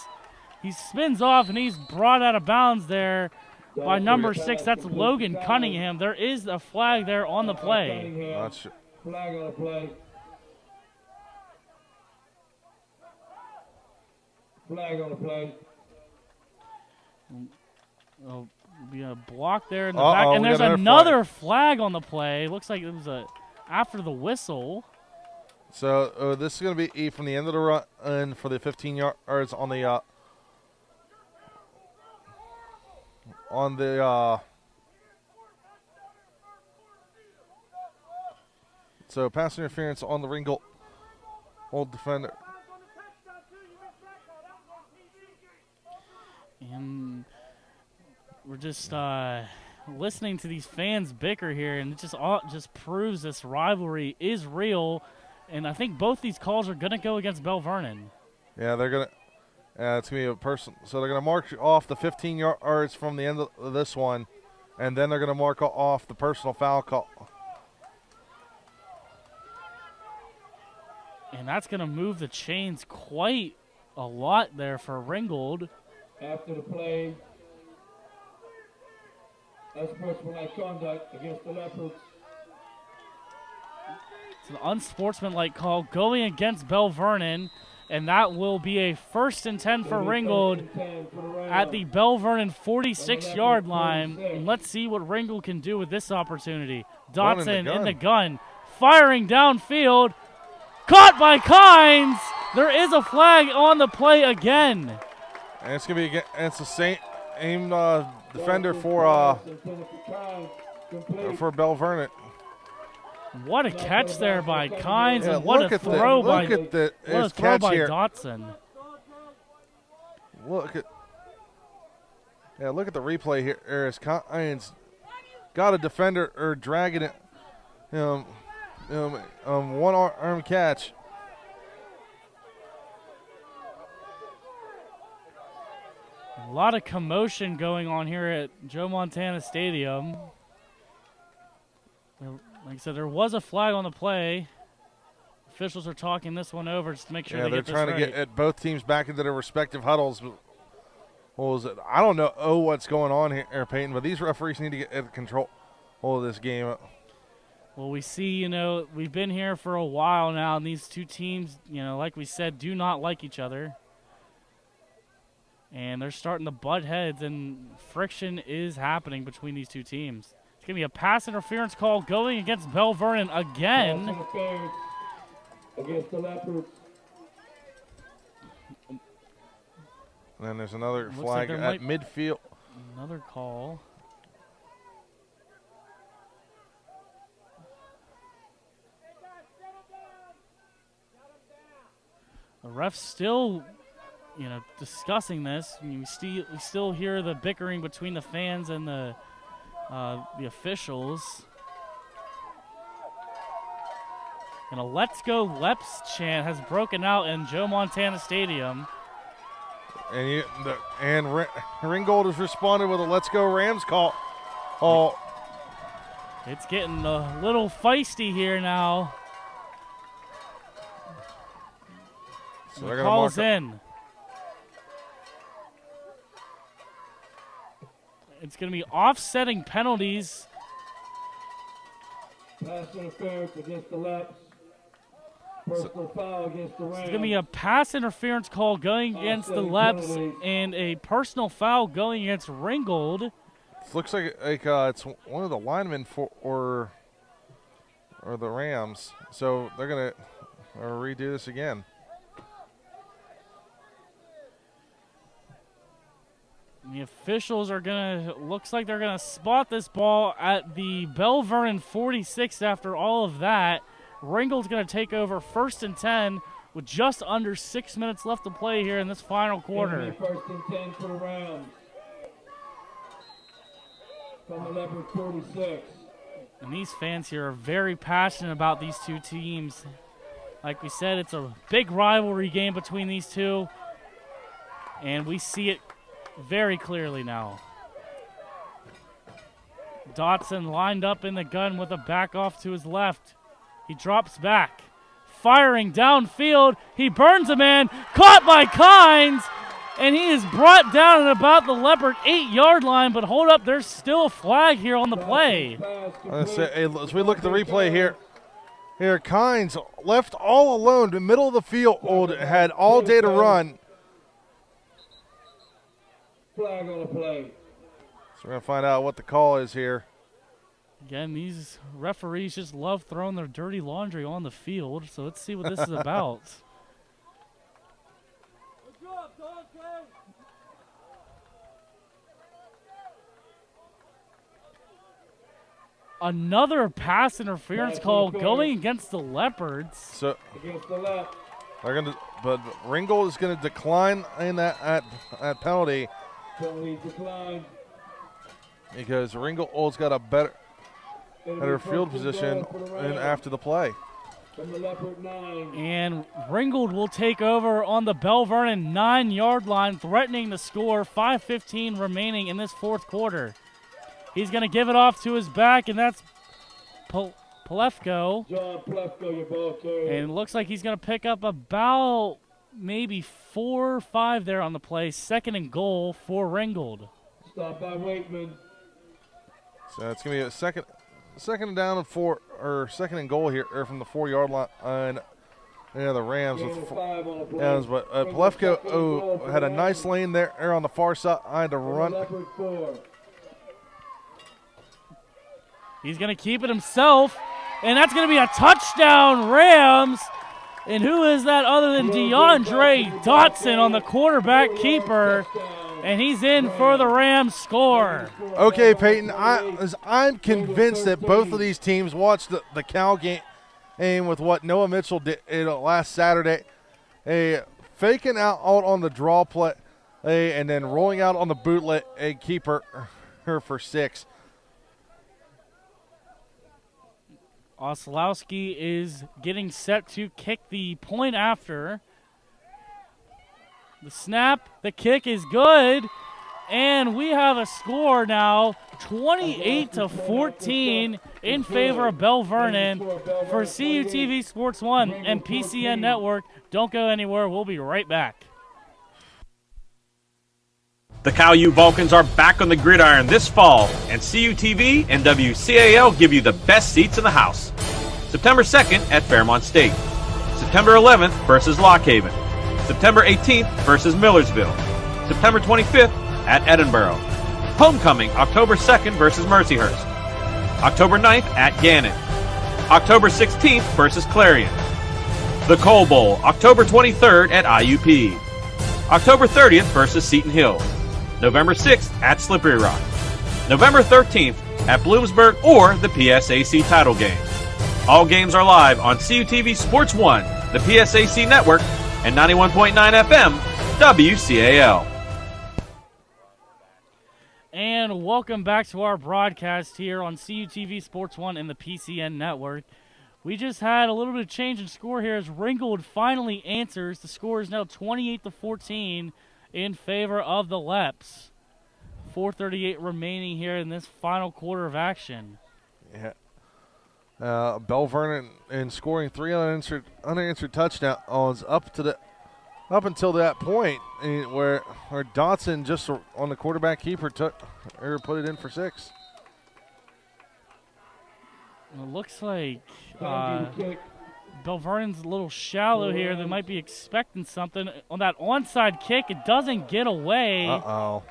He spins off and he's brought out of bounds there by number 6. That's Logan Cunningham. There is a flag there on the play. Flag on the play. Flag on the play. Oh, be a block there in the back, and there's another flag on the play. Looks like it was after the whistle. So this is going to be from the end of the run and for the 15 yards on the so pass interference on the Ringgold old defender. And we're just listening to these fans bicker here, and it just proves this rivalry is real. And I think both these calls are going to go against Belle Vernon. Yeah, they're going to. It's going to be a person. So they're going to mark off the 15 yards from the end of this one, and then they're going to mark off the personal foul call. And that's going to move the chains quite a lot there for Ringgold. After the play, unsportsmanlike conduct against the Leopards. It's an unsportsmanlike call going against Belle Vernon, and that will be a 1st and 10 for Ringgold at the Belle Vernon 46-yard line. And let's see what Ringgold can do with this opportunity. Dotson in the gun, firing downfield, caught by Kynes. There is a flag on the play again. And it's going to be against the same defender for Belle Vernon. What a catch there by Kynes, and what a throw by Dotson. Look at the replay here. As Kynes got a defender dragging it, one arm catch. A lot of commotion going on here at Joe Montana Stadium. Like I said, there was a flag on the play. Officials are talking this one over just to make sure they get this right. They're trying to get both teams back into their respective huddles. I don't know what's going on here, Peyton, but these referees need to get control of this game. Well, we see, we've been here for a while now, and these two teams, like we said, do not like each other. And they're starting to butt heads, and friction is happening between these two teams. It's going to be a pass interference call going against Belle Vernon again. Pass interference against the Leopards. And then there's another flag at midfield. Another call. refs still, discussing this. You still hear the bickering between the fans and the officials. And a "Let's Go Leps" chant has broken out in Joe Montana Stadium. And Ringgold has responded with a "Let's Go Rams" call. It's getting a little feisty here now. So the call's in. It's going to be offsetting penalties. Pass interference against the Leps. Personal foul against the Rams. It's going to be a pass interference call going against the Leps and a personal foul going against Ringgold. It looks like it's one of the linemen or the Rams. So they're going to redo this again. The officials are looks like they're going to spot this ball at the Belle Vernon 46 after all of that. Ringgold's going to take over 1st and 10 with just under 6 minutes left to play here in this final quarter. 1st and 10 for the Rams. From the Leopard 46. And these fans here are very passionate about these two teams. Like we said, it's a big rivalry game between these two. And we see it very clearly now. Dotson lined up in the gun with a back off to his left. He drops back, firing downfield. He burns a man, caught by Kynes, and he is brought down at about the Leopard 8-yard line. But hold up, there's still a flag here on the play. As we look at the replay here, Kynes left all alone in the middle of the field, had all day to run. Flag on the play. So we're going to find out what the call is here. Again, these referees just love throwing their dirty laundry on the field, so let's see what this is about. Another pass interference call going against the Leopards. So against the left. but Ringgold is going to decline in that penalty. Penalty decline. Because Ringgold's got a better field position after the play. From the Leopard 9. And Ringgold will take over on the Belle Vernon 9-yard line, threatening to score. 5:15 remaining in this 4th quarter. He's going to give it off to his back, and that's Plefko. John Plefko, your ball carrier. And it looks like he's going to pick up about maybe 4 or 5 there on the play. 2nd and goal for Ringgold. Stop by Waitman. So it's going to be a second down and 4, or 2nd and goal here from the 4-yard line. The Rams. But Plefko had a nice lane there on the far side to run. He's going to keep it himself, and that's going to be a touchdown, Rams. And who is that other than DeAndre Dotson on the quarterback keeper? And he's in for the Rams score. Okay, Peyton, I'm convinced that both of these teams watched the Cal game with what Noah Mitchell did last Saturday. Faking out on the draw play and then rolling out on the bootleg keeper for 6. Oslowski is getting set to kick the point after. The snap, the kick is good, and we have a score now, 28-14 in favor of Belle Vernon for CUTV Sports 1 and PCN Network. Don't go anywhere. We'll be right back. The Cal U Vulcans are back on the gridiron this fall, and CUTV and WCAL give you the best seats in the house. September 2nd at Fairmont State. September 11th versus Lock Haven. September 18th versus Millersville. September 25th at Edinburgh. Homecoming October 2nd versus Mercyhurst. October 9th at Gannon. October 16th versus Clarion. The Coal Bowl October 23rd at IUP. October 30th versus Seton Hill. November 6th at Slippery Rock. November 13th at Bloomsburg or the PSAC title game. All games are live on CUTV Sports 1, the PSAC Network, and 91.9 FM WCAL. And welcome back to our broadcast here on CUTV Sports 1 and the PCN Network. We just had a little bit of change in score here as Ringgold finally answers. The score is now 28-14 in favor of the Leps. 4:38 remaining here in this final quarter of action. Yeah. Belle Vernon in scoring 3 unanswered touchdowns up until that point, where Dotson just on the quarterback keeper put it in for 6. It looks like Belle Vernon's a little shallow here. They might be expecting something. On that onside kick, it doesn't get away. Uh-oh.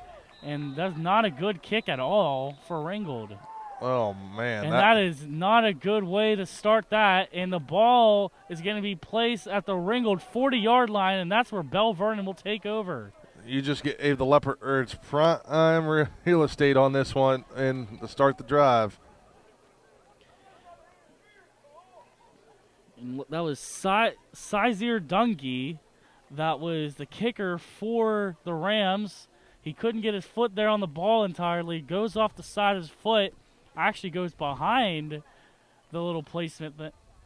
And that's not a good kick at all for Ringgold. Oh, man. And that is not a good way to start that. And the ball is going to be placed at the Ringgold 40-yard line, and that's where Belle Vernon will take over. You just gave the Leopards prime real estate on this one and to start the drive. And that was Sizir Dungy. That was the kicker for the Rams. He couldn't get his foot there on the ball entirely. Goes off the side of his foot. Actually goes behind the little placement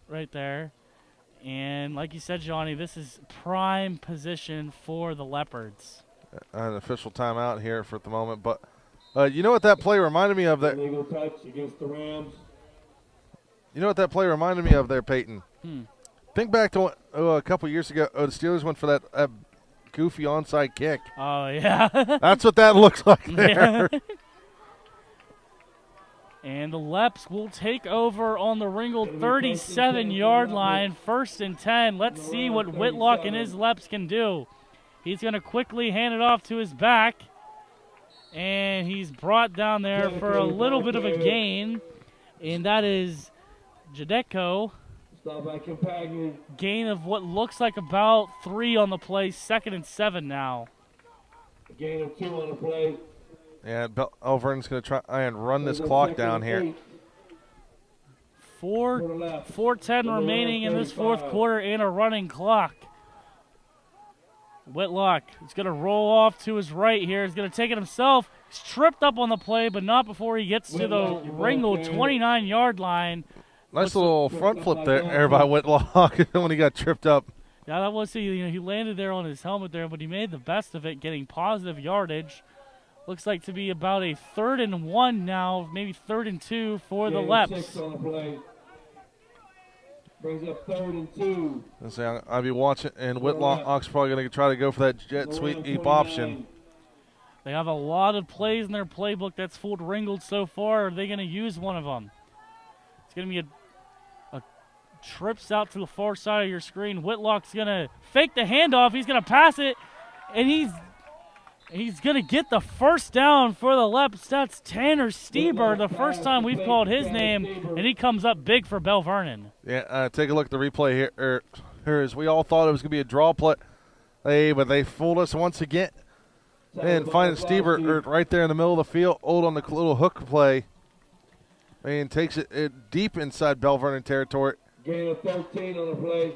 right there. And like you said, Johnny, this is prime position for the Leopards. An official timeout here for the moment. But you know what that play reminded me of? Illegal touch against the Rams. You know what that play reminded me of there, Peyton? Think back to a couple years ago. The Steelers went for that goofy onside kick. Oh, yeah. That's what that looks like there. Yeah. And the Leps will take over on the Ringgold 37-yard line, 1st and 10. Let's see what Whitlock and his Leps can do. He's going to quickly hand it off to his back. And he's brought down there for a little bit of a gain. And that is Jadeko. Gain of what looks like about 3 on the play. 2nd and 7 now. Gain of 2 on the play. Yeah, Belle Vernon's going to try and run this clock down here. 4:10 remaining in this 4th quarter and a running clock. Whitlock is going to roll off to his right here. He's going to take it himself. He's tripped up on the play, but not before he gets to the Ringgold 29-yard line. Nice little front flip there by Whitlock when he got tripped up. Yeah, that was he landed there on his helmet there, but he made the best of it, getting positive yardage. Looks like to be about a 3rd and 1 now, maybe 3rd and 2 for the Leps. Brings up 3rd and 2. I'll be watching, and Whitlock's probably going to try to go for that jet sweep option. They have a lot of plays in their playbook that's fooled Ringgold so far. Are they going to use one of them? It's going to be a trips out to the far side of your screen. Whitlock's going to fake the handoff. He's going to pass it, and he's going to get the first down for the Leps. That's Tanner Stieber, the first time we've called his name, and he comes up big for Belle Vernon. Yeah, take a look at the replay here. As we all thought it was going to be a draw play, but they fooled us once again. And finding Stieber right there in the middle of the field, on the little hook play, and takes it deep inside Belle Vernon territory. Gain of 13 on the play.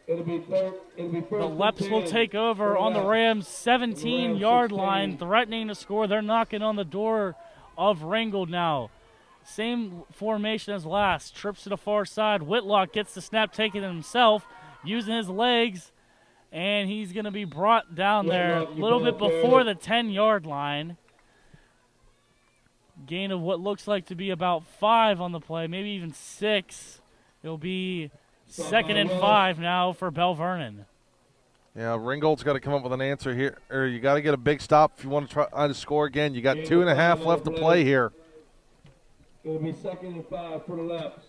It'll be the Leps will take over on the Rams' 17-yard line, threatening to score. They're knocking on the door of Ringgold now. Same formation as last. Trips to the far side. Whitlock gets the snap, taking it himself, using his legs, and he's going to be brought down there a little bit before the 10-yard line. Gain of what looks like to be about 5 on the play, maybe even 6. It'll be 2nd and 5 now for Belle Vernon. Yeah, Ringgold's got to come up with an answer here. Or you got to get a big stop if you want to try to score again. You got 2.5 left to play here. It'll be 2nd and 5 for the Leps.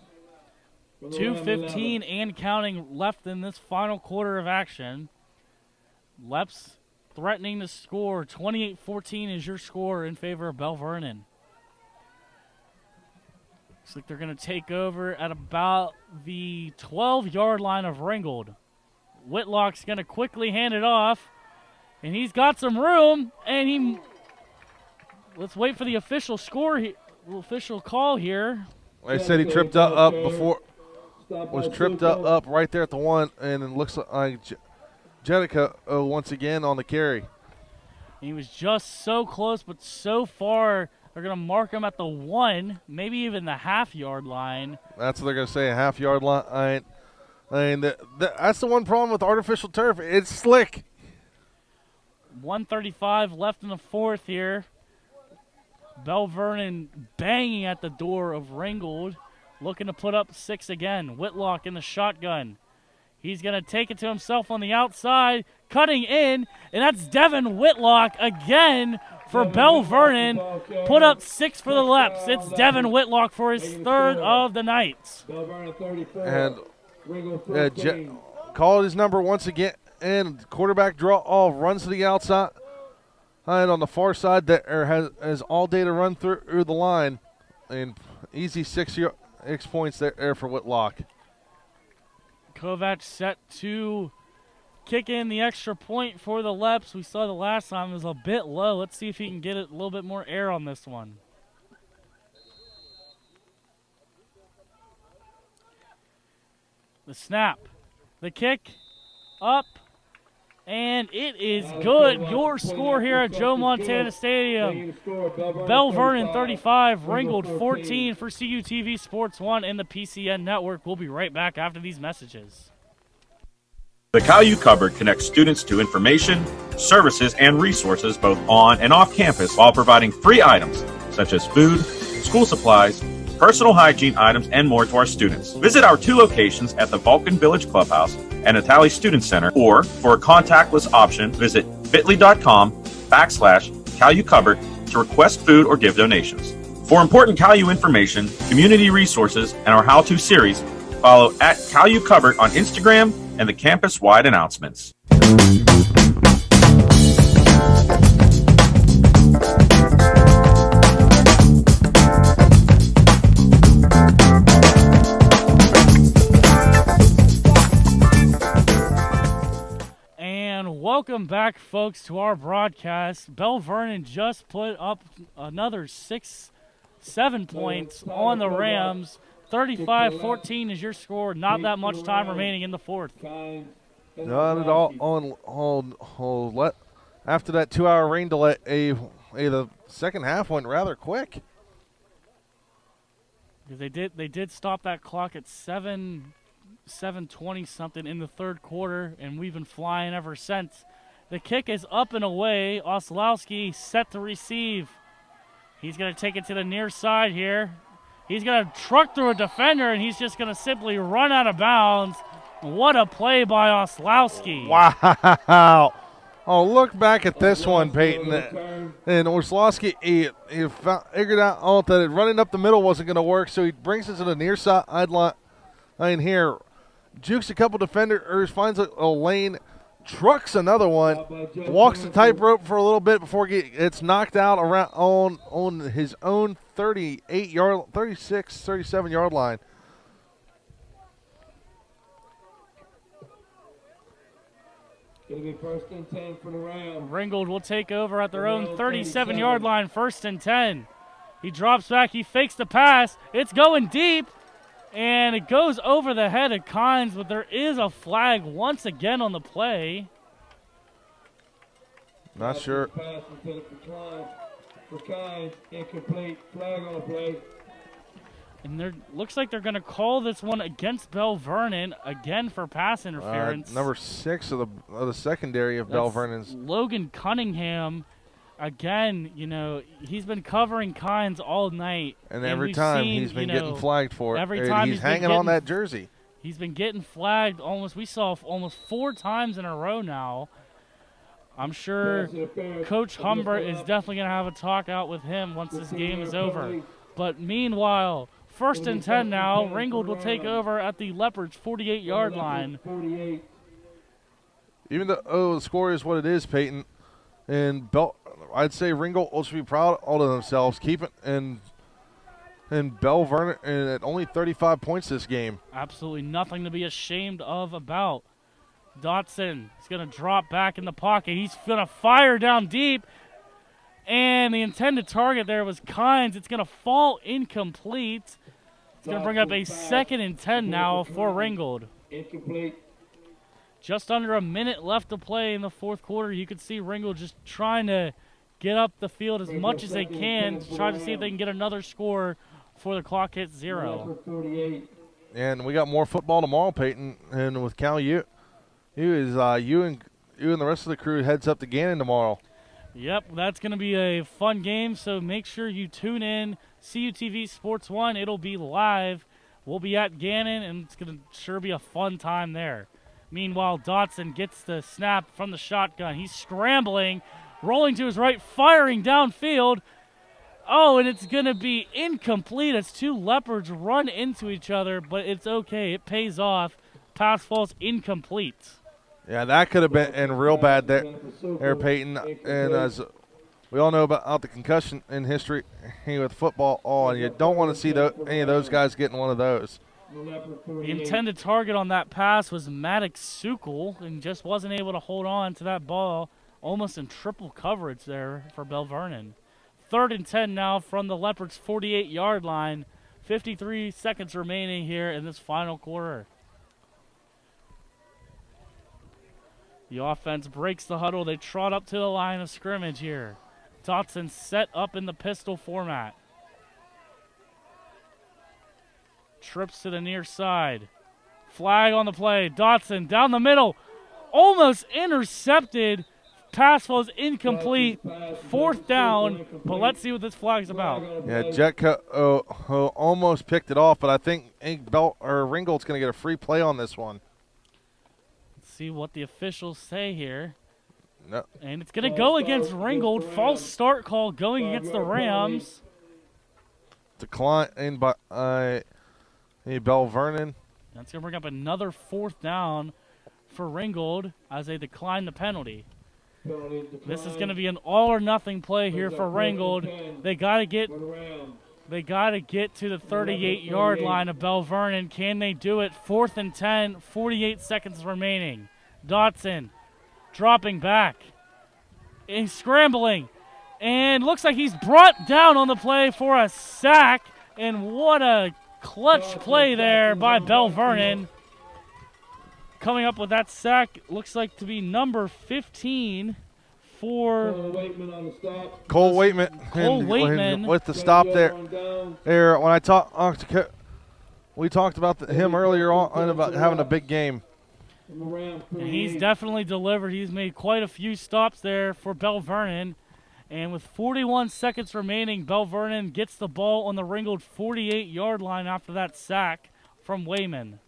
2:15 and counting left in this final quarter of action. Leps threatening to score. 28-14 is your score in favor of Belle Vernon. Looks like they're going to take over at about the 12-yard line of Ringgold. Whitlock's going to quickly hand it off, and he's got some room, and let's wait for the official official call here. They said he tripped up before, was tripped up right there at the 1, and it looks like Jenica once again on the carry. He was just so close, but so far. They're going to mark him at the 1, maybe even the half-yard line. That's what they're going to say, a half-yard line. I mean, that's the one problem with artificial turf. It's slick. 1:35 left in the fourth here. Belle Vernon banging at the door of Ringgold, looking to put up 6 again. Whitlock in the shotgun. He's going to take it to himself on the outside, cutting in, and that's Devin Whitlock again for Belle Vernon. Put up 6 for the Leps. It's Devin Whitlock for his 3rd of the night. And called his number once again, and quarterback draw runs to the outside. And on the far side, there has all day to run through the line. And easy 6 points there for Whitlock. Kovac set to kick in the extra point for the Leps. We saw the last time it was a bit low. Let's see if he can get a little bit more air on this one. The snap, the kick, up, and it is good. Your score here at Joe Montana Stadium. Belle Vernon 35, Ringgold 14 for CUTV Sports 1 and the PCN Network. We'll be right back after these messages. The CalU Cupboard connects students to information, services, and resources both on and off campus while providing free items such as food, school supplies, personal hygiene items, and more to our students. Visit our 2 locations at the Vulcan Village Clubhouse and Atali Student Center, or for a contactless option, visit bit.ly/CalU Cupboard to request food or give donations. For important CalU information, community resources, and our how-to series, follow at CalU Cupboard on Instagram and the campus-wide announcements. Welcome back, folks, to our broadcast. Belle Vernon just put up another 7 points on the Rams. 35-14 is your score. Not that much time remaining in the fourth. Not at all. After that 2-hour rain delay, the second half went rather quick. They did stop that clock at 7:20 something in the third quarter, and we've been flying ever since. The kick is up and away. Oslowski set to receive. He's going to take it to the near side here. He's going to truck through a defender, and he's just going to simply run out of bounds. What a play by Oslowski. Wow. Oh, look back at this one, Peyton. And Oslowski, he figured out that running up the middle wasn't going to work, so he brings it to the near side line here. Jukes a couple defenders, finds a lane, trucks another one, walks the tightrope for a little bit before it's knocked out around on his own 37-yard line. It'll be 1st and 10 for the Rams. Ringgold will take over at their own 37-yard line, 1st and 10. He drops back, he fakes the pass, it's going deep. And it goes over the head of Kynes, but there is a flag once again on the play. Not sure. Pass intended for Kynes, incomplete, flag on the play. And looks like they're going to call this one against Belle Vernon again for pass interference. Number 6 of the secondary of Belle Vernon's. Logan Cunningham. Again, he's been covering Kynes all night. And every time he's been getting flagged for it. Every time he's hanging on that jersey. He's been getting flagged we saw almost 4 times in a row now. I'm sure Coach Humbert is definitely going to have a talk out with him once this game is over. But meanwhile, 1st and 10 now. Ringgold will take over at the Leopards' 48-yard line. Even though the score is what it is, Peyton, and I'd say Ringgold should be proud of themselves, keeping and Belle Vernon at only 35 points this game. Absolutely nothing to be ashamed of about. Dotson is going to drop back in the pocket. He's going to fire down deep, and the intended target there was Kynes. It's going to fall incomplete. It's going to bring up a 2nd and 10 now for Ringgold. Incomplete. Just under a minute left to play in the fourth quarter. You could see Ringgold just trying to get up the field as much as they can to try to see if they can get another score before the clock hits 0. And we got more football tomorrow, Peyton. And with Cal U, you and the rest of the crew heads up to Gannon tomorrow. Yep, that's going to be a fun game, so make sure you tune in. CUTV Sports 1, it'll be live. We'll be at Gannon, and it's going to sure be a fun time there. Meanwhile, Dotson gets the snap from the shotgun. He's scrambling, rolling to his right, firing downfield. Oh, and it's going to be incomplete as two Leopards run into each other, but it's okay. It pays off. Pass falls incomplete. Yeah, that could have been real bad there, Peyton. And as we all know about the concussion in history with football, and you don't want to see any of those guys getting one of those. The intended target on that pass was Maddox Sukul, and just wasn't able to hold on to that ball, almost in triple coverage there for Belle Vernon. 3rd and 10 now from the Leopards' 48-yard line. 53 seconds remaining here in this final quarter. The offense breaks the huddle. They trot up to the line of scrimmage here. Dotson set up in the pistol format. Trips to the near side. Flag on the play. Dotson down the middle. Almost intercepted. Pass falls incomplete. 4th down. But let's see what this flag's about. Yeah, Jetka almost picked it off, but I think Ringgold's going to get a free play on this one. Let's see what the officials say here. No. And it's going to go against Ringgold. False start call going against the Rams. Decline by Belle Vernon. That's going to bring up another 4th down for Ringgold as they decline the penalty. This is going to be an all-or-nothing play here for Ringgold. They got to get to the 38-yard line of Belle Vernon. Can they do it? 4th and 10, 48 seconds remaining. Dotson dropping back. He's scrambling. And looks like he's brought down on the play for a sack. And what a clutch play there by Belle Vernon. Coming up with that sack looks like to be number 15 for Cole Waitman. With the stop there. When we talked about him earlier on about having a big game. And he's definitely delivered. He's made quite a few stops there for Belle Vernon. And with 41 seconds remaining, Belle Vernon gets the ball on the Ringgold 48-yard line after that sack from Wayman.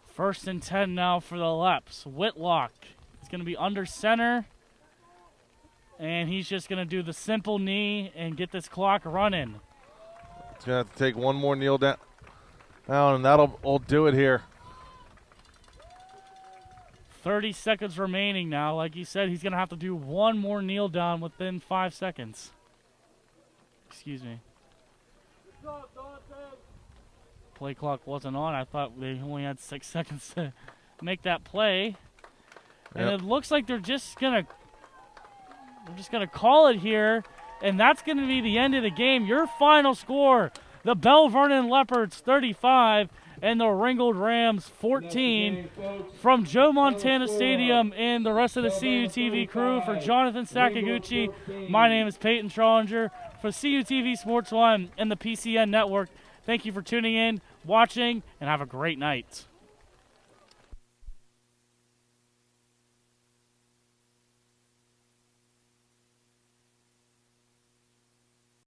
First and 10 now for the Leps. Whitlock is going to be under center. And he's just going to do the simple knee and get this clock running. He's going to have to take one more kneel down, and that'll do it here. 30 seconds remaining now. Like you said, he's going to have to do one more kneel down within 5 seconds. Excuse me. Play clock wasn't on. I thought they only had 6 seconds to make that play. And it looks like they're just going to call it here. And that's going to be the end of the game. Your final score, the Belle Vernon Leopards 35 and the Ringgold Rams 14. From Joe Montana Stadium and the rest of the CUTV crew, for Jonathan Sakaguchi, my name is Peyton Trollinger for CUTV Sports 1 and the PCN Network. Thank you for tuning in, watching, and have a great night.